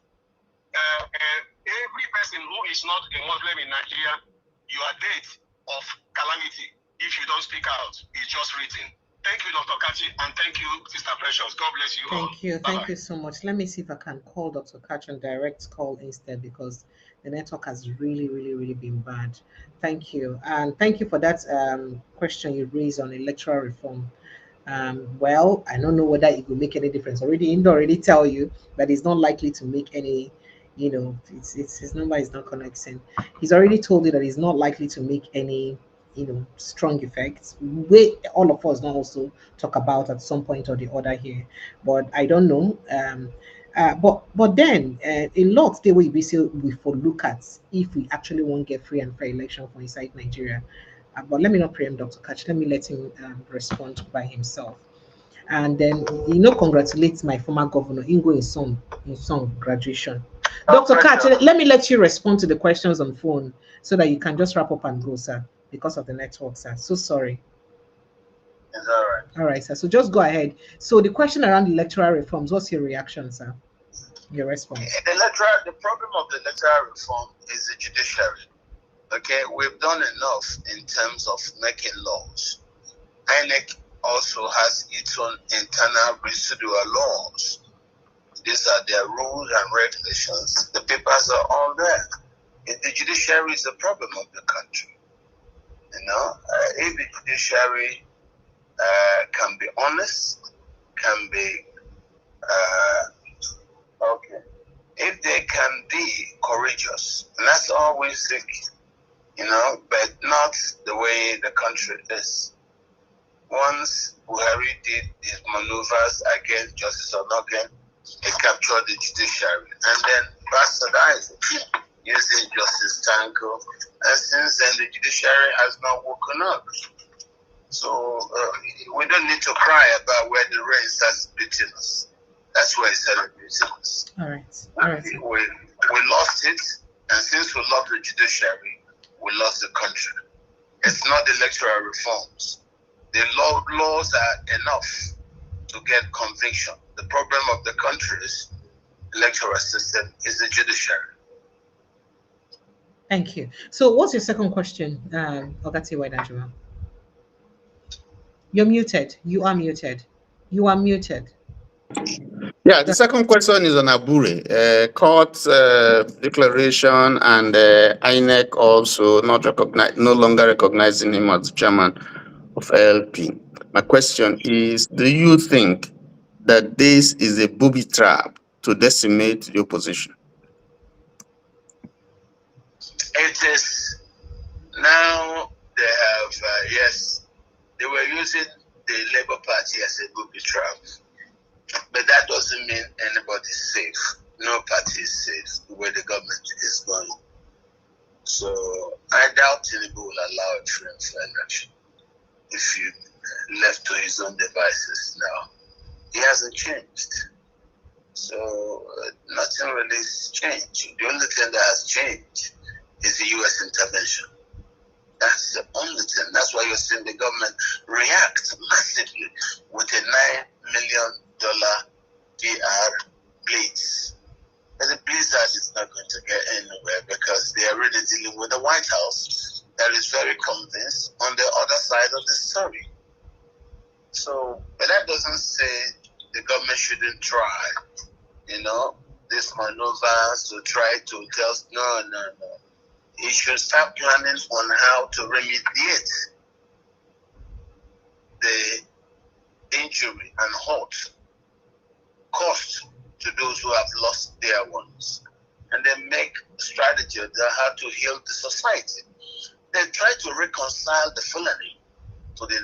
every person who is not a Muslim in Nigeria, your date of calamity, if you don't speak out, is just written. Thank you, Dr. Kachi, and thank you, Sister Precious. God bless you all. Thank you. Thank you so much. Let me see if I can call Dr. Kachi on direct call instead, because the network has really been bad. Thank you. And thank you for that question you raised on electoral reform. Well, I don't know whether it will make any difference. Already tell you that it's not likely to make any, it's his number is not connecting. He's already told you that it's not likely to make any strong effects. All of us don't also talk about at some point or the other here, but I don't know. But then a lot they will be still we for look at if we actually won't get free and fair election for inside Nigeria. But let me not preempt Dr. Catch. Let me let him respond by himself. And then congratulate my former governor Ingo in some graduation. Dr. Katz, let me let you respond to the questions on phone so that you can just wrap up and go, sir, because of the network, sir. So sorry. It's all right. All right, sir. So just go ahead. So the question around electoral reforms, what's your reaction, sir? Your response. The problem of the electoral reform is the judiciary. Okay, we've done enough in terms of making laws. INEC also has its own internal residual laws. These are their rules and regulations. The papers are all there. The judiciary is the problem of the country. If the judiciary can be honest, can be if they can be courageous, and that's all we seek, but not the way the country is. Once Buhari did his maneuvers against Justice Onogen, he captured the judiciary and then bastardized it using Justice Tanko, and since then the judiciary has not woken up. So we don't need to cry about where the rain starts beating us. That's where it started beating us. All right. We lost it, and since we lost the judiciary, we lost the country. It's not the electoral reforms. The laws are enough to get conviction. The problem of the country's electoral system is the judiciary. Thank you. So what's your second question, Ogati Waidanjuma? You're muted. You are muted. You are muted. Yeah, the second question is on Abure. Court declaration and INEC also no longer recognizing him as chairman of LP. My question is, do you think that this is a booby trap to decimate the opposition? It is. Now they have, yes, they were using the Labour Party as a booby trap. But that doesn't mean anybody's safe. No party is safe the way the government is going. So I doubt Tinubu will allow a free and fair election if he left to his own devices now. He hasn't changed. So nothing really has changed. The only thing that has changed is the U.S. intervention. That's the only thing. That's why you're seeing the government react massively with a $9 million DR blitz. But the blizzard is not going to get anywhere because they are really dealing with the White House that is very convinced on the other side of the story. So, but that doesn't say the government shouldn't try, this maneuvers to try to just, no. It should start planning on how to remediate the injury and hurt cost to those who have lost their ones, and then make strategy on how to heal the society. They try to reconcile the Fulani to the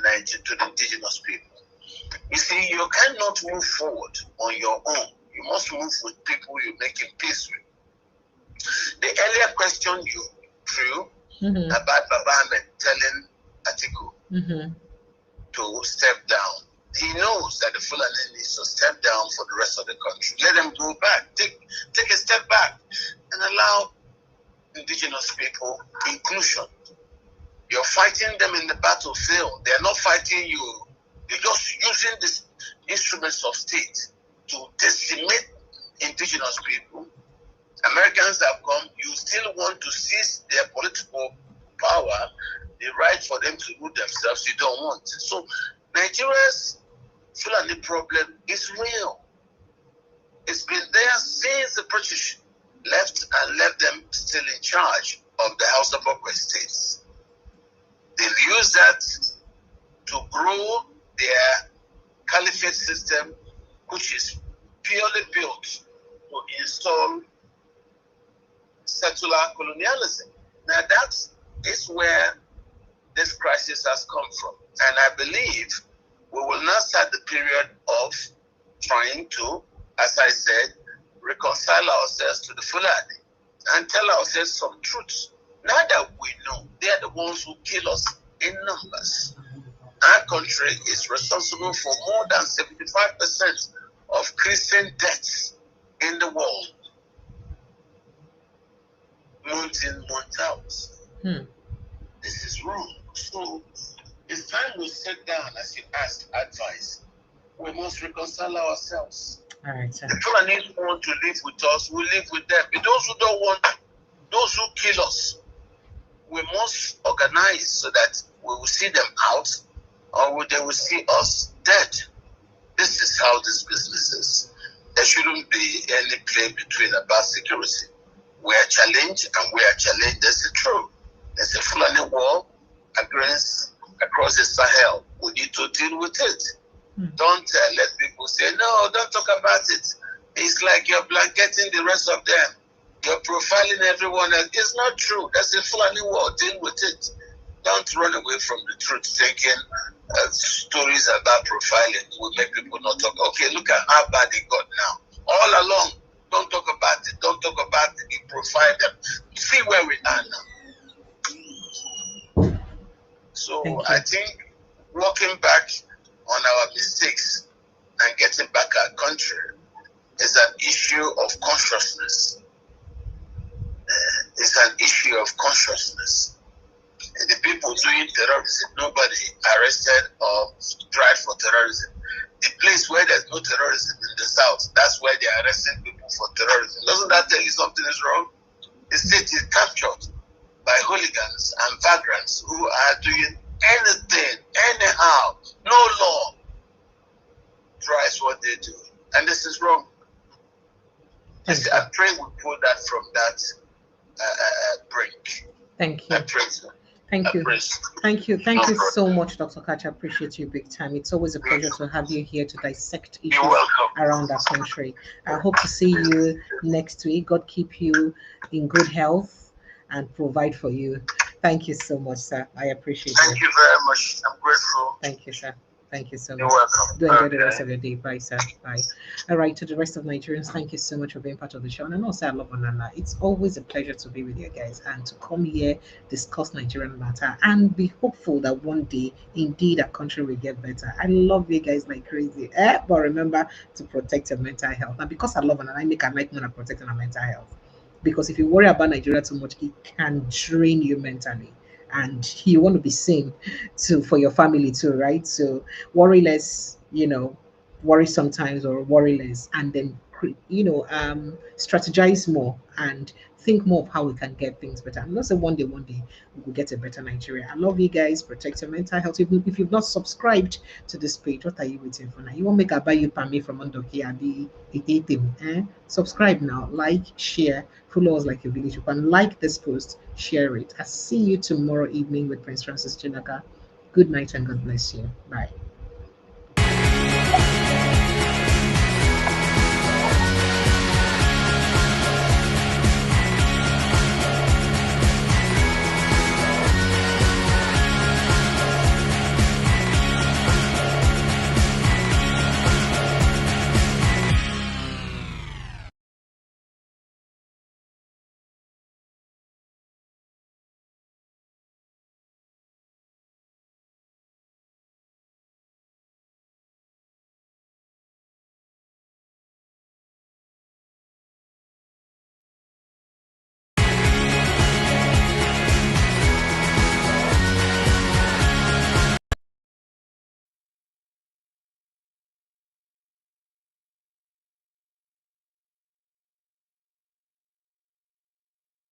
indigenous people. You see, you cannot move forward on your own. You must move with people you're making peace with. The earlier question you drew about Baba Ahmed telling Atiku to step down. He knows that the Fulani needs to step down for the rest of the country. Let them go back. Take a step back and allow indigenous people inclusion. You're fighting them in the battlefield. They're not fighting you. You're just using these instruments of state to decimate indigenous people. Americans have come. You still want to seize their political power, the right for them to rule themselves. You don't want. So Nigeria's Fulani problem is real. It's been there since the British left them still in charge of the House of States. They've used that to grow their caliphate system, which is purely built to install secular colonialism. Now that is where this crisis has come from. And I believe we will now start the period of trying to, as I said, reconcile ourselves to the Fulani and tell ourselves some truths. Now that we know they are the ones who kill us in numbers. Our country is responsible for more than 75% of Christian deaths in the world. month in, month out. Hmm. This is wrong. So it's time we sit down, as you asked, advice. We must reconcile ourselves. All right, sir. The Fulani who want to live with us, we live with them. But those who don't want, those who kill us, we must organize so that we will see them out, or they will see us dead. This is how this business is. There shouldn't be any play between about security. We are challenged, and we are challenged. That's the truth. There's a Fulani war across the Sahel. We need to deal with it. Don't let people say, no, don't talk about it. It's like you're blanketing the rest of them. You're profiling everyone else. It's not true. That's a Fulani war. Deal with it. Don't run away from the truth, thinking stories about profiling will make people not talk. Okay, look at how bad it got now. All along, don't talk about it. Don't talk about it. You profile them. See where we are now. So I think walking back on our mistakes and getting back our country is an issue of consciousness. It's an issue of consciousness. The people doing terrorism, nobody arrested or tried for terrorism. The place where there's no terrorism in the south, that's where they're arresting people for terrorism. Doesn't that tell you something is wrong? The state is captured by hooligans and vagrants who are doing anything, anyhow, no law drives what they do. And this is wrong. I pray we pull that from that brink. Thank you. I pray so. Thank you. Thank you. Thank you so much, Dr. Kacha. I appreciate you big time. It's always a pleasure to have you here to dissect issues around our country. I hope to see you next week. God keep you in good health and provide for you. Thank you so much, sir. I appreciate it. Thank you very much. I'm grateful. Thank you, sir. Thank you so much. You're welcome. Do enjoy the rest of your day. Bye, sir. Bye. All right, to the rest of Nigerians, thank you so much for being part of the show. And also, I love Onana. It's always a pleasure to be with you guys and to come here, discuss Nigerian matter, and be hopeful that one day, indeed, our country will get better. I love you guys like crazy. But remember to protect your mental health. And because I love Onana, I make a nightmare of protecting our mental health. Because if you worry about Nigeria too much, it can drain you mentally. And you want to be sane for your family too, right? So worry less, worry sometimes or worry less, and then strategize more and think more of how we can get things better. I'm not saying one day we will get a better Nigeria. I love you guys. Protect your mental health. Even if you've not subscribed to this page, what are you waiting for now? You won't make a buy you permit from under here. Subscribe now, like, share, follow us like a village. You can like this post, share it. I'll see you tomorrow evening with Prince Francis Chinaka. Good night and God bless you. Bye.